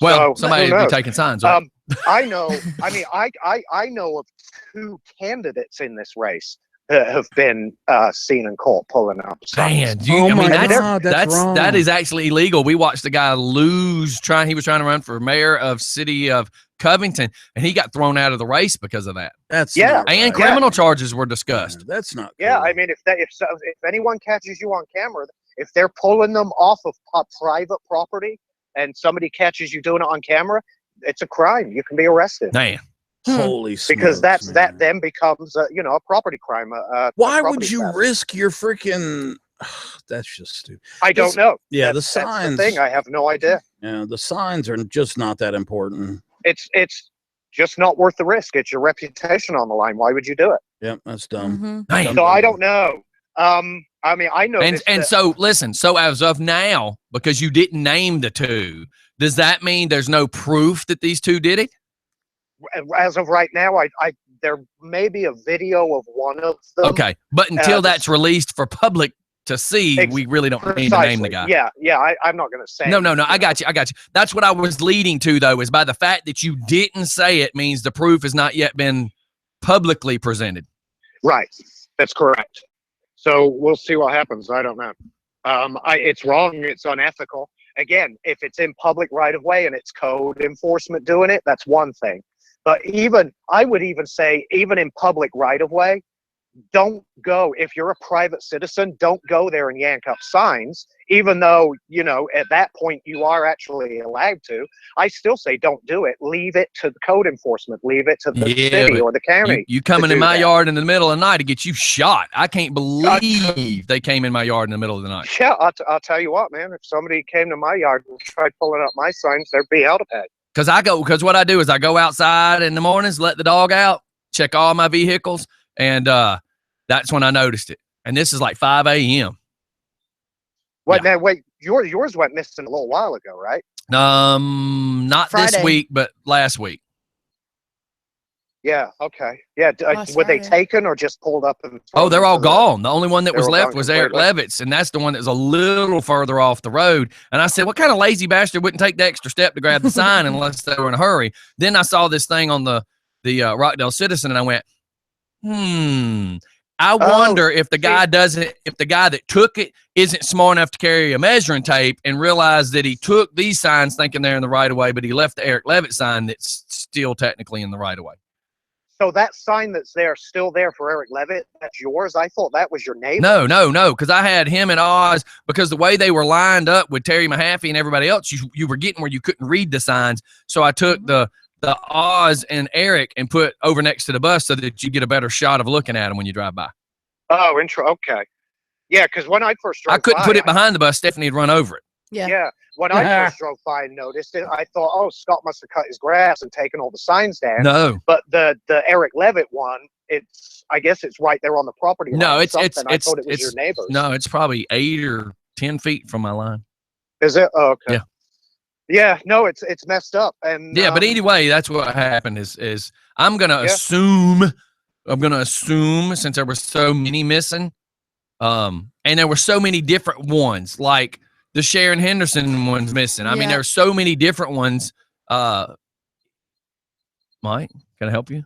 Well, somebody would be taking signs. Right? I know. I mean, I know of 2 candidates in this race that have been seen in court pulling up signs. Man, that is actually illegal. We watched the guy lose. He was trying to run for mayor of city of Covington, and he got thrown out of the race because of that. And criminal charges were discussed. That's not. Cool. Yeah, I mean, if anyone catches you on camera, if they're pulling them off of private property, and somebody catches you doing it on camera, it's a crime. You can be arrested. Man. Holy smokes, because that then becomes a property crime. Why would you risk your freaking? That's just stupid. I don't know. Yeah, the signs. That's the thing. I have no idea. Yeah, the signs are just not that important. It's just not worth the risk. It's your reputation on the line. Why would you do it? Yep, that's dumb. So I don't know. I mean, I know. And so listen. So as of now, because you didn't name the 2, does that mean there's no proof that these 2 did it? As of right now, there may be a video of one of them. Okay, but until that's released for public to see, we really don't need to name the guy. Yeah. I'm not going to say. No. I got you. That's what I was leading to, though, is by the fact that you didn't say it means the proof has not yet been publicly presented. Right. That's correct. So we'll see what happens. I don't know. It's wrong. It's unethical. Again, if it's in public right of way and it's code enforcement doing it, that's one thing. But I would even say, even in public right of way, don't go. If you're a private citizen, don't go there and yank up signs, even though, at that point you are actually allowed to. I still say don't do it. Leave it to the code enforcement. Leave it to the city or the county. You coming in my yard in the middle of the night to get you shot. I can't believe they came in my yard in the middle of the night. Yeah, I'll tell you what, man. If somebody came to my yard and tried pulling up my signs, there'd be hell to pay. Because what I do is I go outside in the mornings, let the dog out, check all my vehicles, and that's when I noticed it. And this is like 5 a.m. Now, wait, yours went missing a little while ago, right? Not Friday. This week, but last week. Yeah, okay. Yeah, were they taken or just pulled up? They're all gone. The only one that was left was Eric Levitt's, and that's the one that was a little further off the road. And I said, what kind of lazy bastard wouldn't take the extra step to grab the sign unless they were in a hurry? Then I saw this thing on the Rockdale Citizen, and I went, I wonder if the guy that took it isn't smart enough to carry a measuring tape and realize that he took these signs thinking they're in the right of way, but he left the Eric Levitt sign that's still technically in the right of way. So that sign that's still there for Eric Levitt, that's yours? I thought that was your neighbor. No, because I had him and Oz, because the way they were lined up with Terry Mahaffey and everybody else, you were getting where you couldn't read the signs. So I took the Oz and Eric and put over next to the bus so that you get a better shot of looking at them when you drive by. Oh, okay. Yeah, because when I first drove I couldn't put it behind the bus. Stephanie had run over it. Yeah. When I first drove by and noticed it, I thought, Scott must have cut his grass and taken all the signs down. No. But the Eric Levitt one, I guess it's right there on the property line. No, I thought it was your neighbor's. No, it's probably 8 or 10 feet from my line. Is it? Oh, okay. Yeah. Yeah, no, it's messed up. And but anyway, that's what happened is I'm gonna assume I'm gonna assume since there were so many missing, and there were so many different ones, like the Sharon Henderson one's missing. I mean, there are so many different ones. Mike, can I help you?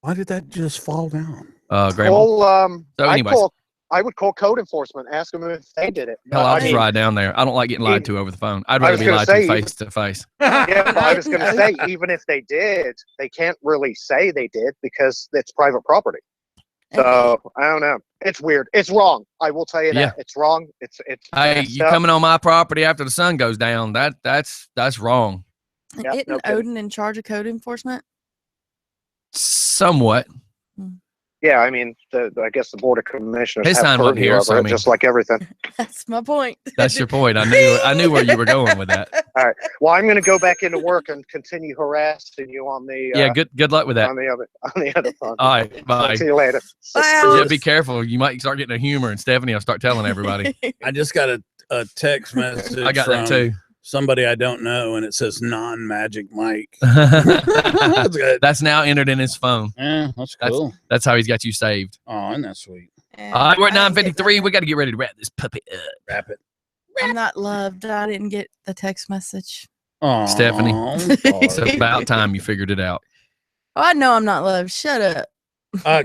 Why did that just fall down? Grandma. So anyways. I would call code enforcement, ask them if they did it. Hell, I'll just ride down there. I don't like getting lied to over the phone. I'd rather be lied to face to face. Yeah, but I was going to say, even if they did, they can't really say they did because it's private property. So I don't know. It's weird. It's wrong. I will tell you that it's wrong. It's. Hey, you coming on my property after the sun goes down? That's wrong. Yep, Isn't Odin in charge of code enforcement? Somewhat. Yeah, I mean, I guess the board of commissioners His have sign wasn't purview here, over so I it, mean- just like everything. That's my point. That's your point. I knew where you were going with that. All right. Well, I'm going to go back into work and continue harassing you on the. Yeah, good luck with that. On the other phone. All right, bye. See you later. Yeah, be careful. You might start getting a humor, and Stephanie will start telling everybody. I just got a text message. I got that too. Somebody I don't know, and it says non-magic Mike. That's now entered in his phone. Yeah, that's cool. That's how he's got you saved. Oh, isn't that sweet? All right, we're at 9:53. We got to get ready to wrap this puppy up. Wrap it. I'm not loved. I didn't get the text message. Oh, Stephanie, it's about time you figured it out. Oh, I know I'm not loved. Shut up.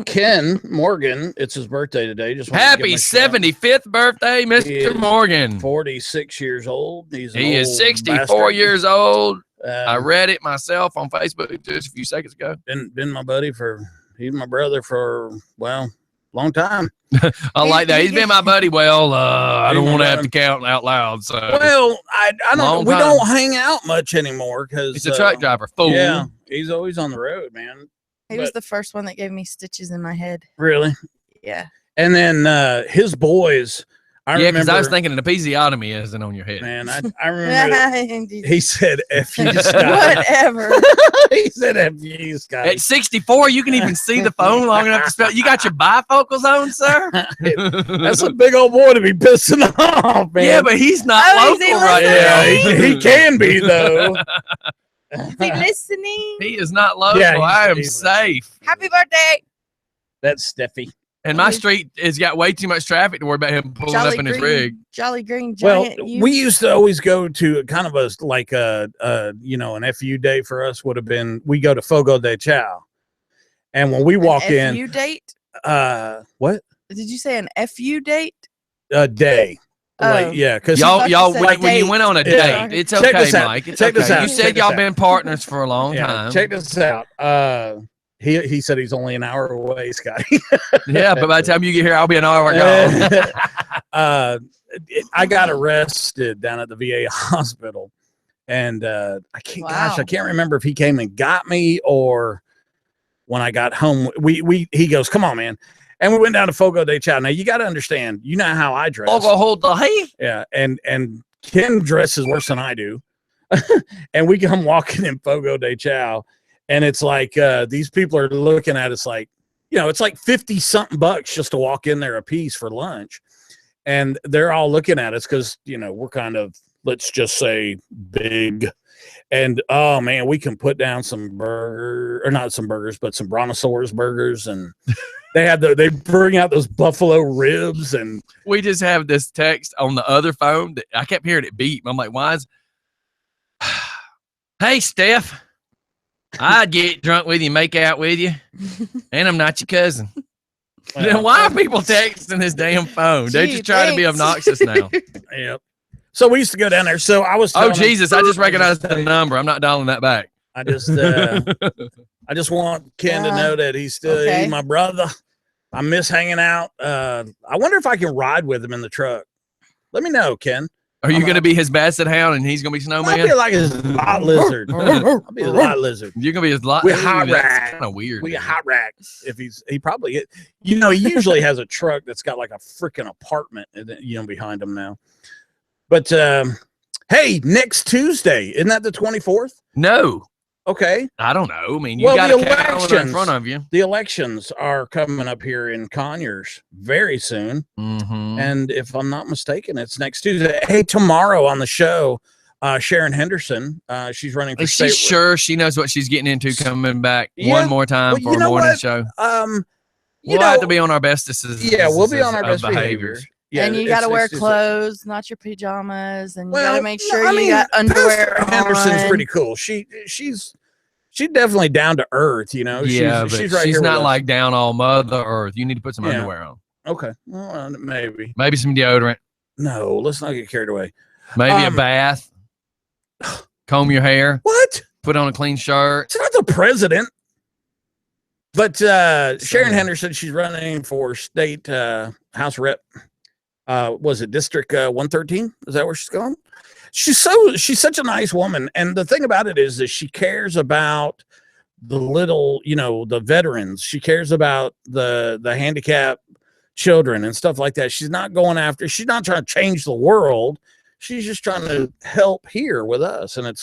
Ken Morgan, it's his birthday today. Just happy 75th birthday, Mr. Morgan. 46 years old. He is 64 years old. I read it myself on Facebook just a few seconds ago. Been my buddy he's my brother for long time. I like that. He's been my buddy. Well, I don't want to have to count out loud. So I don't. We don't hang out much anymore because he's a truck driver. Fool. Yeah, he's always on the road, man. He was the first one that gave me stitches in my head. Really? Yeah. And then his boys. I remember. Because I was thinking an episiotomy isn't on your head. Man, I remember. He said, "F you, Scott." Whatever. He said, "F you, Scott." At 64, you can even see the phone long enough to spell. You got your bifocals on, sir? That's a big old boy to be pissing off, man. Yeah, but he's not local right now. Yeah, he can be though. Is he listening? He is not local. Yeah, I am safe. Happy birthday. That's Steffi. And my street has got way too much traffic to worry about him pulling up in his rig. Jolly Green Well, Giant. we used to always go to kind of an FU day for us would have been, we go to Fogo de Chao. And when we walk in. FU date? What? Did you say an FU date? Day. Oh. Because y'all when you went on a date, it's okay, Mike. It's check this okay. out. You said y'all been partners for a long time. Check this out. He said he's only an hour away, Scotty. Yeah, but by the time you get here, I'll be an hour gone. I got arrested down at the VA hospital, and I can't remember if he came and got me or when I got home. He goes, "Come on, man." And we went down to Fogo de Chao. Now you got to understand, you know how I dress. Fogo hold the hay. Yeah, and Ken dresses worse than I do, and we come walking in Fogo de Chao, and it's like these people are looking at us like, it's like $50-something just to walk in there a piece for lunch, and they're all looking at us because we're kind of, let's just say, big. And oh man, we can put down some not some burgers, but some Brontosaurus burgers, and they bring out those buffalo ribs, and we just have this text on the other phone that I kept hearing it beep. I'm like, why is? Hey, Steph, I'd get drunk with you, make out with you, and I'm not your cousin. Then why are people texting this damn phone? They're just trying to be obnoxious now. Yep. So we used to go down there. So I was. Oh Jesus! I just recognized the number. I'm not dialing that back. I just want Ken to know that he's my brother. I miss hanging out. I wonder if I can ride with him in the truck. Let me know, Ken. Are you going to be his basset hound and he's going to be Snowman? I'll be like his lot lizard. I'll be his lot lizard. You're going to be his lot. We hot rack. Kind of weird. We hot rack. If he probably, he usually has a truck that's got like a freaking apartment, behind him now. But hey, next Tuesday, isn't that the 24th? No. Okay. I don't know. I mean, you got a calendar in front of you. The elections are coming up here in Conyers very soon. Mm-hmm. And if I'm not mistaken, it's next Tuesday. Hey, tomorrow on the show, Sharon Henderson, she's running for state. She's sure she knows what she's getting into coming back one more time for a morning show. We'll have to be on our bestest. We'll be on our best behaviors. Yeah, and you got to wear clothes, not your pajamas, and you got to make sure you got underwear Pastor Henderson's on. pretty cool. She's definitely down to earth, you know. Yeah, she's but right she's here not with like down all Mother Earth. You need to put some Yeah. underwear on. Okay, well, maybe some deodorant. No, let's not get carried away. Maybe a bath. Comb your hair. What? Put on a clean shirt. It's not the president. But Sharon Henderson, she's running for state House Rep. Was it District 113? Is that where she's going? She's such a nice woman, and the thing about it is that she cares about the little, the veterans. She cares about the handicapped children and stuff like that. She's not she's not trying to change the world. She's just trying to help here with us, and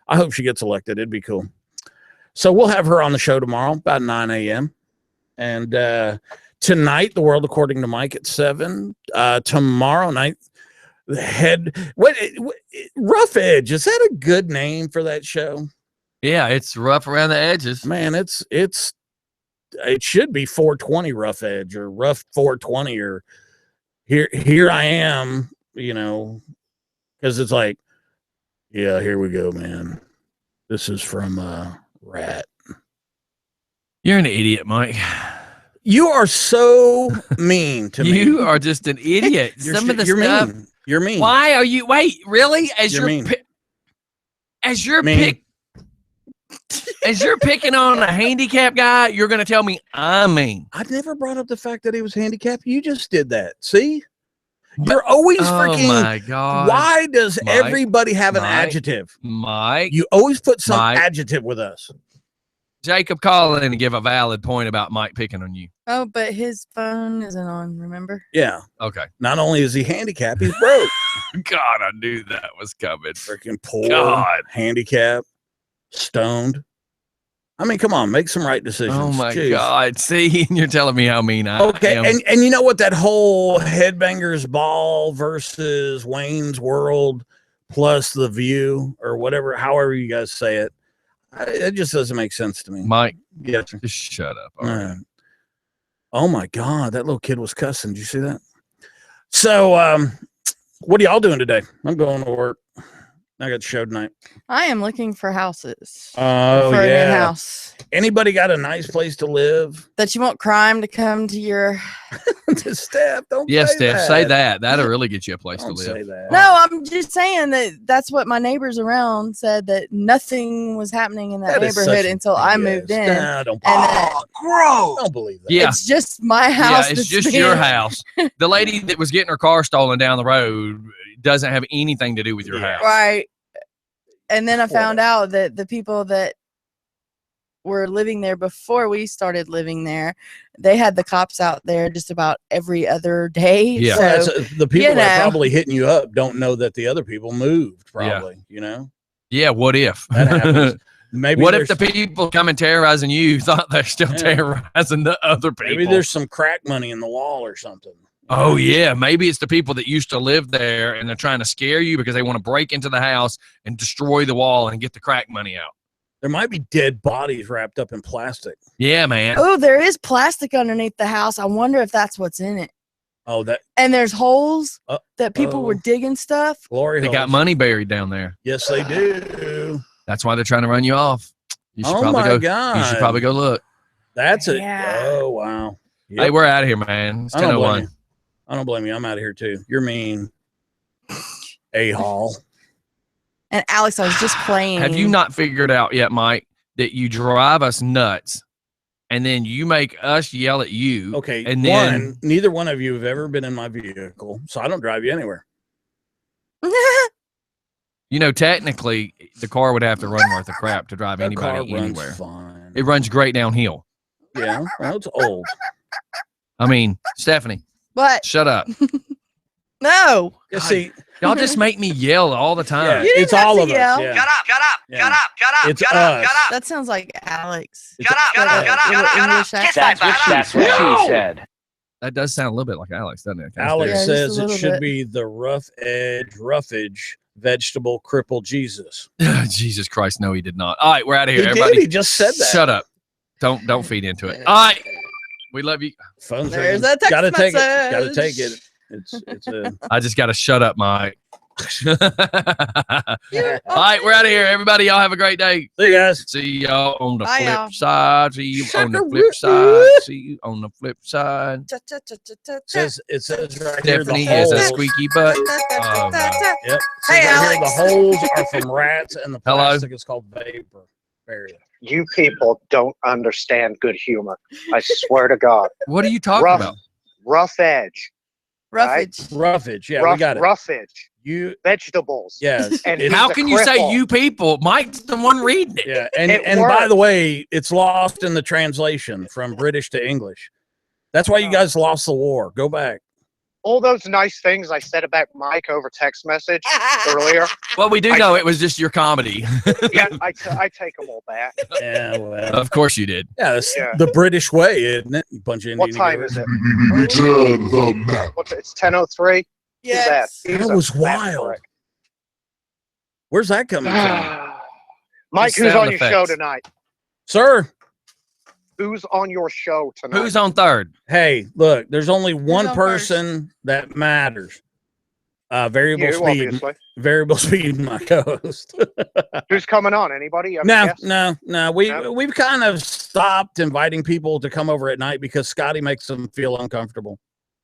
I hope she gets elected. It'd be cool. So we'll have her on the show tomorrow about 9 a.m. And tonight, The World According to Mike at 7. Tomorrow night, Rough Edge. Is that a good name for that show? Yeah, it's rough around the edges. Man, it should be 420 Rough Edge or Rough 420 or here I am, because it's like, yeah, here we go, man. This is from Rat. You're an idiot, Mike. You are so mean to me. You are just an idiot. Some of the stuff. Mean. You're mean. Why are you? Wait, really? As you're picking on a handicapped guy, you're going to tell me I'm mean. I never brought up the fact that he was handicapped. You just did that. See? You're always freaking. Oh my God. Why does everybody have an adjective? Mike. You always put some adjective with us. Jacob, call in and give a valid point about Mike picking on you. Oh, but his phone isn't on, remember? Yeah. Okay. Not only is he handicapped, he's broke. God, I knew that was coming. Freaking poor, God. handicapped, stoned. I mean, come on, make some right decisions. Oh my God. See, you're telling me how mean I am. And you know what? That whole Headbangers Ball versus Wayne's World plus The View or whatever, however you guys say it. It just doesn't make sense to me. Mike, yes, just shut up. All right. Oh my God, that little kid was cussing. Did you see that? So, what are y'all doing today? I'm going to work. I got the show tonight. I am looking for houses. Oh, for yeah. a new house. Anybody got a nice place to live? That you want crime to come to your... Steph, don't yes, say Steph, that. say that. That'll really get you a place Don't to say live. that. No, I'm just saying that's what my neighbors around said, that nothing was happening in that That is neighborhood such until I moved in. Nah, don't, gross. Don't believe that. Yeah. It's just my house. Yeah, it's that's just being- your house. The lady that was getting her car stolen down the road doesn't have anything to do with your house. Right. And then I found out that the people that were living there before we started living there, they had the cops out there just about every other day. Yeah. So, So the people that are probably hitting you up don't know that the other people moved, probably, Yeah, what if? That happens. Maybe what if the people coming terrorizing you thought they're still terrorizing the other people? Maybe there's some crack money in the wall or something. Oh, yeah. Maybe it's the people that used to live there and they're trying to scare you because they want to break into the house and destroy the wall and get the crack money out. There might be dead bodies wrapped up in plastic. Yeah, man. oh, there is plastic underneath the house. I wonder if that's what's in it. Oh, that And there's holes that people were digging stuff. glory They holes. got money buried down there. Yes, they do. That's why they're trying to run you off. You should Oh probably my go. God. You should probably go look. That's it. Yeah. Oh, wow. Yep. Hey, we're out of here, man. It's I don't blame 10:01. you. I don't blame you. I'm out of here too. You're mean. A-hole. And Alex, I was just playing. Have you not figured out yet, Mike, that you drive us nuts and then you make us yell at you? Okay. And then neither one of you have ever been in my vehicle, so I don't drive you anywhere. technically the car would have to run worth of crap to drive That anybody car runs anywhere. fine. It runs great downhill. Yeah, well, it's old. I mean, Stephanie, What? shut up. No. You see, Y'all just make me yell all the time. yeah, You didn't it's have all to of yell. us. Yeah. Shut up, shut up, Yeah. shut up, shut up, It's shut up, us. shut up, That sounds like Alex. It's shut up, shut up, shut up, Little shut up, English shut up. accent. That's what she said. That does sound a little bit like Alex, doesn't it? Alex Yeah, just a says it little should bit. be the roughage vegetable cripple Jesus. Jesus Christ, no, he did not. All right, we're out of here. He Everybody, did. He just said that. shut up. Don't feed into it. All right. We love you. Phone's There's ringing. a text Gotta take it. Gotta message. take it. It's a. I just got to shut up, Mike. All right, we're out of here. Everybody, y'all have a great day. See you guys. See y'all on the Bye, flip y'all. side. See you on the flip side. See you on the flip side. It says right here the Stephanie has a holes. squeaky butt. Oh, no. Yep. Hey, Right here, Alex. the holes are from rats, and the Hello? plastic is called vapor barrier. You people don't understand good humor. I swear to God. What are you talking Rough, about? rough edge. Roughage. Roughage. Yeah, rough, we got it. rough edge. You. Vegetables. Yes. And It- he's How a can you say cripple. you people? Mike's the one reading it. Yeah, and It and by works. the way, it's lost in the translation from British to English. That's why you guys lost the war. Go back. All those nice things I said about Mike over text message earlier. Well, we do know it was just your comedy. Yeah, I take them all back. Yeah, well. Of course you did. Yeah, that's Yeah. the British way, isn't it? You bunch of What Indian time niggers. is it? It's 10:03. Yes. That was wild. Where's that coming from? Mike, Just who's sound on your show effects. tonight? Sir, Who's on your show tonight? Who's on third? hey, look, there's only one on person that matters. Variable You, speed. obviously. Variable speed, my co-host. Who's coming on? Anybody? You have a No, guess? no. No? We've kind of stopped inviting people to come over at night because Scotty makes them feel uncomfortable.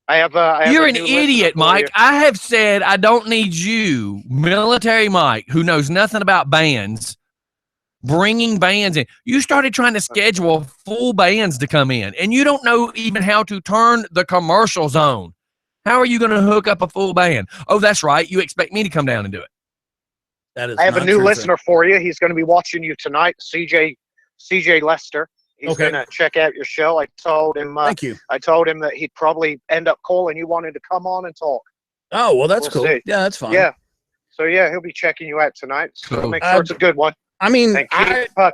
I have You're a an new listener idiot, for Mike. you. I have said I don't need you, military Mike, who knows nothing about bands, bringing bands in. You started trying to schedule full bands to come in, and you don't know even how to turn the commercial zone. How are you going to hook up a full band? Oh, that's right. You expect me to come down and do it. That is I have a not new true. listener for you. He's going to be watching you tonight. CJ Lester. He's Okay. going to check out your show. I told him. Thank you. I told him that he'd probably end up calling you, wanted to come on and talk. Oh, well, that's We'll cool. see. Yeah, that's fine. Yeah. So yeah, he'll be checking you out tonight. So Cool. make sure it's a good one. I mean, And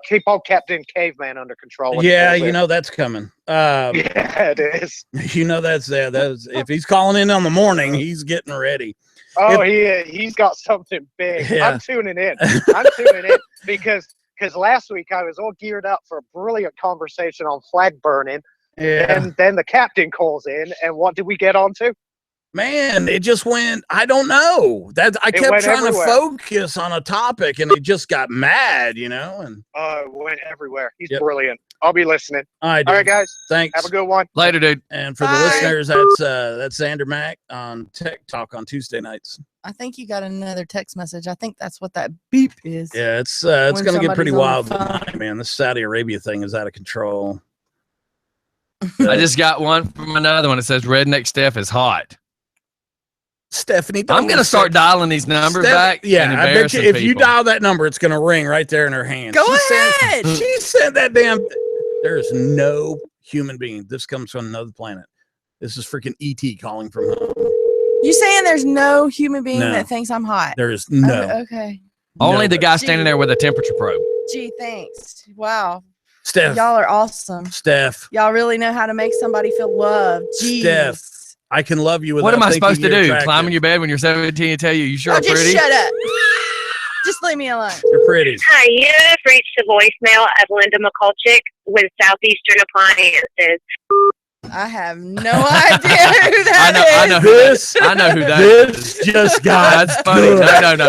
keep old Captain Caveman under control. when he yeah, calls you in. know that's coming. Yeah, it is. You know that's there. That's if he's calling in on the morning, he's getting ready. Oh, he's got something big. Yeah. I'm tuning in. I'm tuning in because last week I was all geared up for a brilliant conversation on flag burning, Yeah, and then the captain calls in, and what did we get on to? man, it just went. I don't know. That I It kept went trying everywhere. to focus on a topic, and it just got mad, you know. And It went everywhere. He's Yep. brilliant. I'll be listening. all right, All right, dude. guys. Thanks. Have a good one. Later, dude. And for the Bye. listeners, that's Xander Mack on Tech Talk on Tuesday nights. I think you got another text message. I think that's what that beep is. Yeah, it's When going to get pretty somebody's on the wild phone. tonight, man. This Saudi Arabia thing is out of control. I just got one from another one that says Redneck Steph is hot. Stephanie, I'm going to start dialing these numbers back. Yeah, and I bet you embarrassing if you people. dial that number, it's going to ring right there in her hand. Go She ahead. She said that damn. There is no human being. This comes from another planet. This is freaking ET calling from home. You saying there's no human being No. that thinks I'm hot? There is no. Oh, okay. Only the nobody. guy standing there with a temperature probe. Gee, thanks. Wow. Steph. Y'all are awesome. Steph. Y'all really know how to make somebody feel loved. Jeez. Steph. I can love you without What am I thinking supposed to you're do? attractive. Climb in your bed when you're 17 and tell you sure Oh, are just pretty? shut up. Just leave me alone. You're pretty. Hi, you have reached the voicemail of Linda McCulchick with Southeastern Appliances. I have no idea who that is. I know who This, I know who that is. this just got That's funny. good.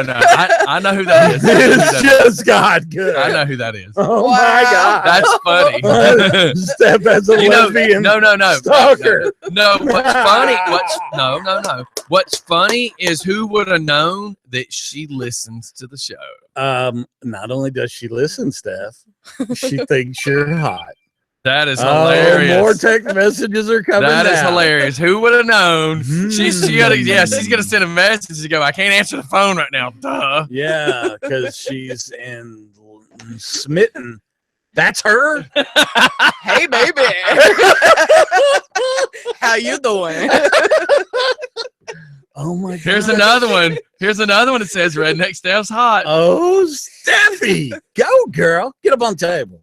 No. I know who that is. This just got good. I know who that is. Oh Wow. my God. That's funny. Steph as a You know, lesbian no. stalker. No, what's funny? No. What's funny is who would have known that she listens to the show. Not only does she listen, Steph, she thinks you're hot. That is hilarious. More text messages are coming. That is down. hilarious. Who would have known? She's gonna send a message to go. I can't answer the phone right now. Duh. Yeah, because she's smitten. That's her. Hey, baby. How you doing? Oh my God. Here's another one. That says Redneck Steph's hot. Oh, Steffi, go girl, get up on the table.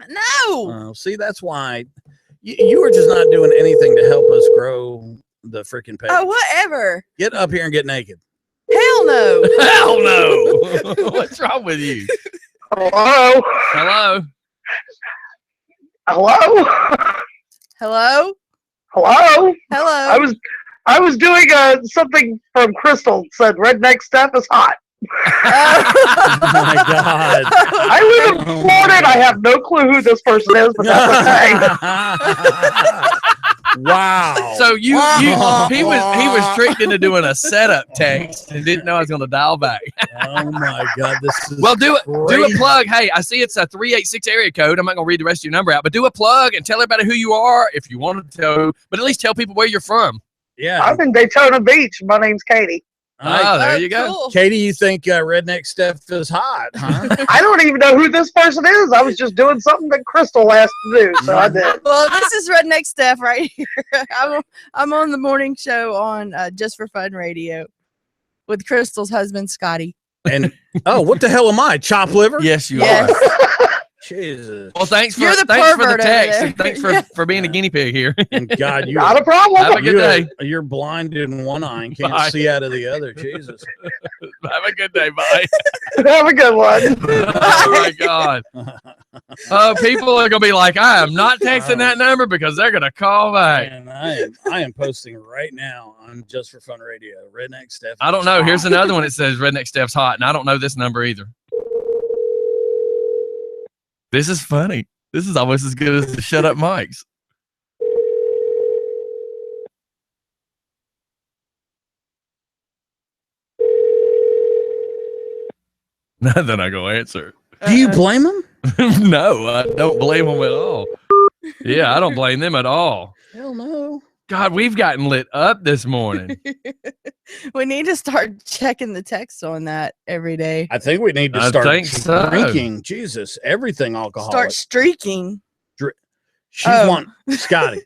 No. See, that's why you were just not doing anything to help us grow the freaking page. Oh, whatever. Get up here and get naked. Hell no. Hell no. What's wrong with you? Hello. Hello. Hello. Hello? Hello? Hello? I was doing something from Crystal. Said Redneck Steph is hot. Oh my God. I live in Florida and I have no clue who this person is, but that's okay. Wow. So he was tricked into doing a setup text and didn't know I was going to dial back. Oh my God, this is Well, do crazy. a plug. Hey, I see it's a 386 area code. I'm not going to read the rest of your number out, but do a plug and tell everybody who you are if you want to, but at least tell people where you're from. Yeah. I'm in Daytona Beach. My name's Katie. Oh, there you go. Cool. Katie, you think Redneck Steph is hot, huh? I don't even know who this person is. I was just doing something that Crystal asked to do, so I did. Well, this is Redneck Steph right here. I'm on the morning show on Just for Fun Radio with Crystal's husband, Scottie. And what the hell am I? Chop liver? Yes, you Yes. are. Jesus. Well, thanks for You're the the pervert over text there. and thanks for being a guinea pig here. And God, you Not a problem. Have a good day. You're blind in one eye and can't Bye. see out of the other. Jesus. Have a good day. Bye. Have a good one. Oh my God. People are gonna be like, I am not texting that number because they're gonna call back. And I am posting right now on Just for Fun Radio. Redneck Steph. I don't know. Here's another one that says Redneck Steph's hot, and I don't know this number either. This is funny. This is almost as good as the Shut Up Mics. Nothing I go answer. Do you blame him? No, I don't blame them at all. Yeah, I don't blame them at all. Hell no. God, we've gotten lit up this morning. We need to start checking the text on that every day. I think we need to I start think so. drinking. Jesus, everything alcoholic. Start streaking. She's one, Scottie.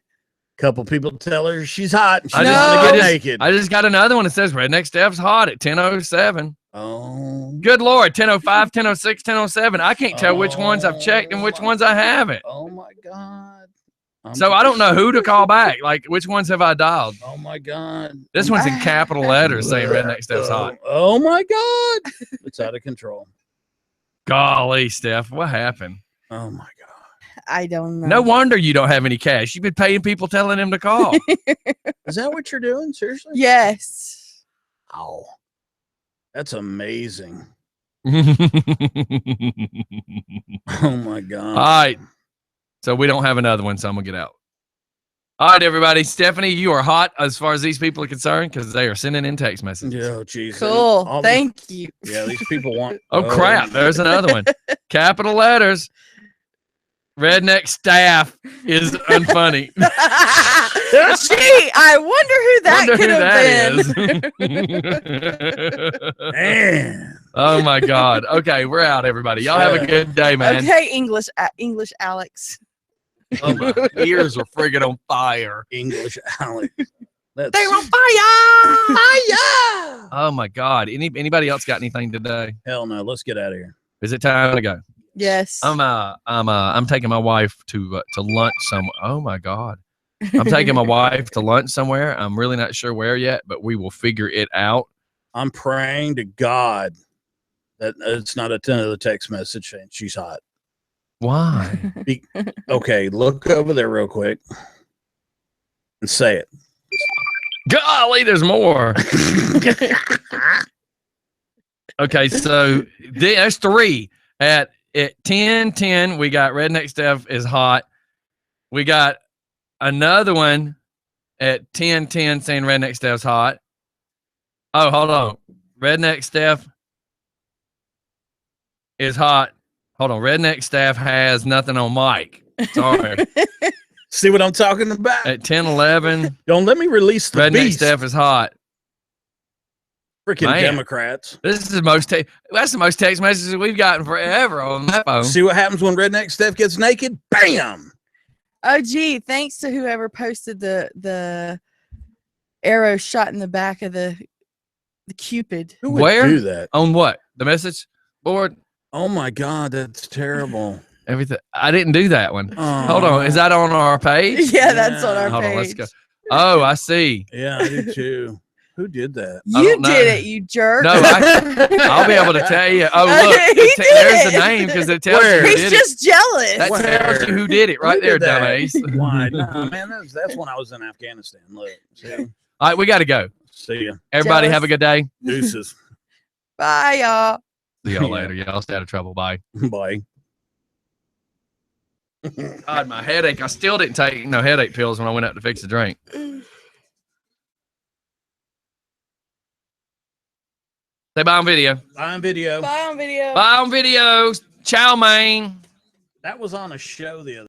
Couple people tell her she's hot and she doesn't get naked. I just got another one that says Redneck Steph's hot at 10:07. Oh. Good Lord, 10:05, 10:06, 10:07. I can't tell which ones I've checked and which ones I haven't. Oh my God. So I don't know who to call back. Like, which ones have I dialed? Oh my God. This one's in capital letters saying Redneck Steph's hot. Oh my God. It's out of control. Golly, Steph, what happened? Oh my God. I don't know. No wonder you don't have any cash. You've been paying people telling them to call. Is that what you're doing? Seriously? Yes. Wow. That's amazing. Oh my God. All right. So we don't have another one, so I'm going to get out. All right, everybody. Stephanie, you are hot as far as these people are concerned because they are sending in text messages. Oh, jeez. Cool. Thank you. Yeah, these people want. Oh, crap. There's another one. Capital letters. Redneck Staff is unfunny. Gee, I wonder who that could have been. Man. Oh my God. Okay, we're out, everybody. Y'all have a good day, man. Okay, English Alex. Oh, my ears are friggin' on fire. English Alex. They're on fire. Fire. Oh my God. Anybody else got anything today? Hell no. Let's get out of here. Is it time to go? Yes. I'm taking my wife to lunch somewhere. Oh my God. I'm taking my wife to lunch somewhere. I'm really not sure where yet, but we will figure it out. I'm praying to God that it's not another text message saying she's hot. Why? Okay, look over there real quick and say it. Golly, there's more. Okay, so there's three. At 10:10, we got Redneck Steph is hot. We got another one at 10:10 saying Redneck Steph's hot. Oh, hold on. Redneck Steph is hot. Hold on. Redneck Steph has nothing on mic. Sorry. See what I'm talking about? At 10:11. Don't let me release the Redneck beast. Steph is hot. Freaking Man. Democrats. This is the most that's the most text messages we've gotten forever on that phone. See what happens when Redneck Steph gets naked? Bam! Oh, gee, thanks to whoever posted the arrow shot in the back of the Cupid. Who would Where? do that? On what? The message board? Oh my God, that's terrible. Everything. I didn't do that one. Oh. Hold on. Is that on our page? Yeah, that's on our Hold page. on. Let's go. Oh, I see. Yeah, I do too. Who did that? You don't know. did it, you jerk. No, I'll be able to tell you. Oh, look, He there's did the it. name because it tells you Where? who He's did just jealous. That tells you who did it right Who there, did that? dumbass. Why? No, man, that's when I was in Afghanistan. Look, see? All right, we got to go. See ya. Everybody Jealous. have a good day. Deuces. Bye, y'all. See y'all later. Y'all stay out of trouble. Bye. Bye. God, my headache. I still didn't take no headache pills when I went out to fix a drink. Say bye on video. Bye on video. Bye on video. Bye on video. Chow mein. That was on a show the other